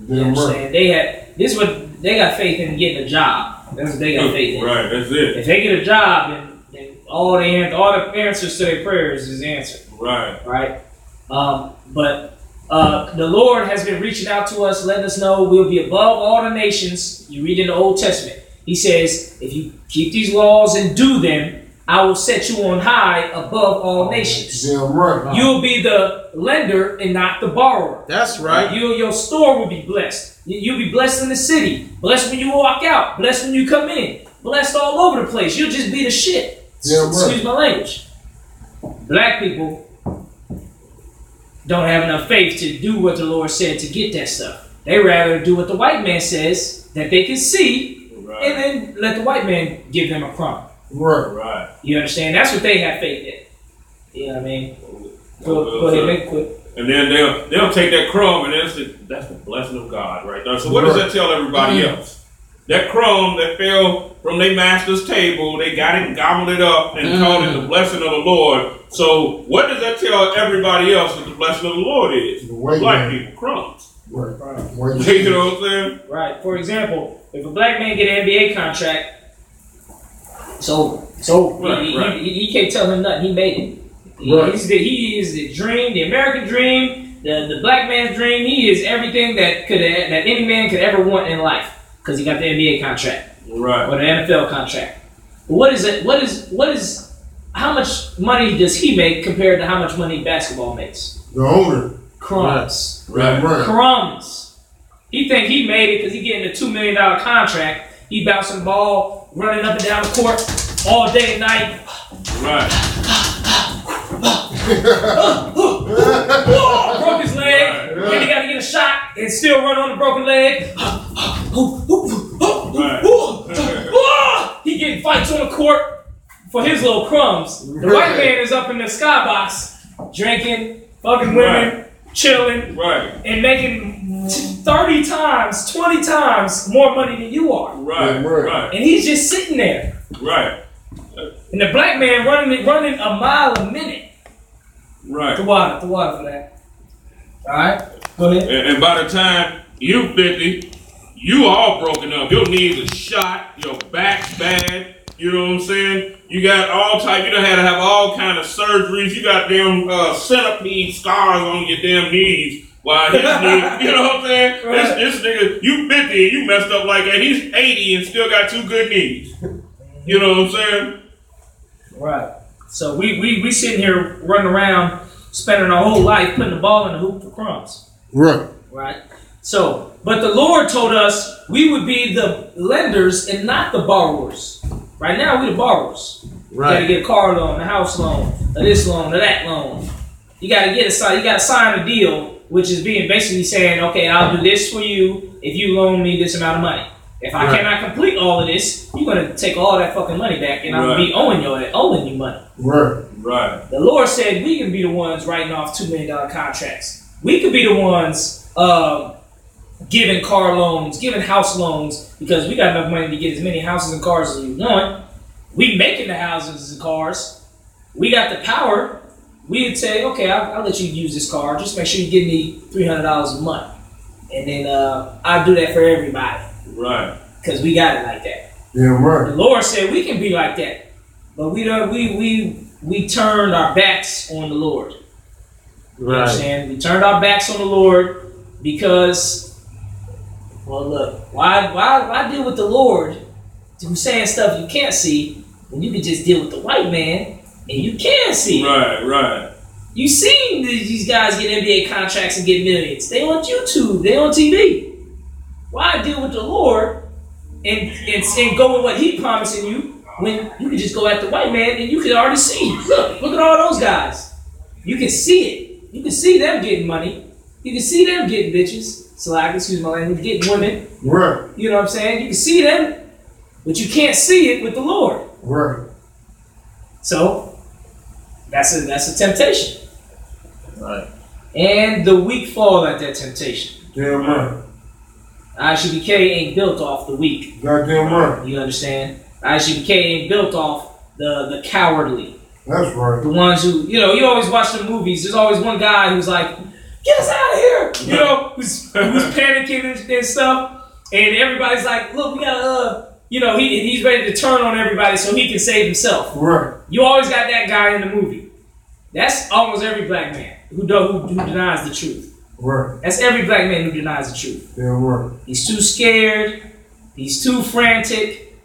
Speaker 1: You understand? They got faith in getting a job. That's what they got faith in.
Speaker 2: Right, that's it.
Speaker 1: If they get a job, then all the answers to their prayers is answered.
Speaker 2: Right.
Speaker 1: But the Lord has been reaching out to us, letting us know we'll be above all the nations. You read in the Old Testament. He says, if you keep these laws and do them, I will set you on high above all nations.
Speaker 4: Yeah, right.
Speaker 1: You'll be the lender and not the borrower.
Speaker 3: That's right.
Speaker 1: Your store will be blessed. You'll be blessed in the city. Blessed when you walk out. Blessed when you come in. Blessed all over the place. You'll just be the shit.
Speaker 4: Yeah, right.
Speaker 1: Excuse my language. Black people don't have enough faith to do what the Lord said to get that stuff. They rather do what the white man says that they can see, and then let the white man give them a crumb.
Speaker 4: Right.
Speaker 1: You understand? That's what they have faith in. You know what I mean? Go ahead, make it quick.
Speaker 2: And then they'll take that crumb and they'll say, that's the blessing of God right there. So what does that tell everybody else? That crumb that fell from their master's table, they got it and gobbled it up and called it the blessing of the Lord. So what does that tell everybody else that the blessing of the Lord is? Black people, crumbs.
Speaker 4: Right.
Speaker 2: You know what I'm saying?
Speaker 1: Right. For example, if a black man get an NBA contract, he can't tell him nothing. He made it. He is the dream, the American dream, the black man's dream. He is everything that any man could ever want in life because he got the NBA contract, or the NFL contract. But what is it? What is? How much money does he make compared to how much money basketball makes?
Speaker 4: The owner.
Speaker 1: Crumbs.
Speaker 4: Right.
Speaker 1: Crumbs. He think he made it because he getting a $2 million contract. He bouncing the ball, running up and down the court all day and night.
Speaker 2: Right.
Speaker 1: Broke his leg. Then he got to get a shot and still run on the broken leg. He getting fights on the court for his little crumbs. The white man is up in the skybox drinking, fucking women, chilling,
Speaker 2: Right.
Speaker 1: and making 30 times, 20 times more money than you are.
Speaker 2: Right. Right.
Speaker 1: And he's just sitting there.
Speaker 2: Right.
Speaker 1: And the black man running a mile a minute.
Speaker 2: Right.
Speaker 1: The water for that. All right, go ahead.
Speaker 2: And by the time you 50, you all broken up. Your knees are shot. Your back's bad. You know what I'm saying? You got all type. You done had to have all kind of surgeries. You got damn centipede scars on your damn knees. While his knee, you know what I'm saying? Right. This nigga, you 50 and you messed up like that. He's 80 and still got 2 good knees. You know what I'm saying?
Speaker 1: Right. So we sitting here running around, spending our whole life putting the ball in the hoop for crumbs.
Speaker 4: Right.
Speaker 1: Right. So, but the Lord told us we would be the lenders and not the borrowers. Right now, we the borrowers. Right. You got to get a car loan, a house loan, or this loan, or that loan. You got to sign a deal, which is being basically saying, okay, I'll do this for you if you loan me this amount of money. If I cannot complete all of this, you're going to take all that fucking money back, and I'm going to be owing you money.
Speaker 4: Right.
Speaker 2: Right.
Speaker 1: The Lord said we can be the ones writing off $2 million contracts. We could be the ones giving car loans, giving house loans, because we got enough money to get as many houses and cars as we want. We making the houses and cars. We got the power. We would say, okay, I'll let you use this car. Just make sure you give me $300 a month. And then I'll do that for everybody.
Speaker 2: Right.
Speaker 1: Because we got it like that.
Speaker 4: Yeah, right.
Speaker 1: The Lord said we can be like that. But we turned our backs on the Lord. You know what I'm saying? We turned our backs on the Lord because, well, look, why deal with the Lord who's saying stuff you can't see when you can just deal with the white man and you can see?
Speaker 2: Right.
Speaker 1: You seen these guys get NBA contracts and get millions. They on YouTube. They on TV. Why deal with the Lord and go with what He promising you when you can just go at the white man and you can already see? Look at all those guys. You can see it. You can see them getting money. You can see them getting bitches. Excuse my language, getting women.
Speaker 4: Right.
Speaker 1: You know what I'm saying? You can see them, but you can't see it with the Lord.
Speaker 4: Right.
Speaker 1: So that's a temptation.
Speaker 3: Right.
Speaker 1: And the weak fall at that temptation.
Speaker 4: Damn right.
Speaker 1: Isupk ain't built off the weak.
Speaker 4: Goddamn right.
Speaker 1: You understand? Isupk ain't built off the cowardly.
Speaker 4: That's right.
Speaker 1: The ones who, you always watch the movies. There's always one guy who's like, get us out of here. Who's panicking and stuff. And everybody's like, look, we gotta, he's ready to turn on everybody so he can save himself.
Speaker 4: Right.
Speaker 1: You always got that guy in the movie. That's almost every black man who denies the truth.
Speaker 4: Right.
Speaker 1: That's every black man who denies the truth.
Speaker 4: Yeah, right.
Speaker 1: He's too scared. He's too frantic.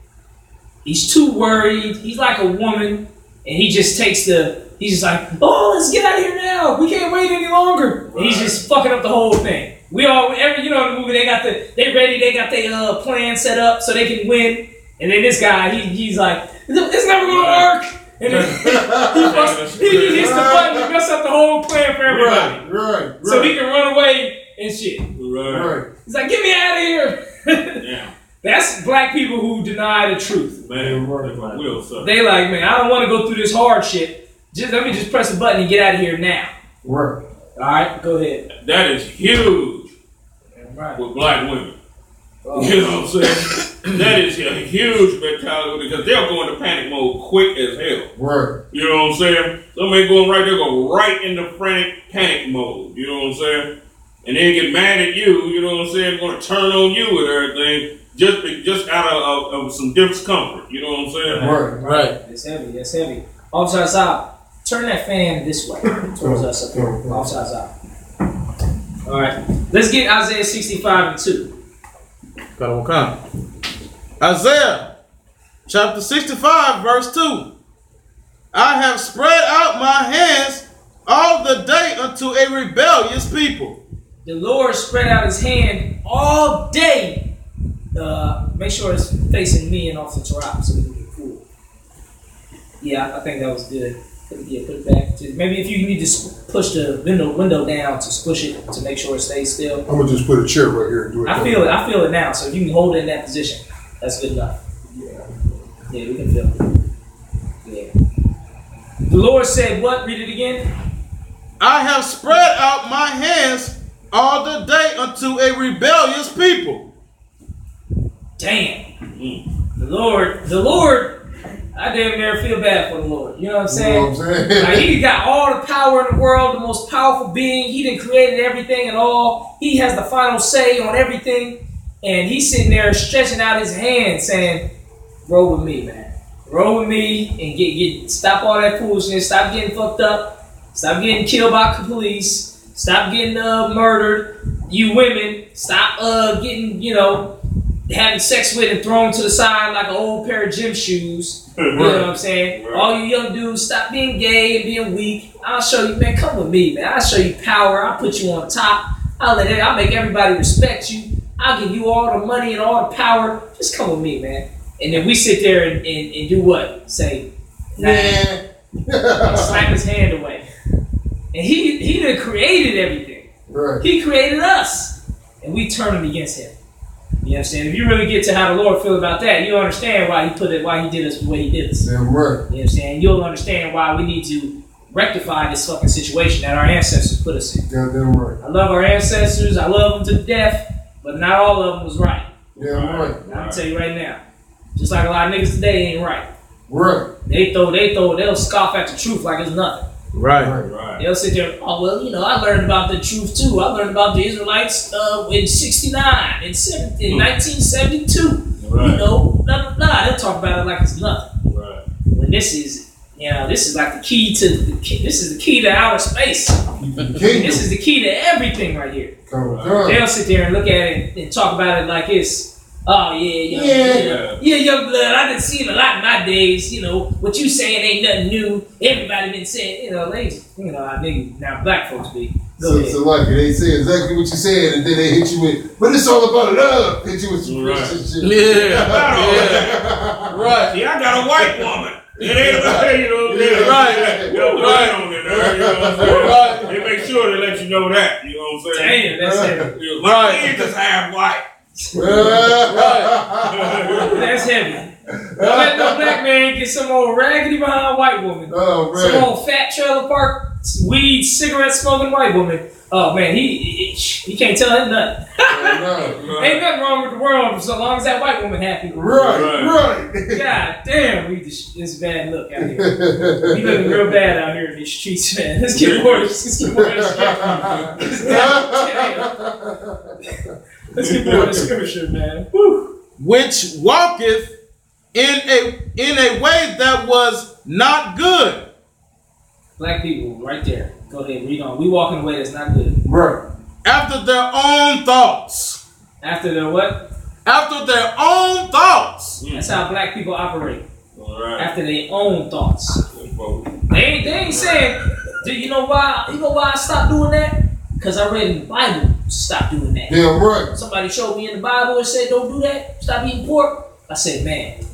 Speaker 1: He's too worried. He's like a woman, and he just he's just like, oh, let's get out of here now. We can't wait any longer. Right. And he's just fucking up the whole thing. In the movie, they got their plan set up so they can win. And then this guy, he's like, it's never gonna work. And then he hits the button to mess up the whole plan for everybody.
Speaker 4: Right.
Speaker 1: So he can run away and shit.
Speaker 2: Right.
Speaker 1: He's like, get me out of here.
Speaker 2: Yeah.
Speaker 1: That's black people who deny the truth.
Speaker 2: Man,
Speaker 1: they like, man, I don't want to go through this hard shit. Let me just press the button and get out of here now.
Speaker 4: Right.
Speaker 1: All right, go ahead.
Speaker 2: That is huge with black women. Oh. You know what I'm saying? That is a huge mentality because they'll go into panic mode quick as hell.
Speaker 4: Right.
Speaker 2: You know what I'm saying? Somebody going right there, go right into frantic panic mode. You know what I'm saying? And then get mad at you. You know what I'm saying? Going to turn on you and everything just out of some discomfort. You know what I'm saying?
Speaker 4: Right.
Speaker 1: It's heavy. Officer Isupk, turn that fan this way towards us up here. Officer Isupk. All right. Let's get Isaiah 65:2.
Speaker 3: Isaiah chapter 65 verse 2. I have spread out my hands all the day unto a rebellious people.
Speaker 1: The Lord spread out his hand all day. Make sure it's facing me and Officer Tarap so we can get cool. Yeah, I think that was good. Put it back. Maybe if you need to push the window down to squish it to make sure it stays still.
Speaker 4: I'm gonna just put a chair right here and do it.
Speaker 1: I feel it now. So if you can hold it in that position, that's good enough. Yeah, we can feel it. Yeah. The Lord said, what? Read it again.
Speaker 3: I have spread out my hands all the day unto a rebellious people.
Speaker 1: Damn. The Lord, I damn near feel bad for the Lord. You know what I'm saying? Like, he got all the power in the world, the most powerful being. He done created everything and all. He has the final say on everything. And he's sitting there stretching out his hand saying, roll with me, man. Roll with me and stop all that foolishness. Stop getting fucked up. Stop getting killed by the police. Stop getting murdered. You women, stop getting, having sex with and thrown to the side like an old pair of gym shoes. You know what I'm saying? Right. All you young dudes, stop being gay and being weak. I'll show you, man. Come with me, man. I'll show you power. I'll put you on top. I'll make everybody respect you. I'll give you all the money and all the power. Just come with me, man. And then we sit there and do what? Say, nah. Slap his hand away. And he done created everything.
Speaker 4: Right.
Speaker 1: He created us. And we turning against him. You know what I'm saying? If you really get to how the Lord feel about that, you'll understand why he did us the way he did us.
Speaker 4: Damn right.
Speaker 1: You know what I'm saying? You'll understand why we need to rectify this fucking situation that our ancestors put us in.
Speaker 4: Damn right.
Speaker 1: I love our ancestors. I love them to death. But not all of them was right.
Speaker 4: Damn right.
Speaker 1: I'm gonna tell you right now. Just like a lot of niggas today ain't right.
Speaker 4: Right.
Speaker 1: They'll scoff at the truth like it's nothing.
Speaker 3: Right.
Speaker 1: They'll sit there, oh, well, I learned about the truth too. I learned about the Israelites in 69, in 1972.
Speaker 2: Right.
Speaker 1: Blah, blah, blah. They'll talk about it like it's nothing.
Speaker 2: Right.
Speaker 1: When this is like the key to outer space. This is the key to everything right here. They'll sit there and look at it and talk about it like it's, oh yeah, young blood. I done seen a lot in my days. What you saying ain't nothing new. Everybody been saying, how niggas now black folks be.
Speaker 4: So like they say exactly what you said, and then they hit you with, but it's all about love. Hit you with some Christian shit.
Speaker 2: Yeah. Right. See, I got a white woman. It ain't about
Speaker 3: right.
Speaker 2: Right. They make sure they let you know that. You know what I'm saying?
Speaker 1: Damn, that's heavy.
Speaker 2: My kids is half white.
Speaker 1: That's heavy. Don't let no black man get some old raggedy behind white woman.
Speaker 4: Oh, man.
Speaker 1: Some old fat trailer park, weed, cigarette smoking white woman. Oh man, he can't tell him nothing. Ain't nothing wrong with the world so long as that white woman happy.
Speaker 4: Right.
Speaker 1: God damn, this bad look out here. We looking real bad out here in these streets, man. Let's get more. Let's get more of the scripture, man. Woo.
Speaker 3: Which walketh in a way that was not good.
Speaker 1: Black people, right there. Go ahead, read on. We walk in a way that's not good.
Speaker 4: Right.
Speaker 3: After their own thoughts.
Speaker 1: After their what?
Speaker 3: After their own thoughts.
Speaker 1: That's how black people operate.
Speaker 2: Right.
Speaker 1: After their own thoughts. They ain't saying, you know why I stopped doing that? Because I read in the Bible to stop doing that.
Speaker 4: Damn right.
Speaker 1: Somebody showed me in the Bible and said, don't do that. Stop eating pork. I said, man,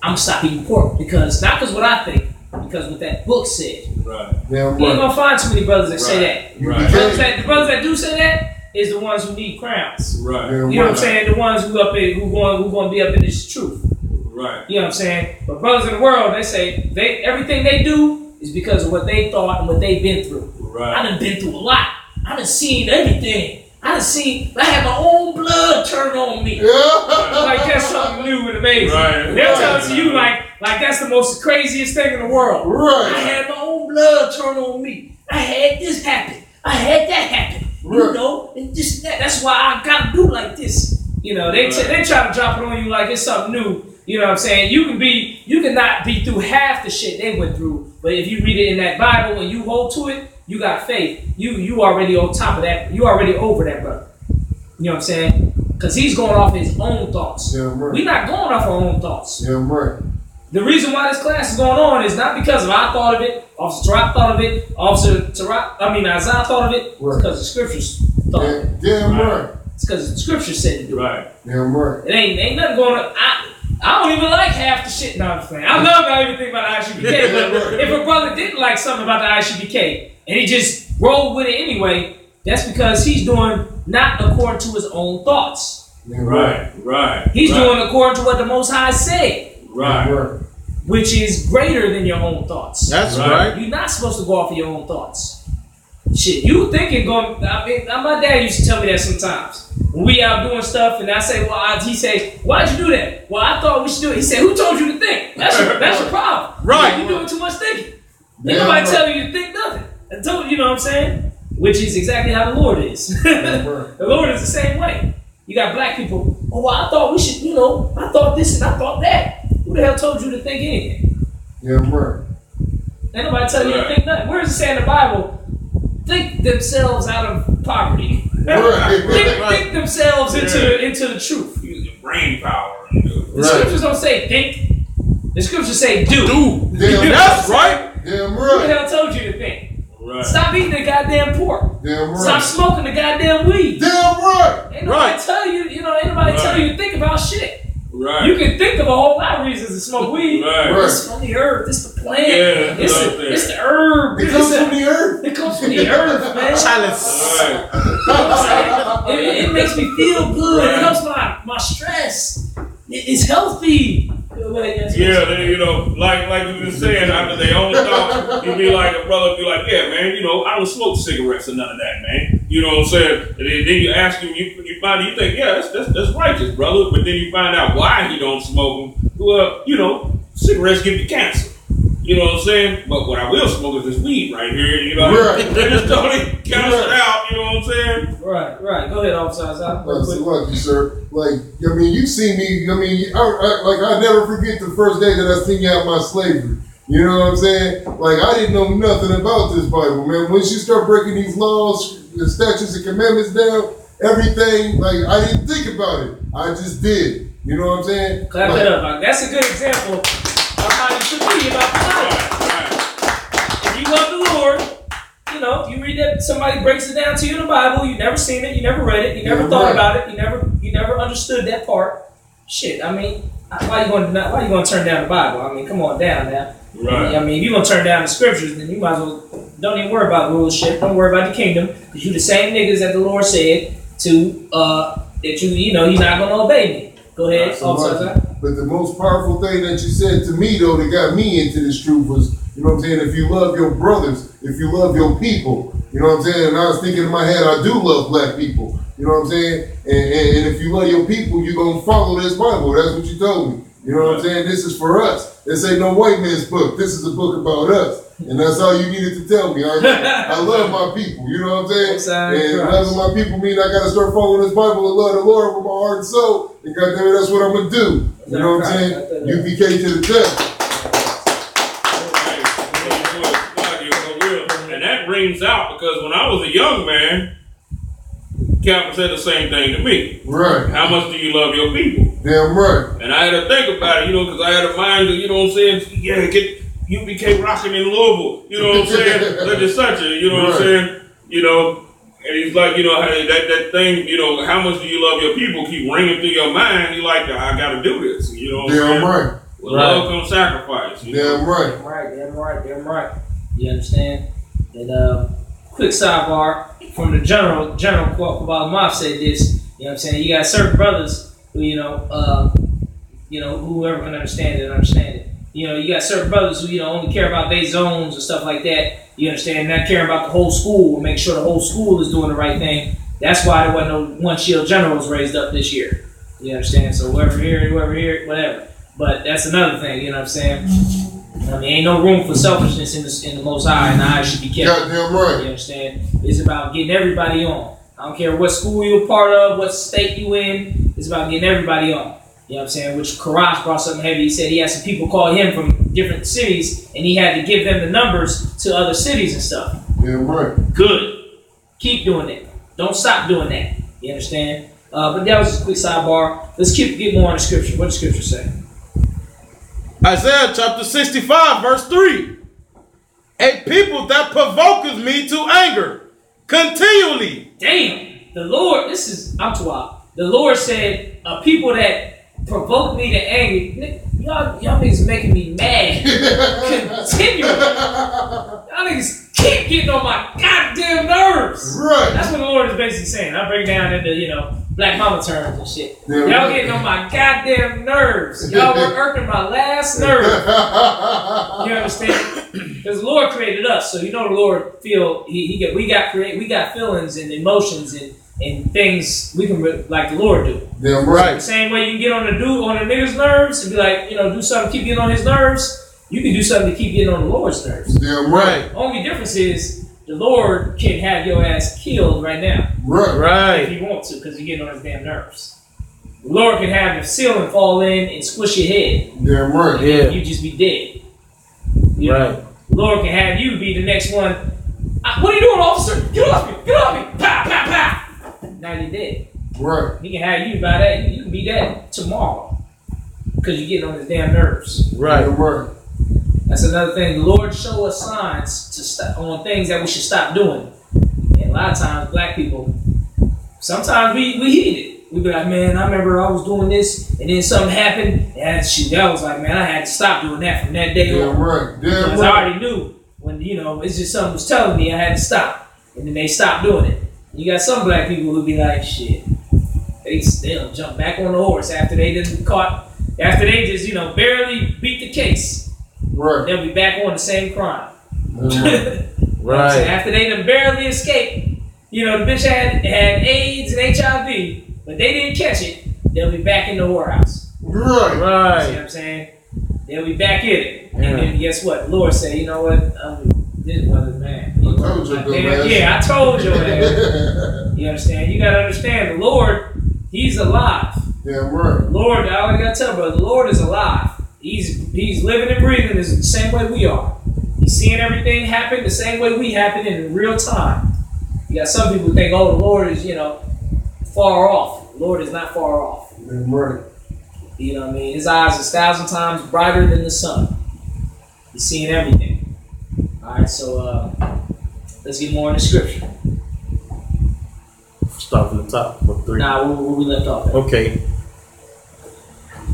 Speaker 1: I'm going to stop eating pork. Not because what I think, because what that book said.
Speaker 2: Right.
Speaker 4: Damn right.
Speaker 1: You ain't going to find too many brothers that say that.
Speaker 2: Right.
Speaker 1: The brothers that do say that is the ones who need crowns.
Speaker 2: Right.
Speaker 4: Damn
Speaker 1: You know what I'm saying? The ones who going to be up in this truth.
Speaker 2: Right.
Speaker 1: You know what I'm saying? But brothers in the world, they say everything they do is because of what they thought and what they've been through.
Speaker 2: Right.
Speaker 1: I done been through a lot. I done seen everything. I had my own blood turn on me. Like that's something new and amazing.
Speaker 2: Right.
Speaker 1: They'll tell it to you like that's the most craziest thing in the world.
Speaker 4: Right.
Speaker 1: I had my own blood turn on me. I had this happen. I had that happen.
Speaker 4: Right.
Speaker 1: And this and that. That's why I gotta do like this. They try to drop it on you like it's something new. You know what I'm saying? You cannot be through half the shit they went through, but if you read it in that Bible and you hold to it, you got faith. You already on top of that. You already over that, brother. You know what I'm saying? Because he's going off his own thoughts.
Speaker 4: Yeah, right.
Speaker 1: We're not going off our own thoughts.
Speaker 4: Yeah, right.
Speaker 1: The reason why this class is going on is not because of I thought of it, Officer Tarak thought of it, Isaiah thought of it. It's because the scriptures thought of it.
Speaker 4: Damn right.
Speaker 1: It's because the scriptures said to do it.
Speaker 2: Right.
Speaker 4: Damn right.
Speaker 1: It ain't nothing going on. I don't even like half the shit. No, I'm saying. I love everything about the ISUPK, but if a brother didn't like something about the ISUPK and he just rolled with it anyway, that's because he's doing not according to his own thoughts.
Speaker 2: Right.
Speaker 1: He's doing according to what the Most High said.
Speaker 2: Right.
Speaker 1: Which is greater than your own thoughts.
Speaker 3: That's right.
Speaker 1: You're not supposed to go off of your own thoughts. shit, you thinking going? I mean, my dad used to tell me that sometimes when we out doing stuff, and I say, well, he say, why'd you do that? Well, I thought we should do it. He said, who told you to think? That's your problem.
Speaker 3: Right.
Speaker 1: You doing too much thinking. Ain't nobody tell you to think nothing. I told you know what I'm saying? Which is exactly how the Lord is. The Lord is the same way. You got black people. Oh, well, I thought we should, I thought this and I thought that. Who the hell told you to think anything?
Speaker 4: Yeah, right.
Speaker 1: Ain't nobody tell you to think nothing. Where does it say in the Bible? Think themselves out of poverty. Think themselves into the truth.
Speaker 2: Using brain power.
Speaker 1: The scriptures don't say think. The scriptures say do.
Speaker 4: Damn,
Speaker 3: that's right.
Speaker 4: Damn
Speaker 1: Who
Speaker 4: right.
Speaker 1: the hell told you to think?
Speaker 2: Right.
Speaker 1: Stop eating the goddamn pork.
Speaker 4: Damn right.
Speaker 1: Stop smoking the goddamn weed.
Speaker 4: Damn right.
Speaker 1: Ain't nobody tell you, ain't nobody tell you to think about shit.
Speaker 2: Right.
Speaker 1: You can think of a whole lot of reasons to smoke weed.
Speaker 2: Right.
Speaker 1: It's from the herb. It's the plant.
Speaker 2: Yeah,
Speaker 1: It's the herb.
Speaker 4: It comes from the earth.
Speaker 1: It comes from the earth, man.
Speaker 3: Chalice.
Speaker 2: Right.
Speaker 1: It makes me feel good. It helps my stress. It's healthy.
Speaker 2: Yeah, they, like you been saying, after their own thought, you'd be like, a brother be like, yeah, man, I don't smoke cigarettes or none of that, man. You know what I'm saying? And then you ask him, you think, yeah, that's righteous, brother. But then you find out why he don't smoke them. Well, cigarettes give you cancer. You know what I'm saying? But what I will smoke is this weed right here.
Speaker 4: Right.
Speaker 2: They just totally cancel it out. You know what I'm saying?
Speaker 1: Right. Go ahead, Officer.
Speaker 4: So lucky, sir. You see me. I never forget the first day that I seen you out my slavery. You know what I'm saying? I didn't know nothing about this Bible, man. Once you start breaking these laws, the statutes and commandments down, everything, I didn't think about it. I just did. You know what I'm saying?
Speaker 1: Clap that up. That's a good example of how you should be about the Bible. If you love the Lord, you read that, somebody breaks it down to you in the Bible, you never seen it, you never read it, you never thought about it, you never understood that part. Shit, I mean, why you going to turn down the Bible? I mean, come on down now.
Speaker 2: Right.
Speaker 1: I mean, if you're going to turn down the scriptures, then you might as well don't even worry about rulership. Don't worry about the kingdom, because you the same niggas that the Lord said to, that you're not going to obey me. Go ahead.
Speaker 4: But the most powerful thing that you said to me, though, that got me into this truth was, you know what I'm saying, if you love your brothers, if you love your people, you know what I'm saying, and I was thinking in my head, I do love black people, you know what I'm saying, and if you love your people, you're going to follow this Bible. That's what you told me. You know what I'm saying? This is for us. This ain't no white man's book. This is a book about us. And that's all you needed to tell me. I love my people. You know what I'm saying? And loving my people mean I got to start following this Bible and love the Lord with my heart and soul. And goddamn it, that's what I'm going to do. You know what I'm saying? UPK to the death.
Speaker 2: And that rings out because when I was a young man, Captain said the same thing to me.
Speaker 4: Right.
Speaker 2: How much do you love your people?
Speaker 4: Damn right.
Speaker 2: And I had to think about it, because I had a mind to, what I'm saying, get UPK rocking in Louisville, you know what I'm saying? Such and such, you know what I'm saying? And he's like, that thing, how much do you love your people keep ringing through your mind. You're like, I got to do this, you know what I'm saying?
Speaker 4: Damn right.
Speaker 2: With love comes sacrifice.
Speaker 4: Damn right.
Speaker 1: Damn right. You understand? And quick sidebar from the General Kabbalah Moff said this. You know what I'm saying? You got certain brothers who, whoever can understand it. You got certain brothers who, only care about their zones and stuff like that. You understand? Not caring about the whole school and make sure the whole school is doing the right thing. That's why there wasn't no one shield generals raised up this year. You understand? So whoever here, whatever. But that's another thing, you know what I'm saying? I mean, ain't no room for selfishness in the Most High, and I should be kept.
Speaker 4: Goddamn right.
Speaker 1: You understand? It's about getting everybody on. I don't care what school you're a part of, what state you in. It's about getting everybody on. You know what I'm saying? Which Karash brought something heavy. He said he had some people call him from different cities, and he had to give them the numbers to other cities and stuff.
Speaker 4: Damn right.
Speaker 1: Good. Keep doing it. Don't stop doing that. You understand? But that was just a quick sidebar. Let's get more on the scripture. What does the scripture say?
Speaker 3: Isaiah chapter 65, verse 3. A people that provoketh me to anger continually.
Speaker 1: Damn. The Lord, I'm too wild. The Lord said, a people that provoke me to anger. Y'all niggas making me mad. Continually. Y'all niggas keep getting on my goddamn goddamn nerves.
Speaker 4: Right.
Speaker 1: That's what the Lord is basically saying. I break it down into, black mama terms and shit.
Speaker 4: Yeah,
Speaker 1: Y'all
Speaker 4: right.
Speaker 1: getting on my goddamn nerves. Y'all were irking my last nerve. You understand? Because the Lord created us, so the Lord feel we got feelings and emotions and things we can like the Lord do.
Speaker 4: Damn right.
Speaker 1: The same way you can get on the nigga's nerves and be like, do something to keep getting on his nerves. You can do something to keep getting on the Lord's nerves.
Speaker 4: Damn right.
Speaker 1: Only difference is the Lord can have your ass killed right now.
Speaker 3: Right.
Speaker 1: If he wants to, because you're getting on his damn nerves. The Lord can have the ceiling fall in and squish your head.
Speaker 4: Damn right.
Speaker 3: Yeah.
Speaker 1: You just be dead. You know? The Lord can have you be the next one. What are you doing, officer? Get off me! Get off me! Pow, pow, pow! Now you're dead.
Speaker 4: Right.
Speaker 1: He can have you by that. You can be that tomorrow. Because you're getting on his damn nerves.
Speaker 3: Right.
Speaker 4: Damn right.
Speaker 1: That's another thing. The Lord show us signs to stop on things that we should stop doing. And a lot of times, black people, sometimes we hit it. We be like, man, I remember I was doing this, and then something happened, and that was like, man, I had to stop doing that from that day on.
Speaker 4: Damn right. Damn
Speaker 1: Because
Speaker 4: right.
Speaker 1: I already knew when, it's just something was telling me I had to stop. And then they stopped doing it. You got some black people who be like, shit, they'll jump back on the horse after they just barely beat the case.
Speaker 4: Right.
Speaker 1: They'll be back on the same crime.
Speaker 3: Right.
Speaker 1: After they done barely escaped, the bitch had AIDS and HIV, but they didn't catch it, they'll be back in the whorehouse.
Speaker 4: Right.
Speaker 1: See
Speaker 3: Right.
Speaker 1: what I'm saying? They'll be back in it.
Speaker 3: Yeah.
Speaker 1: And then guess what? The Lord said, you know what? This brother's man.
Speaker 4: I told you, dumbass.
Speaker 1: Yeah, I told you that. You understand? You gotta understand the Lord, He's alive.
Speaker 4: Damn right.
Speaker 1: Lord, I gotta tell brother, the Lord is alive. He's living and breathing the same way we are. He's seeing everything happen the same way we happen in real time. You got some people who think, oh, the Lord is, far off. The Lord is not far off.
Speaker 4: Damn right.
Speaker 1: You know what I mean? His eyes is 1,000 times brighter than the sun. He's seeing everything. All right, so let's get more into scripture.
Speaker 3: Start from the top. What 3?
Speaker 1: Nah, where we left off at.
Speaker 3: Okay.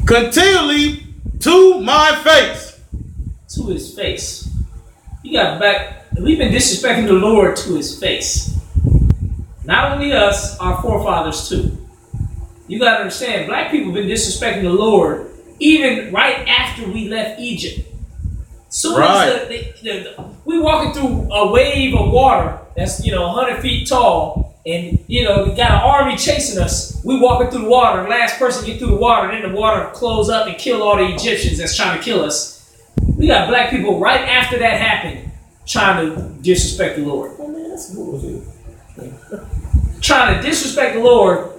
Speaker 3: Continually to my face.
Speaker 1: To his face. You got back. We've been disrespecting the Lord to his face. Not only us, our forefathers too. You got to understand, black people have been disrespecting the Lord even right after we left Egypt. Soon as we walking through a wave of water that's 100 feet tall, and we got an army chasing us. We walking through the water. The last person get through the water, and then the water close up and kill all the Egyptians that's trying to kill us. We got black people right after that happened trying to disrespect the Lord.
Speaker 3: Oh man, that's bullshit.
Speaker 1: Trying to disrespect the Lord,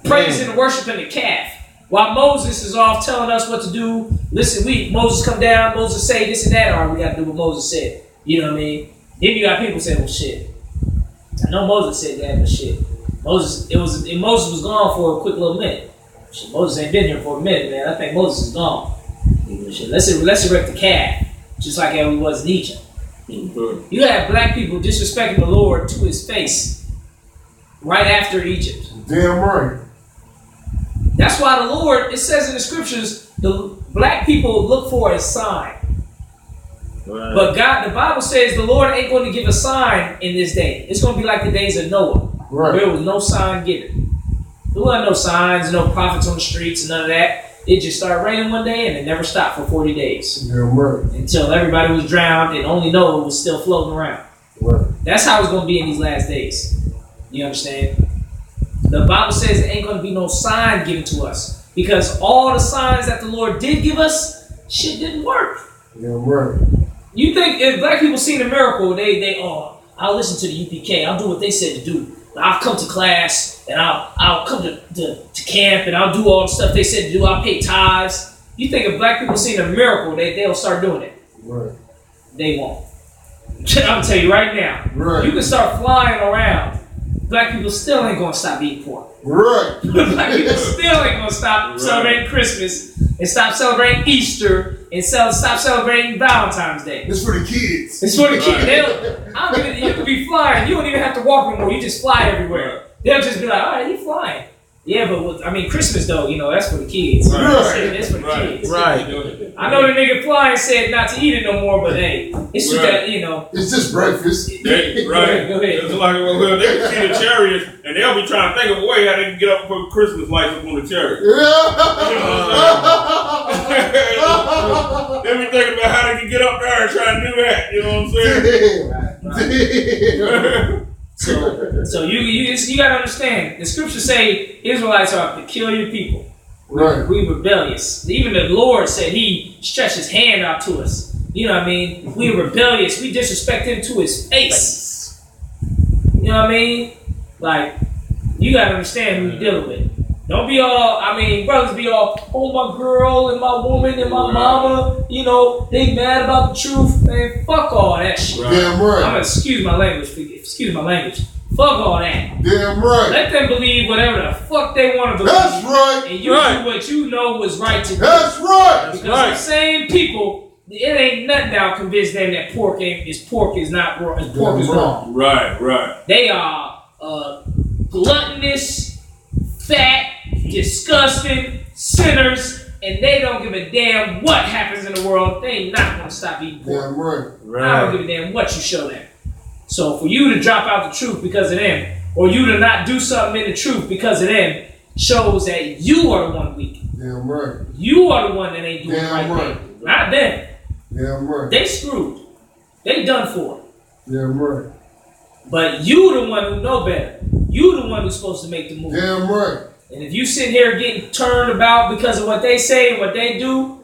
Speaker 1: praising and worshiping the calf. While Moses is off telling us what to do. Listen, Moses come down, Moses say this and that. All right, we got to do what Moses said. You know what I mean? Then you got people saying, well, shit. I know Moses said that, but shit. Moses was gone for a quick little minute. Shit, Moses ain't been here for a minute, man. I think Moses is gone. Shit, let's erect the calf, just like how we was in Egypt. You have black people disrespecting the Lord to his face right after Egypt.
Speaker 4: Damn right.
Speaker 1: That's why the Lord, it says in the scriptures, the black people look for a sign.
Speaker 3: Right.
Speaker 1: But God, the Bible says the Lord ain't going to give a sign in this day. It's going to be like the days of Noah.
Speaker 4: Right.
Speaker 1: There was no sign given. There wasn't no signs, no prophets on the streets, and none of that. It just started raining one day and it never stopped for 40 days.
Speaker 4: Damn right.
Speaker 1: Until everybody was drowned and only Noah was still floating around.
Speaker 4: Right.
Speaker 1: That's how it's going to be in these last days. You understand? The Bible says there ain't going to be no sign given to us. Because all the signs that the Lord did give us, shit didn't work.
Speaker 4: Damn right.
Speaker 1: You think if black people seen a miracle, I'll listen to the UPK. I'll do what they said to do. I'll come to class and I'll come to camp and I'll do all the stuff they said to do. I'll pay tithes. You think if black people seen a miracle, they'll start doing it?
Speaker 4: Right.
Speaker 1: They won't. I'm gonna tell you right now.
Speaker 4: Right.
Speaker 1: You can start flying around. Black people still ain't gonna stop eating pork.
Speaker 4: Right.
Speaker 1: Black people still ain't gonna stop celebrating Christmas and stop celebrating Easter and stop celebrating Valentine's Day.
Speaker 4: It's for the kids.
Speaker 1: It's for the kids. You could be flying. You don't even have to walk anymore. You just fly everywhere. They'll just be like, all right, he's flying. Yeah, but I mean, Christmas though, you know, that's for the kids.
Speaker 2: Right.
Speaker 1: That's for the kids.
Speaker 3: Right.
Speaker 1: I know the nigga flying said not to eat it no more, but hey, it's just that, you know.
Speaker 4: It's just breakfast.
Speaker 2: Right.
Speaker 1: Go ahead.
Speaker 2: It's like, well, they can see the chariots, and they'll be trying to think of a way how they can get up for Christmas lights up on the chariot.
Speaker 4: Yeah.
Speaker 2: They'll be thinking about how they can get up there and try and do that. You know what I'm saying?
Speaker 1: So you gotta understand. The scriptures say Israelites are a peculiar people.
Speaker 4: Right.
Speaker 1: We rebellious. Even the Lord said He stretched His hand out to us. You know what I mean? We rebellious. We disrespect Him to His face. You know what I mean? Like, you gotta understand who you're dealing with. Don't be all, I mean, brothers be all, oh, my girl and my woman and my mama, you know, they mad about the truth. Man, fuck all that shit.
Speaker 4: Damn right.
Speaker 1: I'm gonna excuse my language. Fuck all that.
Speaker 4: Damn right.
Speaker 1: Let them believe whatever the fuck they want to believe.
Speaker 4: That's right.
Speaker 1: And you do what you know was right to do.
Speaker 4: That's right.
Speaker 1: Because the same people, it ain't nothing that'll convince them that pork is not wrong. Pork is wrong.
Speaker 2: Right.
Speaker 1: They are gluttonous, fat, disgusting sinners, and they don't give a damn what happens in the world. They ain't not gonna stop eating pork.
Speaker 4: Damn right.
Speaker 1: I don't give a damn what you show them. So for you to drop out the truth because of them, or you to not do something in the truth because of them, shows that you are the one weak.
Speaker 4: Damn right.
Speaker 1: You are the one that ain't doing the right thing. Not them.
Speaker 4: Damn right.
Speaker 1: They screwed. They done for.
Speaker 4: Damn right.
Speaker 1: But you the one who know better. You the one who's supposed to make the move.
Speaker 4: Damn right.
Speaker 1: And if you sit here getting turned about because of what they say and what they do,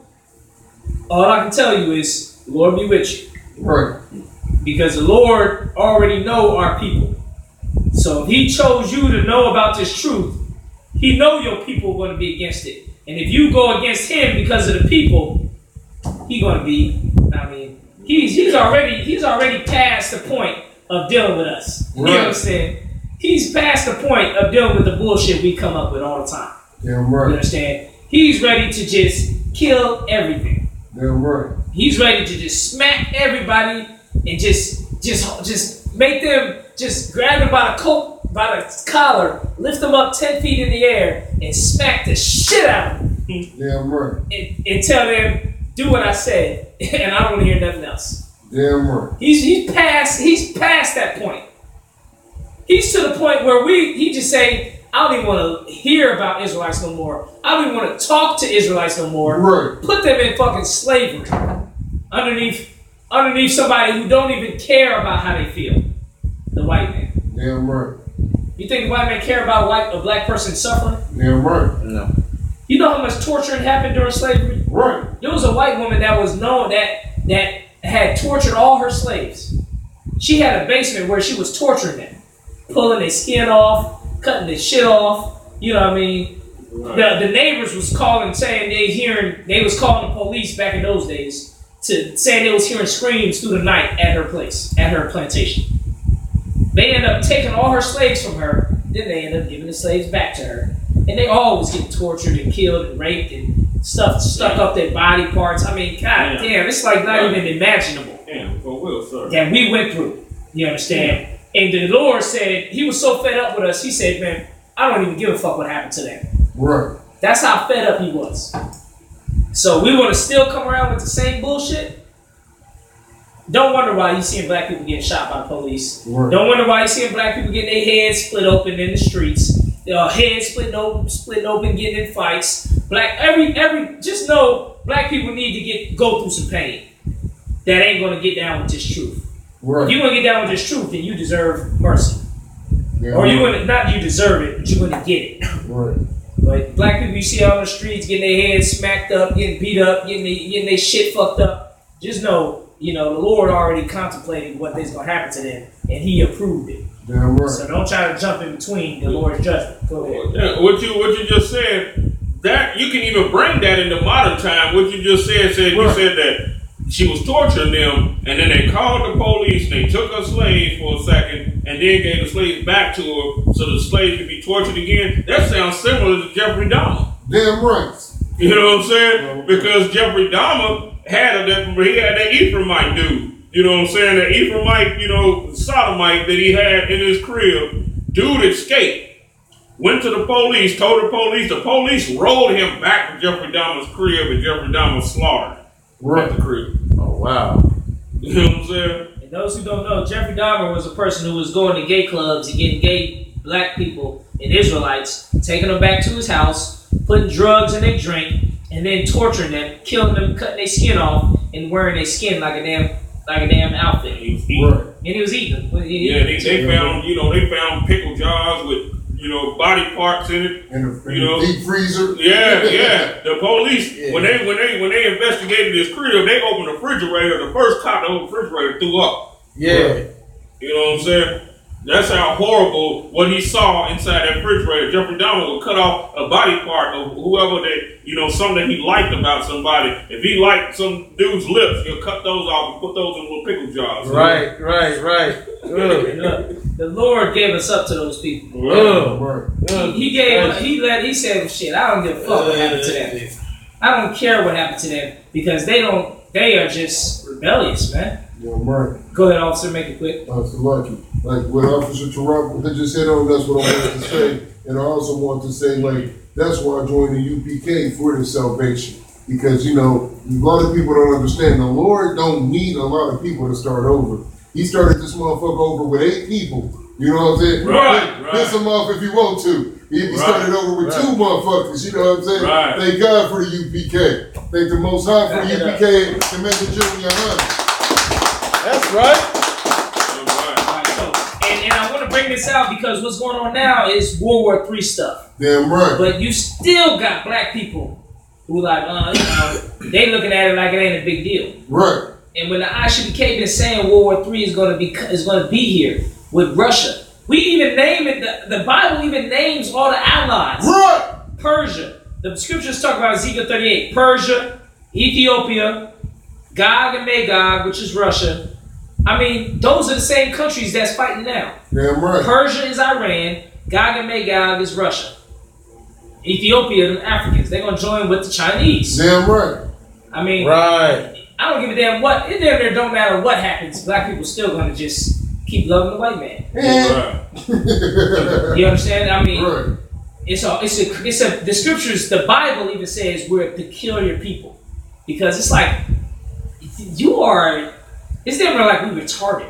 Speaker 1: all I can tell you is, the Lord be with you.
Speaker 4: Right.
Speaker 1: Because the Lord already know our people. So if He chose you to know about this truth, He know your people are going to be against it. And if you go against Him because of the people, He going to be, I mean, he's already past the point of dealing with us.
Speaker 4: Right.
Speaker 1: You understand? He's past the point of dealing with the bullshit we come up with all the time.
Speaker 4: Damn right.
Speaker 1: You understand? He's ready to just kill everything.
Speaker 4: Damn right.
Speaker 1: He's ready to just smack everybody and just make them just grab them by the collar, lift them up 10 feet in the air, and smack the shit out of them.
Speaker 4: Damn right.
Speaker 1: And tell them, do what I said, and I don't want to hear nothing else.
Speaker 4: Damn right.
Speaker 1: He's past that point. He's to the point where he just say, I don't even want to hear about Israelites no more. I don't even want to talk to Israelites no more.
Speaker 4: Right.
Speaker 1: Put them in fucking slavery. Underneath somebody who don't even care about how they feel. The white man.
Speaker 4: Damn right.
Speaker 1: You think the white man care about a black person suffering?
Speaker 4: Damn right.
Speaker 3: No.
Speaker 1: You know how much torturing happened during slavery?
Speaker 4: Right.
Speaker 1: There was a white woman that was known that had tortured all her slaves. She had a basement where she was torturing them. Pulling their skin off, cutting their shit off. You know what I mean? Right. The neighbors was calling, saying they was calling the police back in those days to saying they was hearing screams through the night at her place, at her plantation. They ended up taking all her slaves from her. Then they ended up giving the slaves back to her. And they all was getting tortured and killed and raped and stuff stuck up their body parts. I mean, god damn, it's like not even imaginable that we went through. You understand? And the Lord said, He was so fed up with us, He said, man, I don't even give a fuck what happened to them.
Speaker 4: Right.
Speaker 1: That's how fed up He was. So we want to still come around with the same bullshit? Don't wonder why you seeing black people getting shot by the police. Right. Don't wonder why you seeing black people getting their heads split open in the streets. Heads split open, getting in fights. Just know black people need to go through some pain. That ain't gonna get down with this truth. Right. If you want to get down with this truth, then you deserve mercy. Yeah, or not you deserve it, but you're going to get it.
Speaker 4: Right.
Speaker 1: But black people you see out on the streets getting their heads smacked up, getting beat up, getting their shit fucked up. Just know, the Lord already contemplated what is going to happen to them, and He approved it.
Speaker 4: Damn right.
Speaker 1: So don't try to jump in between the Lord's judgment. Go ahead.
Speaker 2: Yeah, what you just said, that you can even bring that into modern time. What you just said right. You said that she was torturing them, and then they called the police, and they took her slaves for a second, and then gave the slaves back to her so the slaves could be tortured again. That sounds similar to Jeffrey Dahmer.
Speaker 4: Damn right.
Speaker 2: You know what I'm saying? Because Jeffrey Dahmer had that Ephraimite dude. You know what I'm saying? The Ephraimite, sodomite that he had in his crib. Dude escaped. went to the police, told the police rolled him back to Jeffrey Dahmer's crib, and Jeffrey Dahmer was slaughtered at the crib.
Speaker 3: Oh, wow.
Speaker 2: You know what I'm saying?
Speaker 1: And those who don't know, Jeffrey Dahmer was a person who was going to gay clubs and getting gay black people and Israelites, taking them back to his house, putting drugs in their drink, and then torturing them, killing them, cutting their skin off, and wearing their skin like a damn outfit.
Speaker 2: He was eating.
Speaker 1: And he was eating them.
Speaker 2: Yeah, they found, they found pickle jars with, body parts in it.
Speaker 4: And the deep freezer.
Speaker 2: Yeah. The police, when they investigated his crib, they opened the refrigerator. The first cop to open the refrigerator threw up.
Speaker 3: Yeah.
Speaker 2: You know what I'm saying? That's how horrible what he saw inside that refrigerator. Jeffrey Dahmer would cut off a body part of whoever that, something he liked about somebody. If he liked some dude's lips, he'll cut those off and put those in little pickle jars.
Speaker 3: Right.
Speaker 1: The Lord gave us up to those people. He said, shit, I don't give a fuck what happened to them. I don't care what happened to them because they are just rebellious, man.
Speaker 4: Yeah, right.
Speaker 1: Go ahead, officer, make it quick.
Speaker 4: That's lucky. Like what Officer Tarab just hit on, that's what I wanted to say. And I also want to say, that's why I joined the UPK for the salvation. Because, a lot of people don't understand. The Lord don't need a lot of people to start over. He started this motherfucker over with 8 people. You know what I'm saying?
Speaker 2: Right.
Speaker 4: Piss him off if you want to. He started over with 2 motherfuckers. You know what I'm saying?
Speaker 2: Right.
Speaker 4: Thank God for the UPK. Thank the Most High for the UPK and make the junior honor.
Speaker 3: That's right.
Speaker 1: And I want to bring this out because what's going on now is World War III stuff.
Speaker 4: Damn right.
Speaker 1: But you still got black people who they looking at it like it ain't a big deal.
Speaker 4: Right.
Speaker 1: And when the Isupk been saying World War III is going to be here with Russia, we even name it. The Bible even names all the allies.
Speaker 4: Right.
Speaker 1: Persia. The scriptures talk about Ezekiel 38. Persia, Ethiopia, Gog and Magog, which is Russia. I mean, those are the same countries that's fighting now.
Speaker 4: Damn right.
Speaker 1: Persia is Iran. Gog and Magog is Russia. Ethiopia, the Africans, they're going to join with the Chinese.
Speaker 4: Damn right.
Speaker 1: I mean,
Speaker 3: right.
Speaker 1: I don't give a damn what. It there don't matter what happens. Black people still going to just keep loving the white man.
Speaker 2: Right.
Speaker 1: You understand? I mean,
Speaker 4: right.
Speaker 1: The scriptures, the Bible even says we're a peculiar people. Because it's like, it's never like we retarded.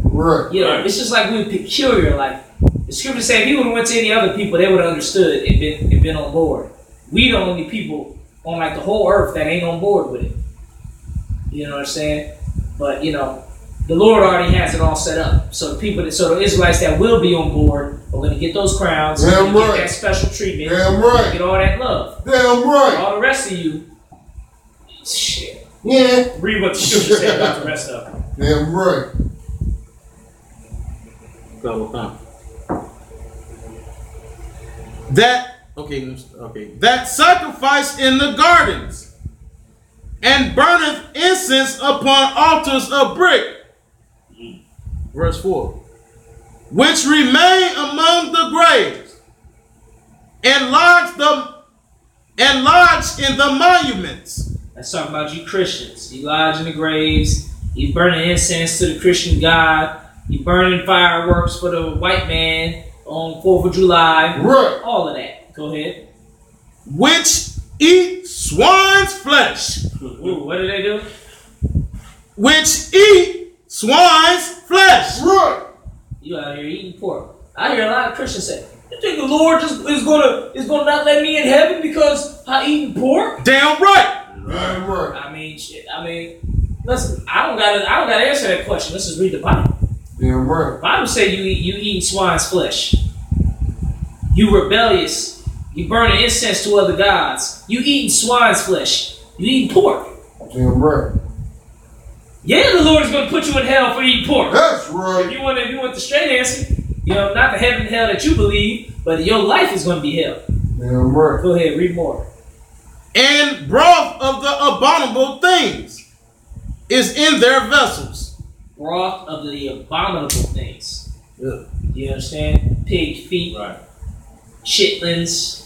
Speaker 4: Right.
Speaker 1: It's just like we were peculiar. Like the scripture say, if you would have went to any other people, they would have understood and been on board. We the only people on the whole earth that ain't on board with it. You know what I'm saying? But the Lord already has it all set up. So the Israelites that will be on board are going to get those crowns.
Speaker 4: Damn right.
Speaker 1: Get that special treatment.
Speaker 4: Damn right.
Speaker 1: Get all that love.
Speaker 4: Damn right.
Speaker 1: All the rest of you, shit.
Speaker 4: Yeah.
Speaker 1: Read what the scripture said about the rest of them.
Speaker 4: Damn right.
Speaker 3: That sacrifice in the gardens and burneth incense upon altars of brick. Verse 4. Which remain among the graves and lodge in the monuments.
Speaker 1: That's talking about you Christians. You lodge in the graves. You burning incense to the Christian God. You burning fireworks for the white man on 4th of July.
Speaker 4: Right.
Speaker 1: All of that. Go ahead.
Speaker 3: Which eat swine's flesh.
Speaker 1: Ooh, what do they do?
Speaker 3: Which eat swine's flesh.
Speaker 4: Right.
Speaker 1: You out here eating pork. I hear a lot of Christians say, "You think the Lord is gonna not let me in heaven because I eating pork?"
Speaker 3: Damn right.
Speaker 4: Damn right.
Speaker 1: I mean, shit. Listen. I don't gotta answer that question. Let's just read the Bible.
Speaker 4: Damn right.
Speaker 1: The Bible say you eating swine's flesh. You rebellious. You burning incense to other gods. You eating swine's flesh. You eating pork.
Speaker 4: Damn right.
Speaker 1: Yeah, the Lord is going to put you in hell for eating pork.
Speaker 4: That's right.
Speaker 1: If you want the straight answer, not the heaven and hell that you believe, but your life is going to be hell.
Speaker 4: Damn right.
Speaker 1: Go ahead, read more.
Speaker 3: And broth of the abominable things is in their vessels.
Speaker 1: Broth of the abominable things.
Speaker 3: Yeah.
Speaker 1: You understand? Pig feet.
Speaker 2: Right.
Speaker 1: Chitlins.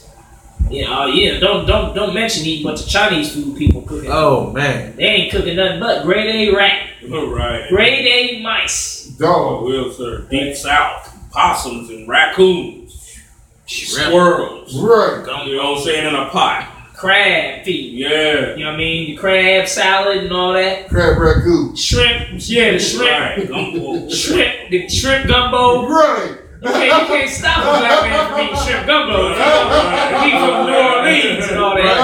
Speaker 1: Don't mention eating what the Chinese food people cooking.
Speaker 3: Oh man.
Speaker 1: They ain't cooking nothing but grade A rat.
Speaker 2: Right.
Speaker 1: Grade A mice.
Speaker 4: Dog.
Speaker 2: Will, sir. Deep South. Possums and raccoons. squirrels.
Speaker 4: Right.
Speaker 2: You know what I'm saying? In a pot.
Speaker 1: Crab feet.
Speaker 2: Yeah.
Speaker 1: You know what I mean? The crab salad and all that.
Speaker 4: Crab ragout.
Speaker 1: Shrimp. Yeah, the shrimp.
Speaker 2: Right. Gumbo.
Speaker 1: The shrimp gumbo.
Speaker 4: Right.
Speaker 1: You can't stop a black man from eating shrimp gumbo. He from New Orleans and all that.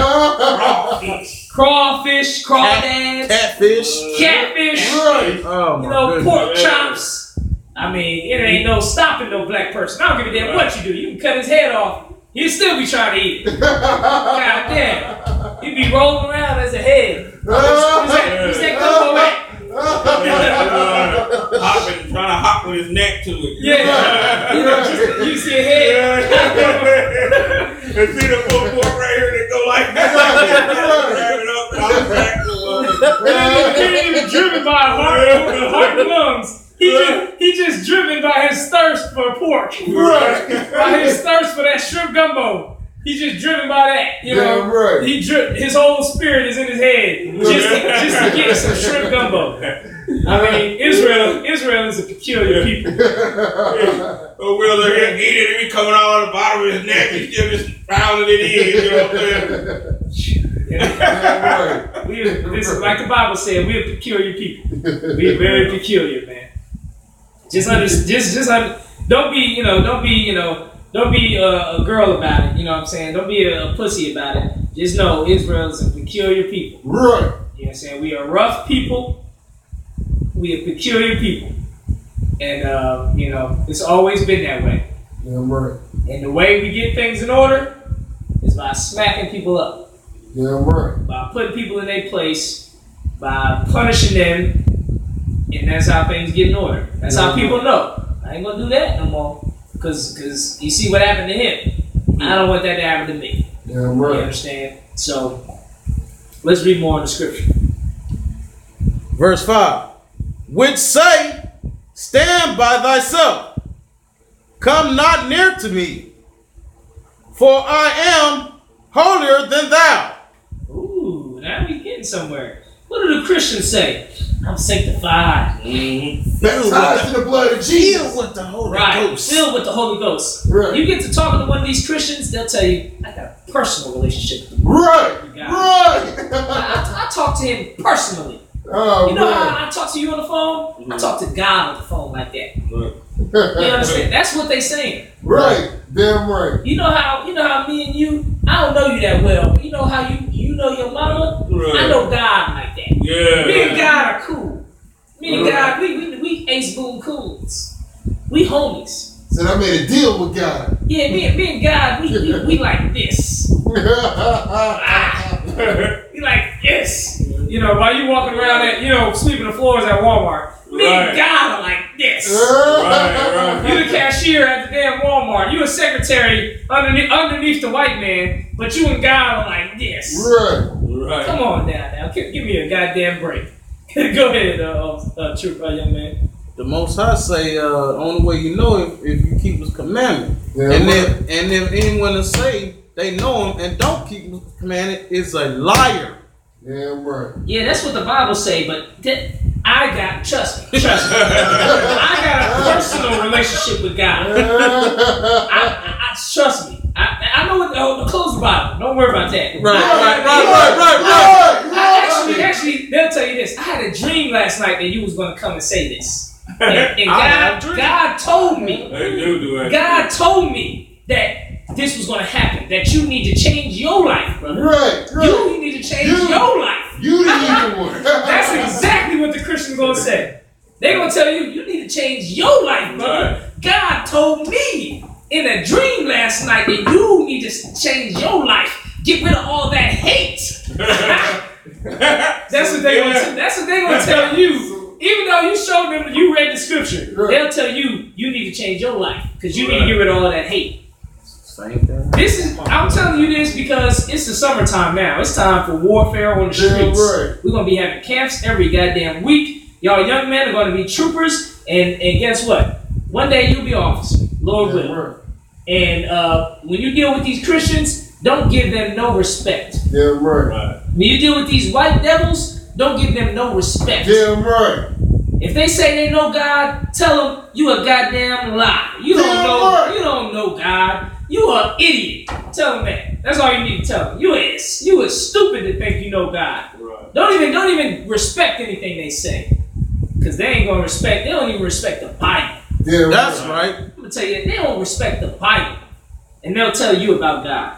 Speaker 1: Crawfish, crawdads, catfish.
Speaker 4: Right.
Speaker 3: Oh,
Speaker 1: You know,
Speaker 3: my
Speaker 1: pork
Speaker 3: goodness.
Speaker 1: chops. I mean, it ain't no stopping no black person. I don't give a damn what you do. You can cut his head off. He'll still be trying to eat it. God damn. He'd be rolling around as a head. Who's that gumbo at?
Speaker 2: Trying to hop with his neck to it.
Speaker 1: Yeah. You know, just, you see a head.
Speaker 2: And see the little pork right here that go like that. Grab it up and I'll back to
Speaker 1: He ain't even driven by heart and lungs. He just driven by his thirst for pork.
Speaker 4: Right.
Speaker 1: By his thirst for that shrimp gumbo. He's just driven by that. You know,
Speaker 4: right.
Speaker 1: His whole spirit is in his head just to get some shrimp gumbo. I mean, Israel is a peculiar people.
Speaker 2: Oh, well, they're eating it and he coming out of the bottom of his neck. He's still just pounding it in. You know what I'm saying?
Speaker 4: Right.
Speaker 1: Listen, like the Bible said, we're peculiar people. We're very peculiar, man. Don't be a girl about it. You know what I'm saying? Don't be a pussy about it. Just know Israel's a peculiar people.
Speaker 4: Right.
Speaker 1: You know what I'm saying? We are rough people. We are peculiar people. And, it's always been that way.
Speaker 4: Yeah, right.
Speaker 1: And the way we get things in order is by smacking people up.
Speaker 4: Yeah, right.
Speaker 1: By putting people in their place, by punishing them, and that's how things get in order. That's how people know. I ain't gonna do that no more. Cause you see what happened to him. I don't want that to happen to me.
Speaker 4: Yeah, right.
Speaker 1: You understand? So let's read more in the scripture.
Speaker 3: Verse 5. Which say, stand by thyself, come not near to me, for I am holier than thou.
Speaker 1: Ooh, now we getting somewhere. What do the Christians say? I'm sanctified.
Speaker 4: Baptized in the blood of Jesus.
Speaker 3: Filled with the Holy
Speaker 1: Right,
Speaker 3: Ghost.
Speaker 1: filled with the Holy Ghost.
Speaker 4: Right.
Speaker 1: You get to talking to one of these Christians, they'll tell you, I got a personal relationship with him.
Speaker 4: Right.
Speaker 1: God.
Speaker 4: Right.
Speaker 1: I talk to him personally.
Speaker 4: Oh,
Speaker 1: You know
Speaker 4: right.
Speaker 1: how I talk to you on the phone? I talk to God on the phone like that.
Speaker 2: Right.
Speaker 1: You understand? That's what they saying.
Speaker 4: Right. Damn right.
Speaker 1: You know how me and you, I don't know you that well, but you know how you know your mama?
Speaker 2: Right.
Speaker 1: I know God like that.
Speaker 2: Yeah.
Speaker 1: Me and God are cool. Me and God, we ace boom cools. We homies.
Speaker 4: Said I made a deal with God.
Speaker 1: Yeah, me and God, we like this. We like this. You know, while you walking around at, sweeping the floors at Walmart, me and God are like this.
Speaker 2: Right.
Speaker 1: You the cashier at the damn Walmart. You a secretary underneath the white man, but you and God are like this.
Speaker 2: Right.
Speaker 1: Come on now. Give me a goddamn break. Go ahead, young man.
Speaker 3: The Most High say, only way you know if you keep His commandment.
Speaker 4: Yeah,
Speaker 3: and
Speaker 4: right.
Speaker 3: if anyone is saved, they know Him and don't keep His commandment is a liar.
Speaker 4: Damn right.
Speaker 1: Yeah, that's what the Bible say, but trust me. I got a personal relationship with God. I trust me. I know what close the Bible. Don't worry about that.
Speaker 3: Right.
Speaker 1: Actually, they'll tell you this. I had a dream last night that you was going to come and say this. And God told me.
Speaker 2: They do it.
Speaker 1: God told me that this was going to happen. That you need to change your life, brother.
Speaker 4: Right.
Speaker 1: You need to change your life.
Speaker 4: You the evil one.
Speaker 1: That's exactly what the Christian's going to say. They're going to tell you need to change your life, brother.
Speaker 2: Right.
Speaker 1: God told me in a dream last night that you need to change your life. Get rid of all that hate. That's what they're going to tell you. Even though you showed them, you read the scripture, they'll tell you need to change your life because you need to get rid of all that hate.
Speaker 3: Same thing.
Speaker 1: I'm telling you this because it's the summertime now. It's time for warfare on the streets.
Speaker 4: Right.
Speaker 1: We're going to be having camps every goddamn week. Y'all young men are going to be troopers. And guess what? One day you'll be officer. Lord willing.
Speaker 4: Right.
Speaker 1: And when you deal with these Christians, don't give them no respect.
Speaker 4: Damn right.
Speaker 1: When you deal with these white devils, don't give them no respect.
Speaker 4: Damn right.
Speaker 1: If they say they know God, tell them you a goddamn lie. You don't know God. You an idiot. Tell him that. That's all you need to tell him. You is stupid to think you know God.
Speaker 2: Right.
Speaker 1: Don't even respect anything they say. Because they ain't gonna respect, they don't even respect the Bible.
Speaker 4: Yeah,
Speaker 3: That's right.
Speaker 1: I'm gonna tell you, they don't respect the Bible. And they'll tell you about God.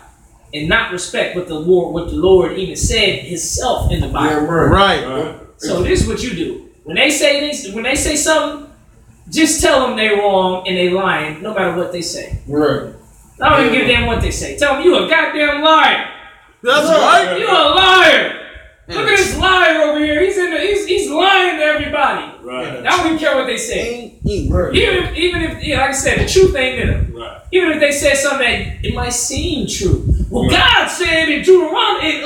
Speaker 1: And not respect what the Lord even said himself in the Bible.
Speaker 4: Yeah,
Speaker 3: Right.
Speaker 1: So this is what you do. When they say something, just tell them they wrong and they lying, no matter what they say.
Speaker 4: Right.
Speaker 1: I don't even give a damn what they say. Tell them you a goddamn liar.
Speaker 3: That's right.
Speaker 1: You a liar. Look at this liar over here. He's lying to everybody.
Speaker 2: Right.
Speaker 1: I don't even care what they say.
Speaker 4: Right.
Speaker 1: Even if, like I said, the truth ain't in them.
Speaker 2: Right.
Speaker 1: Even if they said something that it might seem true. Well, God said in Deuteronomy,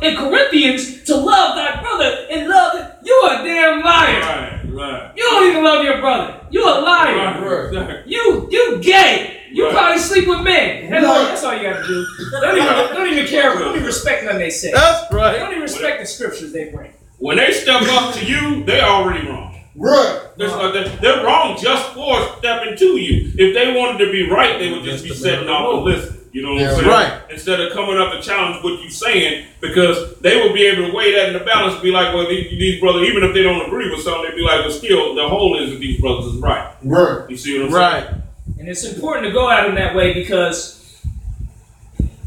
Speaker 1: in Corinthians, to love thy brother and love it. You a damn liar.
Speaker 2: Right.
Speaker 1: You don't even love your brother. You a liar.
Speaker 2: Right.
Speaker 1: You gay. You
Speaker 2: Right.
Speaker 1: probably sleep with men. That's all you got to do. Don't even care. Don't even respect nothing they say.
Speaker 3: That's right.
Speaker 1: Don't even respect the scriptures they bring.
Speaker 2: When they step up to you, they already wrong.
Speaker 4: Right.
Speaker 2: They're wrong just for stepping to you. If they wanted to be right, they would just be setting off and listening. You know what I'm saying?
Speaker 3: Right.
Speaker 2: Instead of coming up to challenge what you're saying, because they would be able to weigh that in the balance and be like, well, these brothers, even if they don't agree with something, they'd be like, well, still, the whole is that these brothers is right.
Speaker 4: Right.
Speaker 2: You see what I'm
Speaker 3: Right.
Speaker 2: saying?
Speaker 1: And it's important to go at them that way because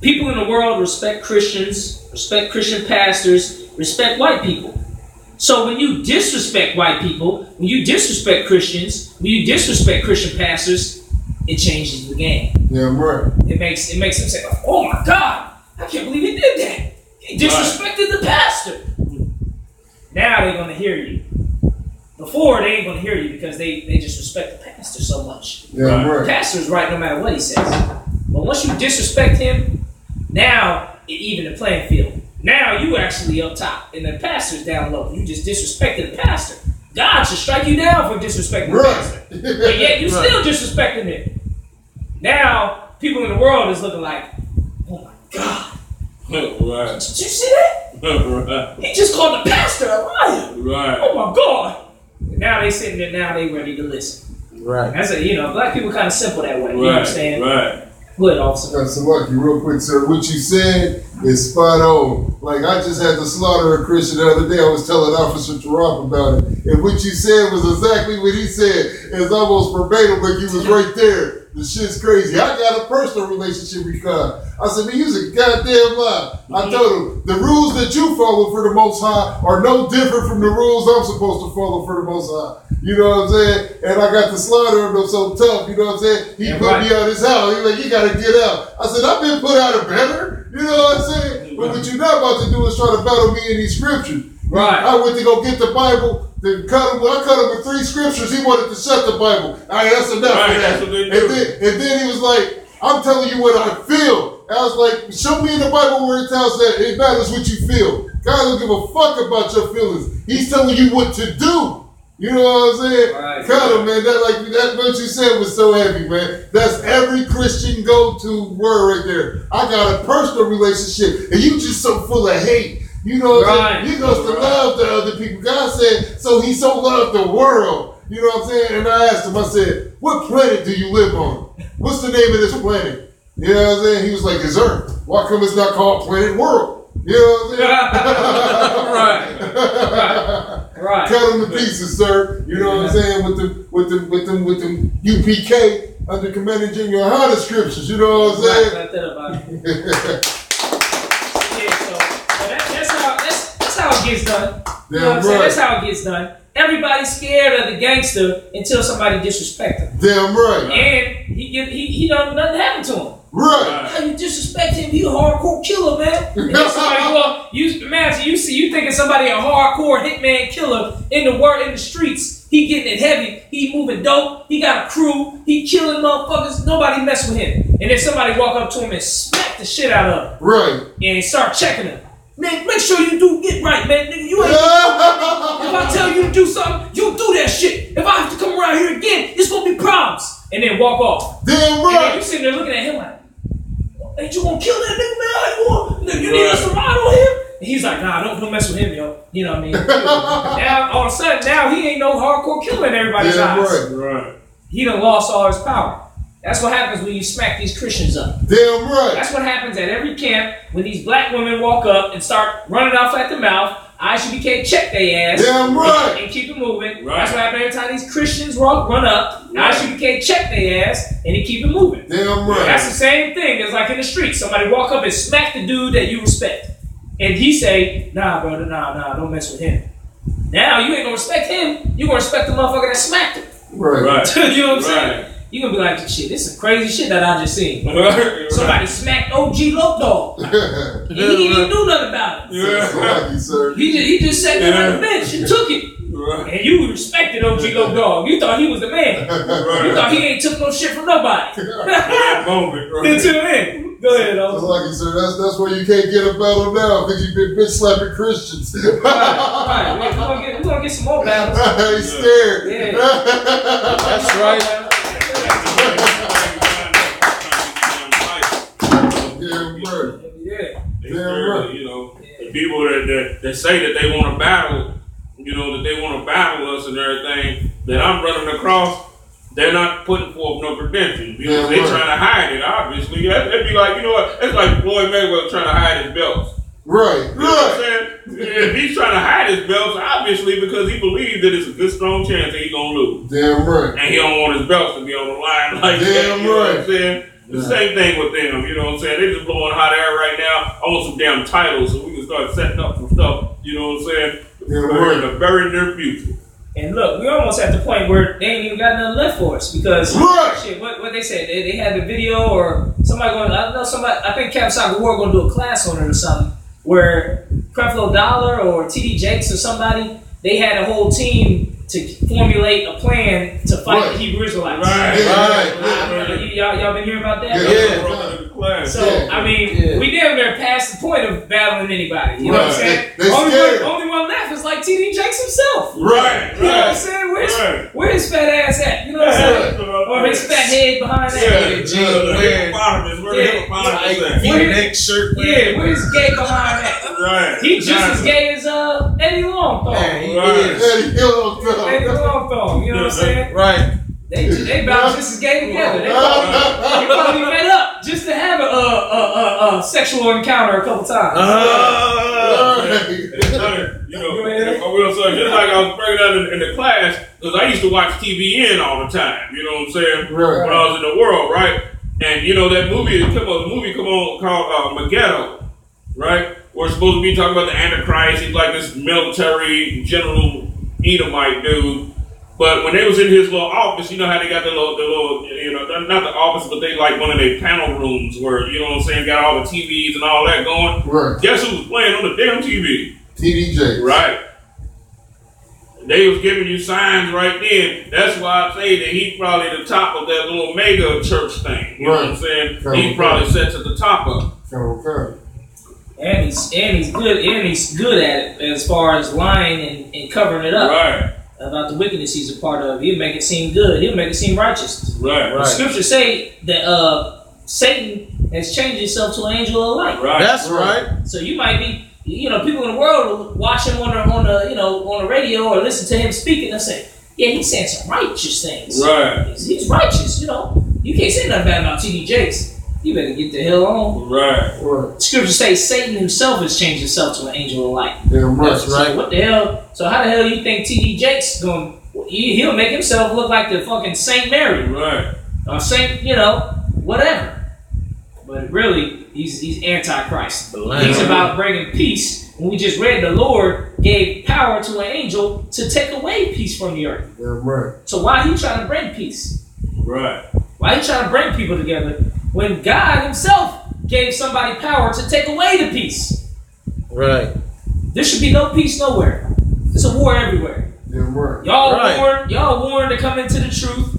Speaker 1: people in the world respect Christians, respect Christian pastors, respect white people. So when you disrespect white people, when you disrespect Christians, when you disrespect Christian pastors, it changes the game.
Speaker 4: Yeah, right.
Speaker 1: It makes them say, "Oh my God, I can't believe he did that. He disrespected the pastor." Now they're gonna hear you. Before they ain't gonna hear you because they just respect the pastor so much.
Speaker 4: Yeah,
Speaker 1: The
Speaker 4: right.
Speaker 1: pastor's right no matter what he says. But once you disrespect him, now it even the playing field. Now you actually up top and the pastor's down low. You just disrespected the pastor. God should strike you down for disrespecting the pastor. But yet you still disrespecting him. Now people in the world is looking like, oh my God.
Speaker 2: Right.
Speaker 1: Did you see that?
Speaker 2: Right.
Speaker 1: He just called the pastor a liar.
Speaker 2: Right.
Speaker 1: Oh my God. And now they sitting there, now they ready to listen.
Speaker 3: Right.
Speaker 1: That's black people kind of simple that way. You know what I'm saying?
Speaker 2: Right.
Speaker 1: Good, officer.
Speaker 4: That's so lucky, real quick, sir. What you said is spot on. Like, I just had to slaughter a Christian the other day. I was telling Officer Tarap about it. And what you said was exactly what he said. It's almost verbatim, like you was right there. The shit's crazy. I got a personal relationship with God. I said, man, you's a goddamn lie. I told him, the rules that you follow for the Most High are no different from the rules I'm supposed to follow for the Most High. You know what I'm saying? And I got to slaughter him so tough. You know what I'm saying? He put me out of his house. He was like, you got to get out. I said, I've been put out of better. You know what I'm saying? But what you're not about to do is try to battle me in these scriptures.
Speaker 1: Right.
Speaker 4: I went to go get the Bible. I cut him with 3 scriptures. He wanted to shut the Bible. All right, that's enough
Speaker 2: Right,
Speaker 4: of
Speaker 2: that's
Speaker 4: that.
Speaker 2: what they do.
Speaker 4: And then he was like, I'm telling you what I feel. I was like, show me in the Bible where it tells that it matters what you feel. God don't give a fuck about your feelings. He's telling you what to do. You know what I'm saying?
Speaker 1: Right.
Speaker 4: Cut him, man. That what you said was so heavy, man. That's every Christian go-to word right there. I got a personal relationship, and you just so full of hate. You know what I'm saying? You're supposed to love the other people. God said, so he so loved the world. You know what I'm saying? And I asked him, I said, what planet do you live on? What's the name of this planet? You know what I'm saying? He was like, it's Earth. Why come it's not called Planet World? You know what I'm saying?
Speaker 1: Right.
Speaker 4: Cut them to pieces, sir. You know what I'm saying? With them UPK under Commander General Hunter scriptures. You know what I'm saying?
Speaker 1: Like that about it. That's how it gets done. You know what I'm saying? That's how it gets done. Everybody's scared of the gangster until somebody disrespects him.
Speaker 4: Damn right.
Speaker 1: And he don't nothing happen to him.
Speaker 4: Right.
Speaker 1: How you disrespect him? He a hardcore killer, man. And then somebody go up, you thinking somebody a hardcore hitman killer in the streets. He getting it heavy. He moving dope. He got a crew. He killing motherfuckers. Nobody mess with him. And then somebody walk up to him and smack the shit out of him.
Speaker 4: Right.
Speaker 1: And start checking him. Man, make sure you get right, man. Nigga, you ain't. If I tell you to do something, you do that shit. If I have to come around here again, it's gonna be problems. And then walk off.
Speaker 4: Damn
Speaker 1: And then
Speaker 4: right.
Speaker 1: you sitting there looking at him like, ain't you gonna kill that nigga, man? How you need us to ride on him? And he's like, nah, don't mess with him, yo. You know what I mean? Now, all of a sudden, now he ain't no hardcore killer in everybody's eyes.
Speaker 4: Right.
Speaker 1: He done lost all his power. That's what happens when you smack these Christians up.
Speaker 4: Damn right.
Speaker 1: That's what happens at every camp when these black women walk up and start running off at the mouth. Isupk check their ass.
Speaker 4: Damn right.
Speaker 1: And keep it moving.
Speaker 2: Right.
Speaker 1: That's what happens every time these Christians run up.
Speaker 2: Right.
Speaker 1: Isupk check their ass and he keep it moving.
Speaker 4: Damn right.
Speaker 1: That's the same thing as like in the street. Somebody walk up and smack the dude that you respect. And he say, nah, brother, nah, don't mess with him. Now you ain't gonna respect him. You gonna respect the motherfucker that smacked him.
Speaker 4: Right.
Speaker 1: You know what I'm saying? You gonna be like, shit, this is some crazy shit that I just seen. Somebody smacked OG Lope Dog. And he didn't even do nothing about it.
Speaker 4: Lucky, sir.
Speaker 1: He just sat there on the bench and took it.
Speaker 2: Right.
Speaker 1: And you respected OG Lope Dog. You thought he was the man. You thought he ain't took no shit from nobody.
Speaker 2: That moment, right.
Speaker 1: Until then. Go ahead,
Speaker 4: So lucky, sir. That's why you can't get a battle now, because you've been bitch slapping Christians.
Speaker 1: Right. We're gonna get some more battles.
Speaker 4: He's scared.
Speaker 1: Yeah.
Speaker 3: That's right.
Speaker 4: Damn right.
Speaker 1: Yeah.
Speaker 2: You know, the people that say that they want to battle, you know, that they want to battle us and everything, that I'm running across, they're not putting forth no credentials because they're trying to hide it, obviously. It'd be like, you know what, it's like Floyd Mayweather trying to hide his belts.
Speaker 4: Right.
Speaker 2: You know what I'm saying? If he's trying to hide his belts, obviously because he believes that it's a good strong chance that he's going to lose.
Speaker 4: Damn right.
Speaker 2: And he don't want his belts to be on the line like that.
Speaker 4: Damn
Speaker 2: You know what I'm
Speaker 4: right.
Speaker 2: saying? The same thing with them, you know what I'm saying? They're just blowing hot air right now. I want some damn titles so we can start setting up some stuff, you know what I'm saying? In the very near future.
Speaker 1: And look, we're almost at the point where they ain't even got nothing left for us because shit, what they said, they had the video or somebody going, I don't know, I think Cap Soccer War going to do a class on it or something where Creflo Dollar or TD Jakes or somebody, they had a whole team to formulate a plan to fight the Hebrew Israelites. Y'all been hearing about that?
Speaker 2: Yeah.
Speaker 1: So, I mean, we damn near past the point of battling anybody. You know what I'm saying? Only one left is like TD Jakes himself.
Speaker 2: Right.
Speaker 1: You know what I'm saying? Where's his fat ass at? You know what I'm saying? Or his fat head behind that. Where's his gay behind that?
Speaker 2: Right.
Speaker 1: He's just as gay as Eddie Longthorn.
Speaker 4: Eddie Longthorn.
Speaker 1: You know what I'm saying?
Speaker 3: Right.
Speaker 1: They about just as gay together. They probably met up just to have a sexual encounter a couple times.
Speaker 2: You know, just like I was breaking down in the class, because I used to watch TVN all the time, you know what I'm saying?
Speaker 4: Right.
Speaker 2: When I was in the world, right? And you know that movie, come on called Megiddo, right? We're supposed to be talking about the Antichrist. He's like this military general Edomite dude. But when they was in his little office, you know how they got the little, you know, not the office, but they like one of their panel rooms where, you know what I'm saying, got all the TVs and all that going.
Speaker 4: Right.
Speaker 2: Guess who was playing on the damn TV?
Speaker 4: TD Jakes.
Speaker 2: Right. They was giving you signs right then. That's why I say that he's probably the top of that little mega church thing. You know what I'm saying? He probably sits at the top of it.
Speaker 4: Okay.
Speaker 1: And he's good at it as far as lying and covering it up.
Speaker 2: Right.
Speaker 1: About the wickedness he's a part of. He'll make it seem good. He'll make it seem righteous.
Speaker 2: Right.
Speaker 1: The scriptures say that Satan has changed himself to an angel of light.
Speaker 2: Right.
Speaker 3: That's right.
Speaker 1: So you might be, you know, people in the world will watch him on the radio or listen to him speaking and say, yeah, he's saying some righteous things.
Speaker 2: Right.
Speaker 1: He's righteous, you know. You can't say nothing bad about TD Jakes. You better get the hell on.
Speaker 2: Right.
Speaker 1: Scripture says Satan himself has changed himself to an angel of light.
Speaker 4: Damn right.
Speaker 1: So what the hell? So how the hell you think TD Jakes going? He'll make himself look like the fucking Saint Mary,
Speaker 2: Right.
Speaker 1: Or Saint, you know, whatever. But really, he's antichrist. He's about bringing peace. When we just read, the Lord gave power to an angel to take away peace from the earth.
Speaker 4: Damn right.
Speaker 1: So why he trying to bring peace?
Speaker 2: Right.
Speaker 1: Why he trying to bring people together when God himself gave somebody power to take away the peace?
Speaker 3: Right.
Speaker 1: There should be no peace nowhere. It's a war everywhere.
Speaker 4: Damn right.
Speaker 1: Y'all warned to come into the truth.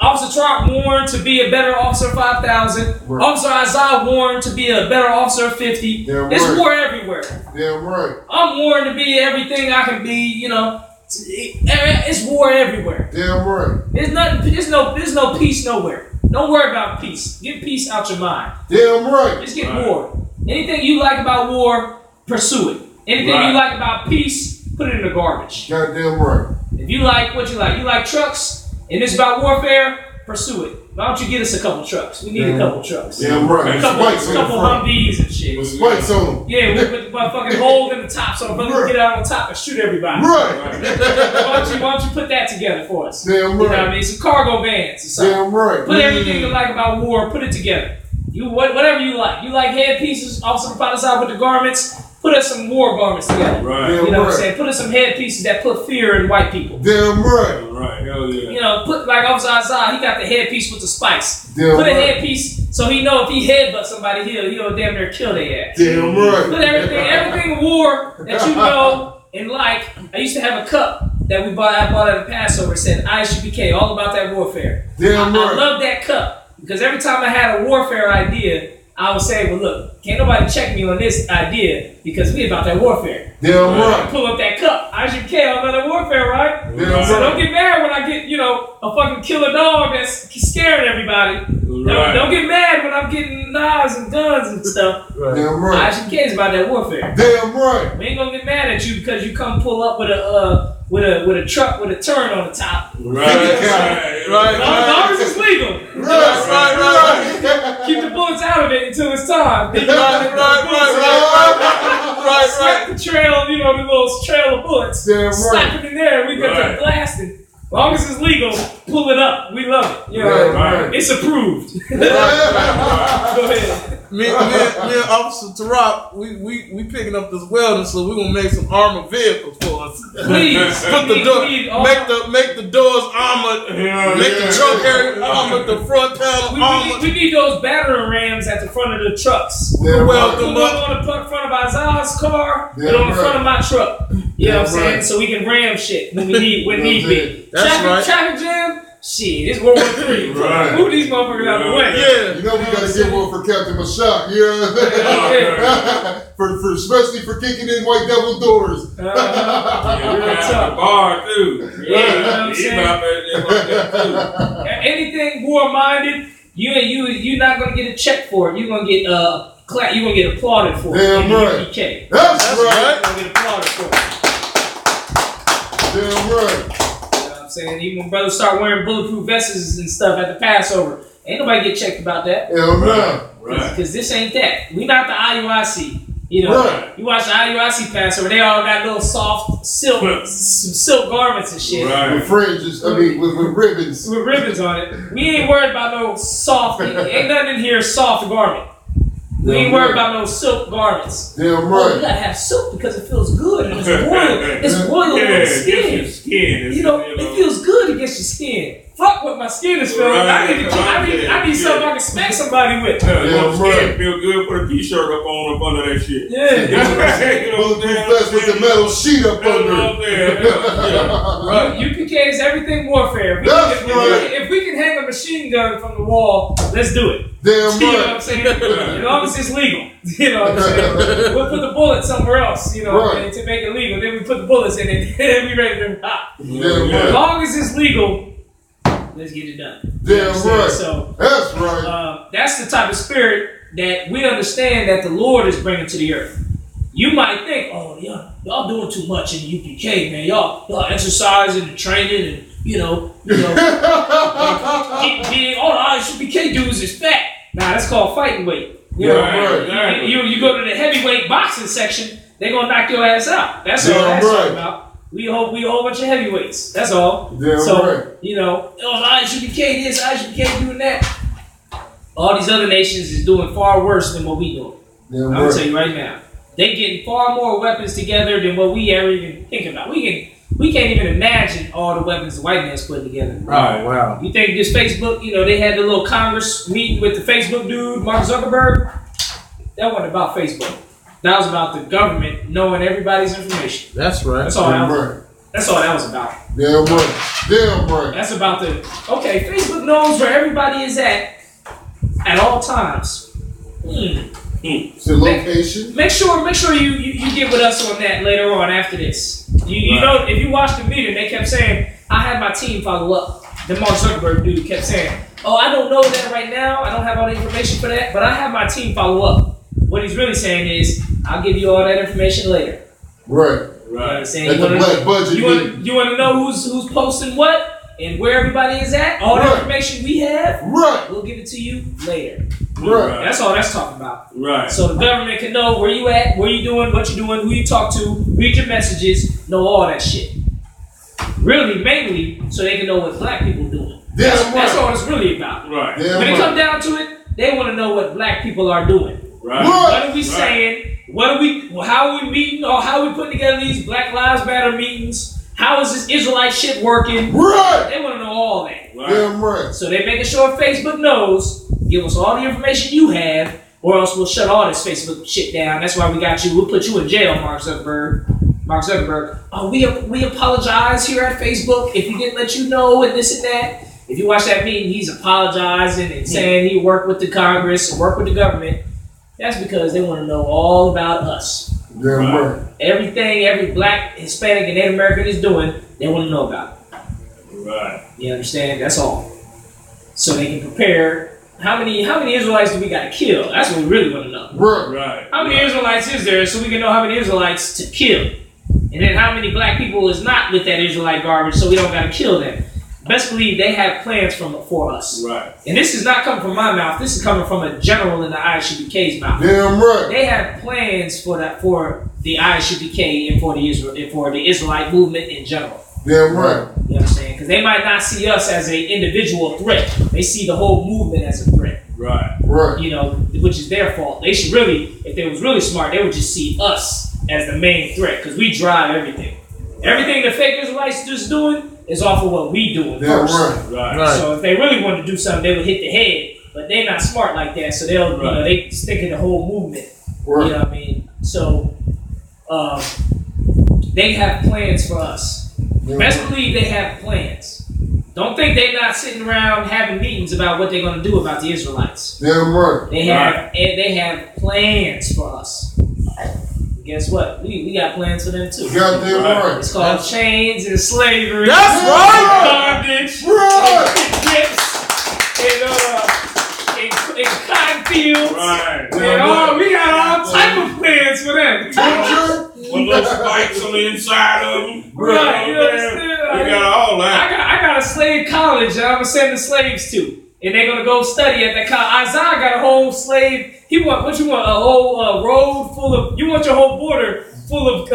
Speaker 1: Officer Trump warned to be a better officer of 5,000.
Speaker 4: Right.
Speaker 1: Officer Isaiah warned to be a better officer of 50.
Speaker 4: Damn
Speaker 1: It's
Speaker 4: right.
Speaker 1: war everywhere.
Speaker 4: Damn right.
Speaker 1: I'm warned to be everything I can be, you know. It's war everywhere.
Speaker 4: Damn right.
Speaker 1: There's no peace nowhere. Don't worry about peace. Get peace out your mind.
Speaker 4: Damn right.
Speaker 1: Just get war. Anything you like about war, pursue it. Anything you like about peace, put it in the garbage.
Speaker 4: Goddamn right.
Speaker 1: If you like what you like trucks, and it's about warfare, pursue it. Why don't you get us a couple trucks? We need a couple trucks.
Speaker 4: Yeah, right.
Speaker 1: A couple Humvees and shit.
Speaker 4: With spikes on them.
Speaker 1: Yeah, with motherfucking holes in the top so brothers get out on top and shoot everybody.
Speaker 4: Right.
Speaker 1: Why don't you put that together for us?
Speaker 4: Damn right.
Speaker 1: You know what I mean? Some cargo vans or something.
Speaker 4: Damn right.
Speaker 1: Put everything you like about war, put it together. Whatever you like. You like headpieces, Officer Palasar with the garments, put us some war garments together.
Speaker 2: Right.
Speaker 1: You know what I'm saying? Put us some headpieces that put fear in white people.
Speaker 4: Damn right.
Speaker 2: Right. Hell yeah.
Speaker 1: You know, put like Officer Azar, he got the headpiece with the spikes.
Speaker 4: Damn
Speaker 1: put a
Speaker 4: right.
Speaker 1: headpiece so he know if he headbutt somebody, he'll damn near kill their ass.
Speaker 4: Damn right.
Speaker 1: Put everything war that you know and like. I used to have a cup that I bought at the Passover. It said Isupk, all about that warfare.
Speaker 4: Damn
Speaker 1: I
Speaker 4: right.
Speaker 1: love that cup because every time I had a warfare idea, I would say, well, look, can't nobody check me on this idea because we about that warfare.
Speaker 4: Damn right.
Speaker 1: Pull up that cup. Isupk, all about that warfare, right?
Speaker 4: Damn
Speaker 1: So
Speaker 4: right.
Speaker 1: don't get mad when I get, a fucking killer dog that's scaring everybody.
Speaker 2: Right.
Speaker 1: Don't get mad when I'm getting knives and guns and stuff.
Speaker 4: Damn right.
Speaker 1: Isupk is about that warfare.
Speaker 4: Damn right.
Speaker 1: We ain't gonna get mad at you because you come pull up with a truck with a turn on the top.
Speaker 2: Right.
Speaker 1: As long as it's legal.
Speaker 3: Right.
Speaker 1: Keep the bullets out of it until it's time. Then you slap the trail, the little trail of bullets.
Speaker 4: Damn
Speaker 1: Slap
Speaker 4: right.
Speaker 1: it in there. We got that blasting. As long as it's legal, pull it up. We love it.
Speaker 4: Right.
Speaker 1: It's approved. Go ahead.
Speaker 3: Me and Officer Tarok, we picking up this welding, so we gonna make some armored vehicles for us.
Speaker 1: Please.
Speaker 3: Put the door, make the doors armored, make the trunk area armored, the front panel armored.
Speaker 1: We need those battering rams at the front of the trucks.
Speaker 4: Damn
Speaker 3: Weld
Speaker 1: Put
Speaker 3: them
Speaker 1: one
Speaker 3: up.
Speaker 1: on the front of Azaz's car and
Speaker 4: Damn
Speaker 1: on the front
Speaker 4: right.
Speaker 1: of my truck. You know what I'm saying?
Speaker 4: right.
Speaker 1: So we can ram shit when need be.
Speaker 3: That's right.
Speaker 1: Traffic jam? Shit, it's World War III.
Speaker 2: Right.
Speaker 1: Move these motherfuckers out of the way.
Speaker 3: Yeah.
Speaker 4: You know we gotta get one for Captain Mashak, you know what I'm saying? for especially for kicking in White Devil doors.
Speaker 1: Real
Speaker 2: The
Speaker 1: tough.
Speaker 2: bar too.
Speaker 1: Yeah, you know what I'm
Speaker 2: He's
Speaker 1: saying?
Speaker 2: about that too.
Speaker 1: Anything war-minded, you're not gonna get a check for it. You're gonna get you're gonna get applauded for it.
Speaker 4: Damn
Speaker 1: in the
Speaker 4: right.
Speaker 1: UPK.
Speaker 4: That's
Speaker 1: You're
Speaker 4: right.
Speaker 1: gonna get applauded for it.
Speaker 4: Damn right.
Speaker 1: You know what I'm saying? Even when brothers start wearing bulletproof vests and stuff at the Passover, ain't nobody get checked about that.
Speaker 4: Hell no.
Speaker 2: Right.
Speaker 1: Because this ain't that. We not the IUIC. You know,
Speaker 4: Right.
Speaker 1: you watch the IUIC Passover, they all got little soft silk, some silk garments and shit.
Speaker 2: Right.
Speaker 4: With fringes, with ribbons.
Speaker 1: With ribbons on it. We ain't worried about no soft, ain't nothing in here soft garment. We ain't worried about no silk garments.
Speaker 4: Damn
Speaker 1: Oh, you
Speaker 4: right.
Speaker 1: gotta have silk because it feels good and it's royal. It's royal on the skin.
Speaker 2: Skin.
Speaker 1: It feels good against your skin. Fuck what my skin is feeling. I need something I can smack somebody with.
Speaker 2: Your skin
Speaker 4: right.
Speaker 2: feel good. Put a t-shirt up under that shit.
Speaker 1: Yeah.
Speaker 2: You know what I'm saying?
Speaker 4: Bulletproof vest with the metal sheet up
Speaker 2: You know
Speaker 4: under
Speaker 2: what
Speaker 4: it.
Speaker 2: I'm saying?
Speaker 1: UPK is everything warfare.
Speaker 4: That's right.
Speaker 1: If we can hang a machine gun from the wall, let's do it.
Speaker 4: Damn
Speaker 1: You know what I'm
Speaker 4: right.
Speaker 1: saying? As long as it's legal. You know what I'm saying? We'll put the bullets somewhere else, you know what I mean, to make it legal. Then we put the bullets in it, and then we ready to rock.
Speaker 4: Damn
Speaker 1: As
Speaker 4: right.
Speaker 1: long as it's legal, let's get it done.
Speaker 4: Damn right.
Speaker 1: So
Speaker 4: That's right.
Speaker 1: that's the type of spirit that we understand that the Lord is bringing to the earth. You might think, oh, y'all doing too much in the UPK, man. Y'all exercising and training and, all the UPK dudes is fat. Nah, that's called fighting weight. You know,
Speaker 4: Right.
Speaker 1: you go to the heavyweight boxing section, they're going to knock your ass out. That's all that's all about. We a whole bunch of heavyweights. That's all.
Speaker 4: Damn
Speaker 1: So,
Speaker 4: right.
Speaker 1: ISUPK this, ISUPK doing that. All these other nations is doing far worse than what we doing.
Speaker 4: Damn
Speaker 1: I'm gonna
Speaker 4: right.
Speaker 1: tell you right now. They getting far more weapons together than what we ever even think about. We can't even imagine all the weapons the white man's putting together.
Speaker 3: Oh, wow.
Speaker 1: You think this Facebook, they had the little Congress meeting with the Facebook dude, Mark Zuckerberg? That wasn't about Facebook. That was about the government knowing everybody's information.
Speaker 3: That's right.
Speaker 1: That's all
Speaker 4: Damn
Speaker 1: that was.
Speaker 4: right.
Speaker 1: That's all that was about.
Speaker 4: Damn right. Damn right.
Speaker 1: That's about Facebook knows where everybody is at all times.
Speaker 4: It's the location.
Speaker 1: Make sure you get with us on that later on after this. You know, if you watch the meeting, they kept saying, I had my team follow up. The Mark Zuckerberg dude kept saying, oh, I don't know that right now. I don't have all the information for that, but I have my team follow up. What he's really saying is, I'll give you all that information later.
Speaker 4: Right.
Speaker 1: You know what I'm saying?
Speaker 4: At the black budget
Speaker 1: You want to know who's posting what and where everybody is at, all the information we have, we'll give it to you later.
Speaker 4: Right.
Speaker 1: That's all that's talking about.
Speaker 2: Right.
Speaker 1: So the government can know where you at, what you doing, who you talk to, read your messages, know all that shit. Really, mainly, so they can know what black people doing. That's all it's really about.
Speaker 2: Right.
Speaker 1: When it comes down to it, they want to know what black people are doing.
Speaker 2: Right.
Speaker 1: What are we saying? How are we meeting? Or how are we putting together these Black Lives Matter meetings? How is this Israelite shit working?
Speaker 4: Right.
Speaker 1: They want to know all that.
Speaker 2: Right.
Speaker 4: Damn right.
Speaker 1: So they making sure Facebook knows. Give us all the information you have, or else we'll shut all this Facebook shit down. That's why we got you. We'll put you in jail, Mark Zuckerberg. Oh, we apologize here at Facebook if he didn't let you know and this and that. If you watch that meeting, he's apologizing and saying he worked with the Congress and worked with the government. That's because they want to know all about us.
Speaker 4: Damn right.
Speaker 1: Everything every black, Hispanic, and Native American is doing, they want to know about it.
Speaker 2: Right.
Speaker 1: You understand? That's all. So they can prepare. How many Israelites do we got to kill? That's what we really want to know.
Speaker 2: Right.
Speaker 1: How many Israelites is there so we can know how many Israelites to kill? And then how many black people is not with that Israelite garbage so we don't got to kill them? Best believe they have plans for us.
Speaker 2: Right.
Speaker 1: And this is not coming from my mouth. This is coming from a general in the ISUPK's mouth.
Speaker 4: Damn right.
Speaker 1: They have plans for the ISUPK and for the Israelite movement in general.
Speaker 4: Damn right.
Speaker 1: You understand? Because they might not see us as an individual threat. They see the whole movement as a threat.
Speaker 2: Right.
Speaker 4: Right.
Speaker 1: You know, which is their fault. They should really, if they was really smart, they would just see us as the main threat because we drive everything. Everything the fake Israelites just doing is off of what we doing first.
Speaker 2: Right.
Speaker 1: So if they really wanted to do something, they would hit the head. But they're not smart like that, so they'll you know they stick in the whole movement.
Speaker 4: Right.
Speaker 1: You know what I mean? So they have plans for us. Best believe they have plans. Don't think they're not sitting around having meetings about what they're going to do about the Israelites.
Speaker 4: Damn right.
Speaker 1: They have plans for us. Guess what? We got plans for them too.
Speaker 4: Goddamn right.
Speaker 1: It's called chains and slavery.
Speaker 3: That's right.
Speaker 1: Bondage.
Speaker 4: Right.
Speaker 1: And cotton fields.
Speaker 2: Right.
Speaker 1: We got all type of plans for them.
Speaker 2: With little spikes on the inside of them.
Speaker 1: Right. You understand?
Speaker 2: We got all that.
Speaker 1: I got a slave college that I'm gonna send the slaves to. And they're gonna go study at that college. Isaiah got a whole slave. He want what you want? A whole road full of. You want your whole border full of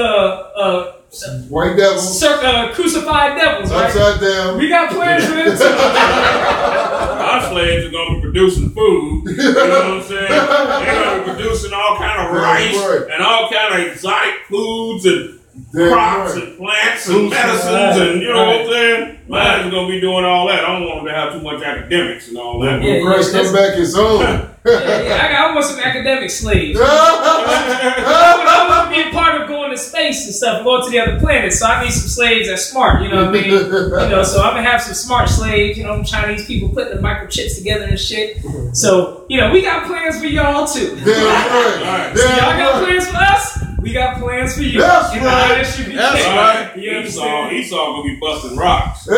Speaker 4: white devils,
Speaker 1: crucified devils, right?
Speaker 4: upside down.
Speaker 1: We got plans for them too.
Speaker 2: Our slaves are gonna be producing food. You know what I'm saying? They're gonna be producing all kind of rice and all kind of exotic foods and crops and plants and medicines and you know what I'm saying? Mine's gonna be doing all that. I don't want them to have too much academics and all that.
Speaker 4: When Christ come back his own.
Speaker 1: I want some academic slaves. I want to be a part of going to space and stuff, going to the other planets. So I need some slaves that's smart. You know what I mean? So I'm gonna have some smart slaves. Chinese people putting the microchips together and shit. So we got plans for y'all too.
Speaker 4: Damn right.
Speaker 1: So y'all got plans for us. We got plans for you.
Speaker 4: That's right.
Speaker 2: That's right. Esau gonna be busting rocks. I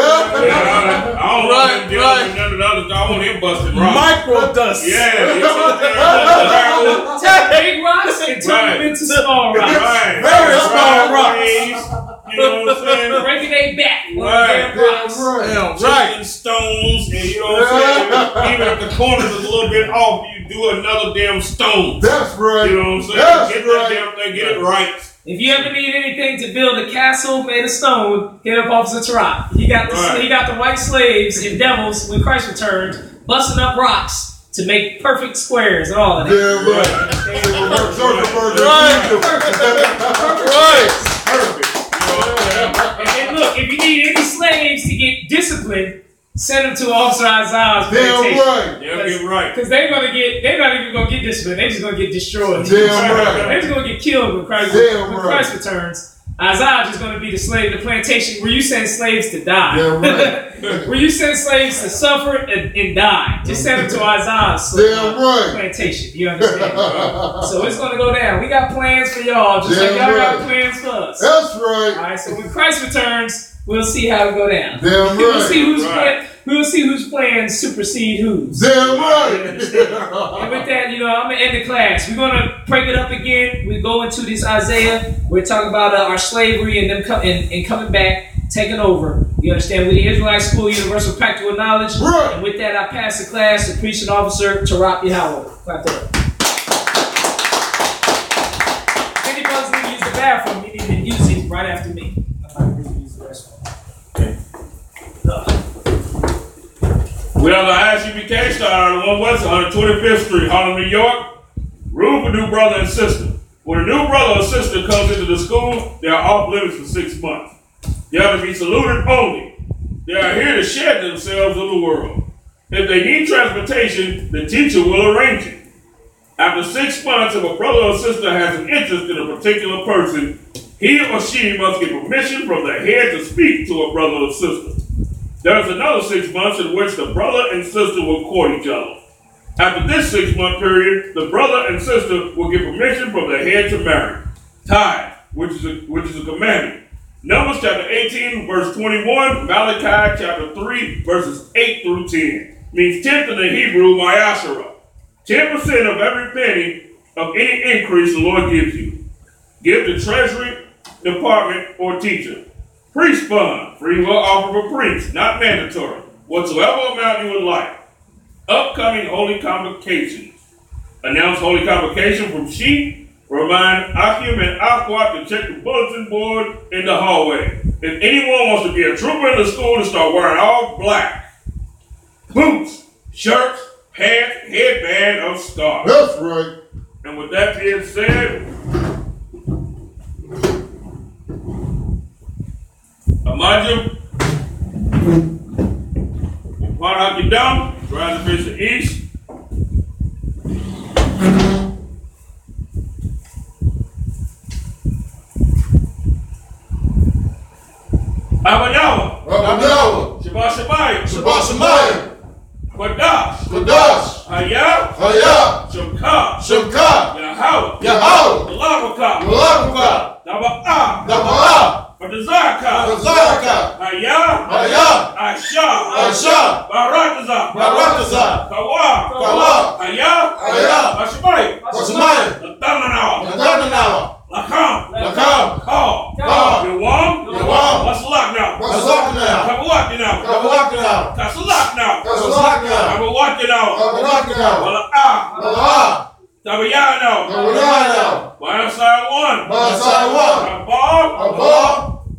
Speaker 2: don't want him dealing with none of the others. I want him busting rocks.
Speaker 3: Micro dust.
Speaker 2: Yeah.
Speaker 1: Take big rocks and turn them into small rocks.
Speaker 2: Right.
Speaker 3: Very small rocks.
Speaker 2: You know what I'm saying?
Speaker 1: Breaking their back.
Speaker 2: Chipping stones, and you know what I'm saying? Even if the corners is a little bit off, you do another damn stone.
Speaker 4: That's right.
Speaker 2: You know what I'm saying? Get that damn thing, get it right.
Speaker 1: If you ever need anything to build a castle made of stone, hit up Officer Tarot. He got the white slaves and devils when Christ returned, busting up rocks to make perfect squares and all of that.
Speaker 4: Damn right.
Speaker 2: Perfect.
Speaker 1: And then look, if you need any slaves to get disciplined, send them to Officer Isaiah's plantation.
Speaker 4: Damn right.
Speaker 2: Yeah, get right.
Speaker 1: Because they're not even gonna get disciplined. They're just gonna get destroyed.
Speaker 4: Damn right.
Speaker 1: They're just gonna get killed when Christ returns. Isaiah just gonna be the slave of the plantation where you send slaves to die.
Speaker 4: Damn right.
Speaker 1: Where you send slaves to suffer and die. Just send them to Isaiah's plantation. You understand? So it's gonna go down. We got plans for y'all, just like y'all got plans for us.
Speaker 4: That's right.
Speaker 1: Alright, so when Christ returns, we'll see how it go down.
Speaker 4: Damn right.
Speaker 1: We'll see whose plans supersede whose.
Speaker 4: Damn right.
Speaker 1: And with that, I'm gonna end the class. We're gonna break it up again. We go into this Isaiah. We're talking about our slavery and them coming back, taking over. You understand? We're the Israelite School, Universal Practical Knowledge.
Speaker 3: Right.
Speaker 1: And with that, I pass the class to Preaching Officer Tarap Yahweh. Clap that up. If any brothers need to use the bathroom, you need to use it right after me. I'm not going to use the restroom.
Speaker 2: We have the Isupk started on 1 West 125th Street, Harlem, New York. Room for new brother and sister. When a new brother or sister comes into the school, they are off limits for 6 months. They are to be saluted only. They are here to shed themselves of the world. If they need transportation, the teacher will arrange it. After 6 months, if a brother or sister has an interest in a particular person, he or she must get permission from the head to speak to a brother or sister. There is another 6 months in which the brother and sister will court each other. After this 6-month period, the brother and sister will get permission from the head to marry. Tithe, which is a commandment. Numbers chapter 18, verse 21, Malachi chapter 3, verses 8 through 10. Means 10th in the Hebrew, Ma'ashara. 10% of every penny of any increase the Lord gives you. Give the treasury department or teacher. Priest fund, free will offer for priests, not mandatory. Whatsoever amount you would like. Upcoming holy convocations. Announce holy convocation from sheep. Remind Akim and Aquat to check the bulletin board in the hallway. If anyone wants to be a trooper in the school to start wearing all black. Boots, shirts, pants, headband, or scarf.
Speaker 4: That's right.
Speaker 2: And with that being said, Amajim, Parhaki down, try to face the east. Abadawa, Shabbat Shabbat,
Speaker 3: Shabbat Shemayim.
Speaker 2: Quadash,
Speaker 3: Kadash.
Speaker 2: Hayah,
Speaker 3: Hayah.
Speaker 2: Shamka,
Speaker 3: Shemka.
Speaker 2: Yahweh,
Speaker 3: Yahweh.
Speaker 2: Lavaka,
Speaker 3: Malabaka.
Speaker 2: Daba'ah,
Speaker 3: Daba'ah.
Speaker 2: Badazaka,
Speaker 3: Bazaraka.
Speaker 2: Hayah,
Speaker 3: Hayah.
Speaker 2: Asha,
Speaker 3: Asha.
Speaker 2: Barataza,
Speaker 3: Barataza.
Speaker 2: Kawa,
Speaker 3: Kawa.
Speaker 2: Hayah,
Speaker 3: Hayah.
Speaker 2: Bashabai,
Speaker 3: Shemayim.
Speaker 2: Latananawa,
Speaker 3: Nadadanawa.
Speaker 2: Lakam,
Speaker 3: Lakam.
Speaker 2: Call,
Speaker 3: Call.
Speaker 2: Yawam,
Speaker 3: Yawam.
Speaker 2: Wasalak now,
Speaker 3: Bazaraka.
Speaker 2: Kabawaki now,
Speaker 3: Kabalaka.
Speaker 2: Kasalak now,
Speaker 3: Kasalaka.
Speaker 2: Kabawaki now,
Speaker 3: Kabalaka.
Speaker 2: Wala'ah,
Speaker 3: Malaa.
Speaker 2: Tabayah now,
Speaker 3: Kabalaka.
Speaker 2: Bayasai one,
Speaker 3: Basawa.
Speaker 2: Abab,
Speaker 3: Abba.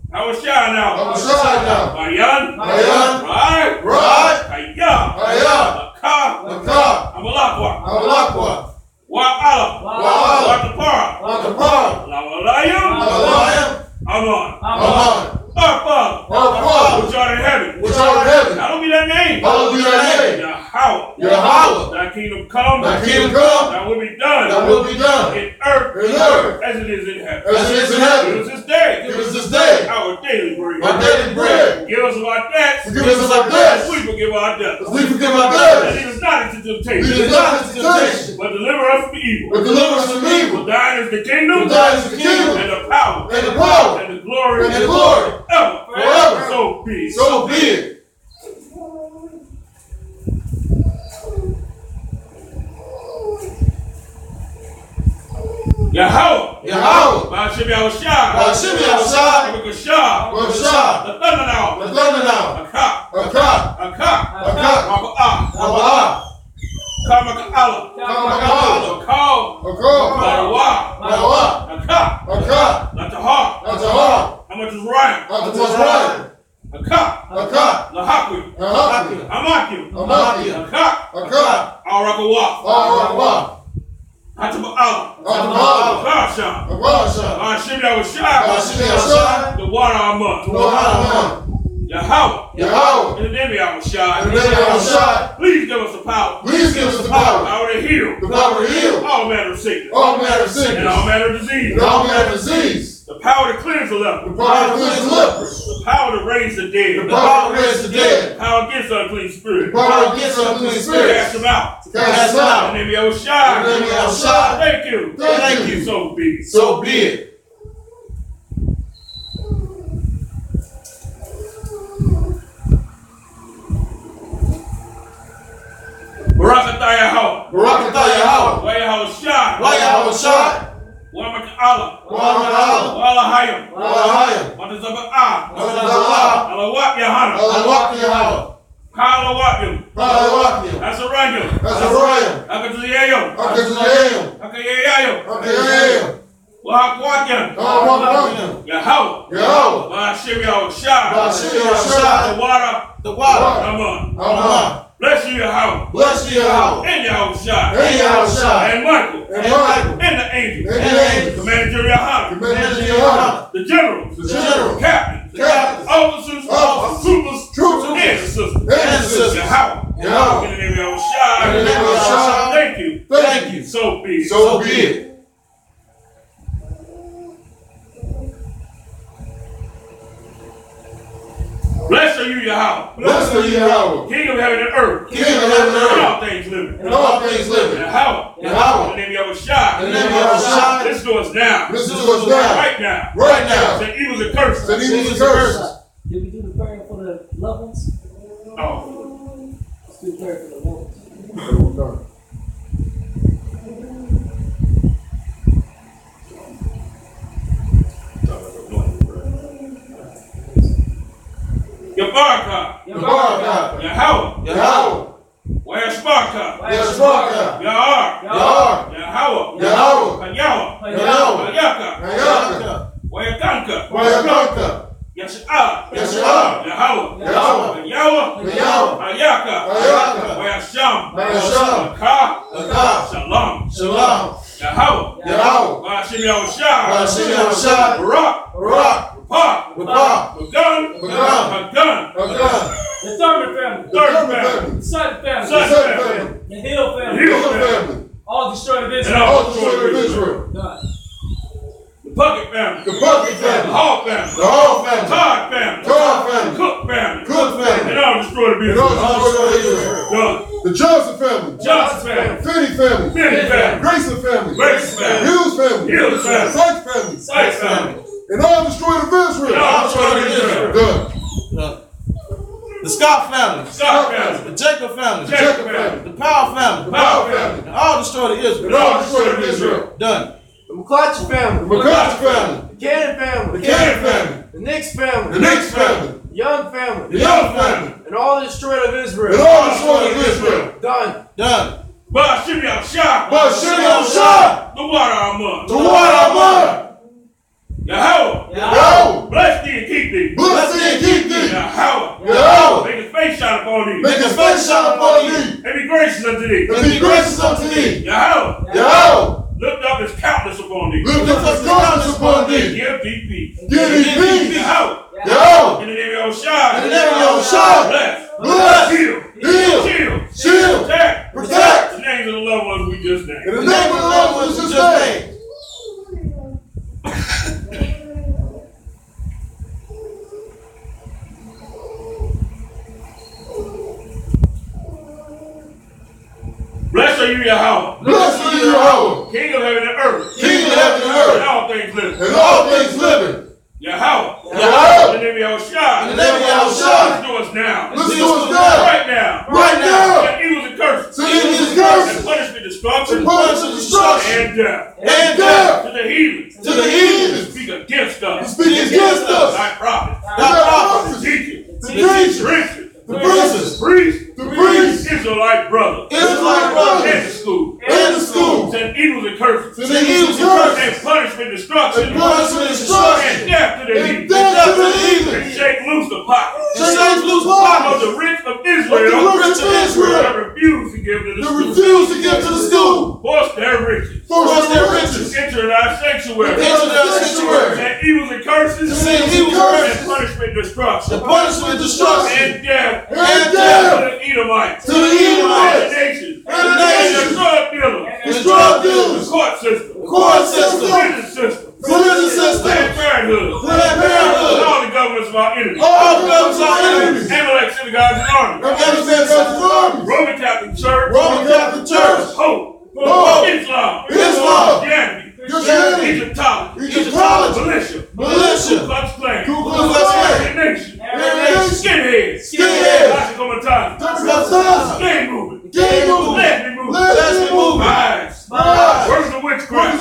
Speaker 2: Hawashah now,
Speaker 3: Abashana.
Speaker 2: Bayan,
Speaker 3: Bayan.
Speaker 2: Right,
Speaker 3: Right.
Speaker 2: Hayah,
Speaker 3: Hayah.
Speaker 2: Laka,
Speaker 3: Laka.
Speaker 2: Amalakwa,
Speaker 3: Amalakwa.
Speaker 2: Wa'ala,
Speaker 3: Wa'ala.
Speaker 2: Watapara,
Speaker 3: Watapara.
Speaker 2: Lawalayam,
Speaker 3: Alayam.
Speaker 2: Aman,
Speaker 3: Aman.
Speaker 2: our Father,
Speaker 3: Our Father,
Speaker 2: which art in heaven,
Speaker 3: which art in heaven,
Speaker 2: hallowed be thy name,
Speaker 3: hallowed be thy name.
Speaker 2: Yahweh,
Speaker 3: Yahweh.
Speaker 2: thy kingdom come,
Speaker 3: Thy kingdom come,
Speaker 2: thy will be done,
Speaker 3: thy will be done,
Speaker 2: in earth,
Speaker 3: in earth,
Speaker 2: as it is in heaven.
Speaker 3: as it is in
Speaker 2: Give
Speaker 3: heaven.
Speaker 2: us this day,
Speaker 3: Give us this day
Speaker 2: our daily bread.
Speaker 3: our daily bread.
Speaker 2: Give us of our debts,
Speaker 3: Forgive us of our
Speaker 2: as
Speaker 3: debts,
Speaker 2: we forgive our debtors.
Speaker 3: as we forgive our
Speaker 2: And
Speaker 3: debtors.
Speaker 2: lead us not into
Speaker 3: Lead
Speaker 2: temptation,
Speaker 3: us not into temptation,
Speaker 2: but deliver us from evil.
Speaker 3: but deliver us from
Speaker 2: For
Speaker 3: evil.
Speaker 2: thine is the kingdom,
Speaker 3: For thine is the kingdom,
Speaker 2: and the power,
Speaker 3: and the power,
Speaker 2: and the glory,
Speaker 3: and the glory,
Speaker 2: ever,
Speaker 3: forever.
Speaker 2: So be it.
Speaker 3: So be it.
Speaker 2: Yahweh,
Speaker 3: Yahweh.
Speaker 2: Ba'ashem Yahushua,
Speaker 3: Ba'ashem Yahushua.
Speaker 2: Abakashah,
Speaker 3: Ba'ashem.
Speaker 2: the thunder now,
Speaker 3: The thunder now.
Speaker 2: Akak,
Speaker 3: Akak.
Speaker 2: Akak,
Speaker 3: Akak.
Speaker 2: Maba'ah,
Speaker 3: Abba.
Speaker 2: Kamaka'ala,
Speaker 3: Kamaka'ala.
Speaker 2: Akal,
Speaker 3: Akal.
Speaker 2: Marawa,
Speaker 3: Marawa.
Speaker 2: Akak,
Speaker 3: Akak.
Speaker 2: Latahar,
Speaker 3: Atahar.
Speaker 2: Amatuzrayim,
Speaker 3: Atahar.
Speaker 2: Akak,
Speaker 3: Akak.
Speaker 2: Lahakim,
Speaker 3: Ahaki.
Speaker 2: Amakim,
Speaker 3: Amaki.
Speaker 2: Akak,
Speaker 3: Akak.
Speaker 2: Arakawa,
Speaker 3: Arawa.
Speaker 2: Hataba'ala,
Speaker 3: Atahar.
Speaker 2: Ba'ashem,
Speaker 3: Abasha.
Speaker 2: Ba'ashem Yahushua,
Speaker 3: Ba'ashem Yahushua.
Speaker 2: the water Amah,
Speaker 3: Tuwahama.
Speaker 2: Yahweh,
Speaker 3: Yahweh.
Speaker 2: in the name of Yahushua,
Speaker 3: In the name of Yahushua.
Speaker 2: please give us the power,
Speaker 3: Please give us the power.
Speaker 2: power to heal
Speaker 3: The power to heal.
Speaker 2: all manner of sickness
Speaker 3: All manner of
Speaker 2: and all
Speaker 3: sickness.
Speaker 2: manner of disease,
Speaker 3: And all manner of disease.
Speaker 2: the power to cleanse the leper,
Speaker 3: The power to cleanse the lepers.
Speaker 2: the power to raise the dead,
Speaker 3: The power to raise the dead.
Speaker 2: the power against unclean
Speaker 3: The
Speaker 2: spirit,
Speaker 3: power against unclean
Speaker 2: cast
Speaker 3: spirits.
Speaker 2: them out.
Speaker 3: Cast them out.
Speaker 2: In the name of Yahushua,
Speaker 3: In the name of Yahushua.
Speaker 2: thank you,
Speaker 3: Thank you.
Speaker 2: so be it.
Speaker 3: So be it.
Speaker 2: Barakatah Yahweh,
Speaker 3: Barakatah Yahweh.
Speaker 2: Wa Yahushua,
Speaker 3: Wa Yahushua.
Speaker 2: Wa Maka'ala,
Speaker 3: Wa
Speaker 2: Walahayim. Alawak Yahana. Kalawakim. Asarayim. Akazayayim. Akayayayo. Wahakwakyam. Yahweh. Bashir Yahushua. The water. Come on. Bless you, Yahweh. And Yahushua. And Michael. And the angel. Commander Yahana. The generals. Captains. Officers. Troopers. And sisters. Yahweh. In the name of Yahushua. Thank you. So be it. Blessed are you, Yahweh. King of heaven and earth. And all things living. Yahweh. In the name of Yahushua. This to us now. Right now. That evils and curses.
Speaker 1: Did we do the prayer for the loved ones?
Speaker 2: Oh.
Speaker 1: Let's do the prayer for the loved ones.
Speaker 2: Yabarka. Yahweh. Where Sparka. Yahar. Yahweh. Ayaka. Where Kanka. Yashua. Yahweh. Ayaka. Where Sham. Shalom. Yahweh. Bashim Yahushua. Barak. Begun.
Speaker 1: The Thurman family.
Speaker 2: The
Speaker 1: Sutton family. The Hill family. All destroyed of Israel. God.
Speaker 2: The Puckett family. The Hall family. Todd family. Cook family. And all destroyed of Israel.
Speaker 4: The Johnson family. Finney family. Grayson family. Hughes family. Sykes family. And all destroyed of Israel. Done.
Speaker 3: The Scott family. The Jacob family. The Powell family. And all destroyed of Israel. Done.
Speaker 5: The McClatchy family.
Speaker 4: The
Speaker 5: Cannon family. The Nix family.
Speaker 4: The
Speaker 5: Young family. And all the destroyed of Israel. Done.
Speaker 2: Bashim Yahushua. The water Amon. Yahweh. Bless thee and keep thee. Yahweh. Make his face shine upon thee. And be gracious unto thee. Yahweh. Lift up his countenance upon thee. And give thee peace. Yahweh. In the name of Yahushua. Bless. Shield. Protect. The names of the loved ones we just named. Blessed are you, Yahweh. King of heaven and earth. And all things living. Yahweh. In the name of Yahushua. Let's do us now. Right now. And evils and curses. And punishment, destruction. And death. To the heathens. Speak against us. Thy prophets. Teachers. Priests. Israelite brothers. And the schools. And evils and curses. And punishment, destruction. And death to the heathens. And shake loose the pockets of the rich of Israel. That refuse to give to the school. Force their riches. Enter thy sanctuary. And evils and curses. And punishment, destruction. And death. To the Edomites. And the nations. And the drug dealers. The court system. Prison system. Planned Parenthood. And all the governments of our enemies. Amalek synagogues and armies. Roman Catholic Church. Hope. Islam. Egyptology. Militia. Ku Klux Klan. Nation. Skinheads. Gang movement. Lesbian movement. Words of witchcraft.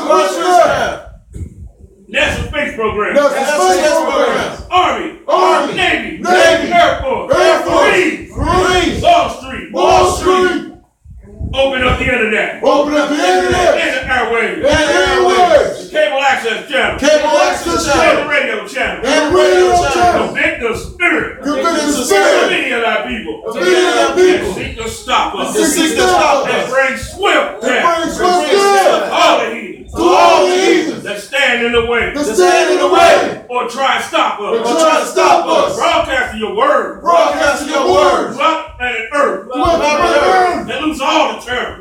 Speaker 2: program.
Speaker 3: That's the space program.
Speaker 2: Army. Navy. Air Force. Marines. Wall Street. Open up the internet.
Speaker 3: Open up the internet.
Speaker 2: And the airwaves. Cable access channel.
Speaker 3: Cable
Speaker 2: radio channel.
Speaker 3: And radio channel.
Speaker 2: Convict the spirit.
Speaker 3: Spirit.
Speaker 2: Many of our people.
Speaker 3: People.
Speaker 2: And seek to stop us.
Speaker 3: And
Speaker 2: bring swift death.
Speaker 3: death.
Speaker 2: All the heathens.
Speaker 3: To all the heathens.
Speaker 2: That stand in the way. Or try to stop us. Broadcasting your word. Throughout planet Earth. And lose all the terror.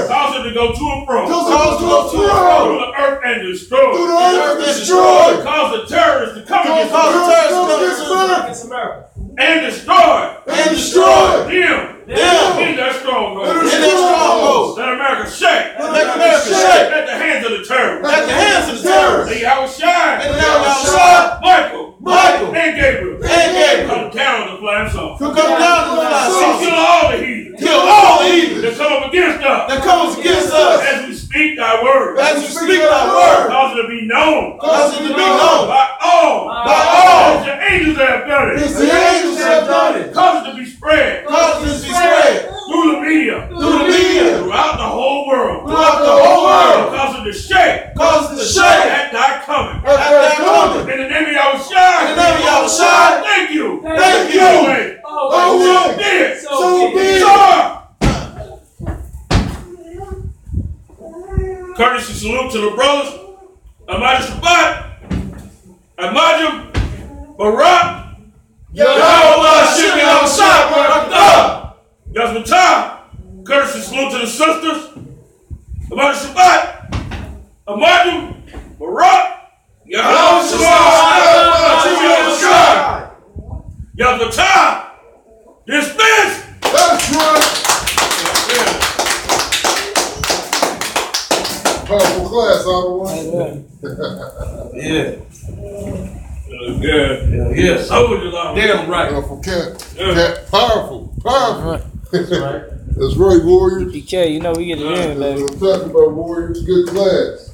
Speaker 2: Cause it to go to and fro. Through the earth and destroy. Cause the terrorists to come against America. And destroy them in their strongholds. Let America shake. At the hands of the terrorists. They outshine. Michael and Gabriel. Come down to fly sauce. Kill all the heathens. That come up against us. As we speak thy word. Cause it to be known. By all. As the angels have done it. Cause it to be spread. Through the media. Throughout the whole world. Cause it to shake. At thy coming. In the name of Yahushua. Thank you. So be it. Courtesy salute to the brothers. Ahmad Shabbat. Ahmad Barak. Yazmatah. Courtesy salute to the sisters. Ahmad Shabbat. Ahmad Barak. Yazmatah. Dismiss.
Speaker 4: That's right. Powerful class, everyone.
Speaker 3: Yeah.
Speaker 2: Good.
Speaker 3: Yes.
Speaker 1: Damn right.
Speaker 4: Powerful cat. Powerful. That's right. That's right, Warriors.
Speaker 1: PK, you know we get it in,
Speaker 4: That's
Speaker 1: baby.
Speaker 4: what I'm talking about, Warriors. Good class.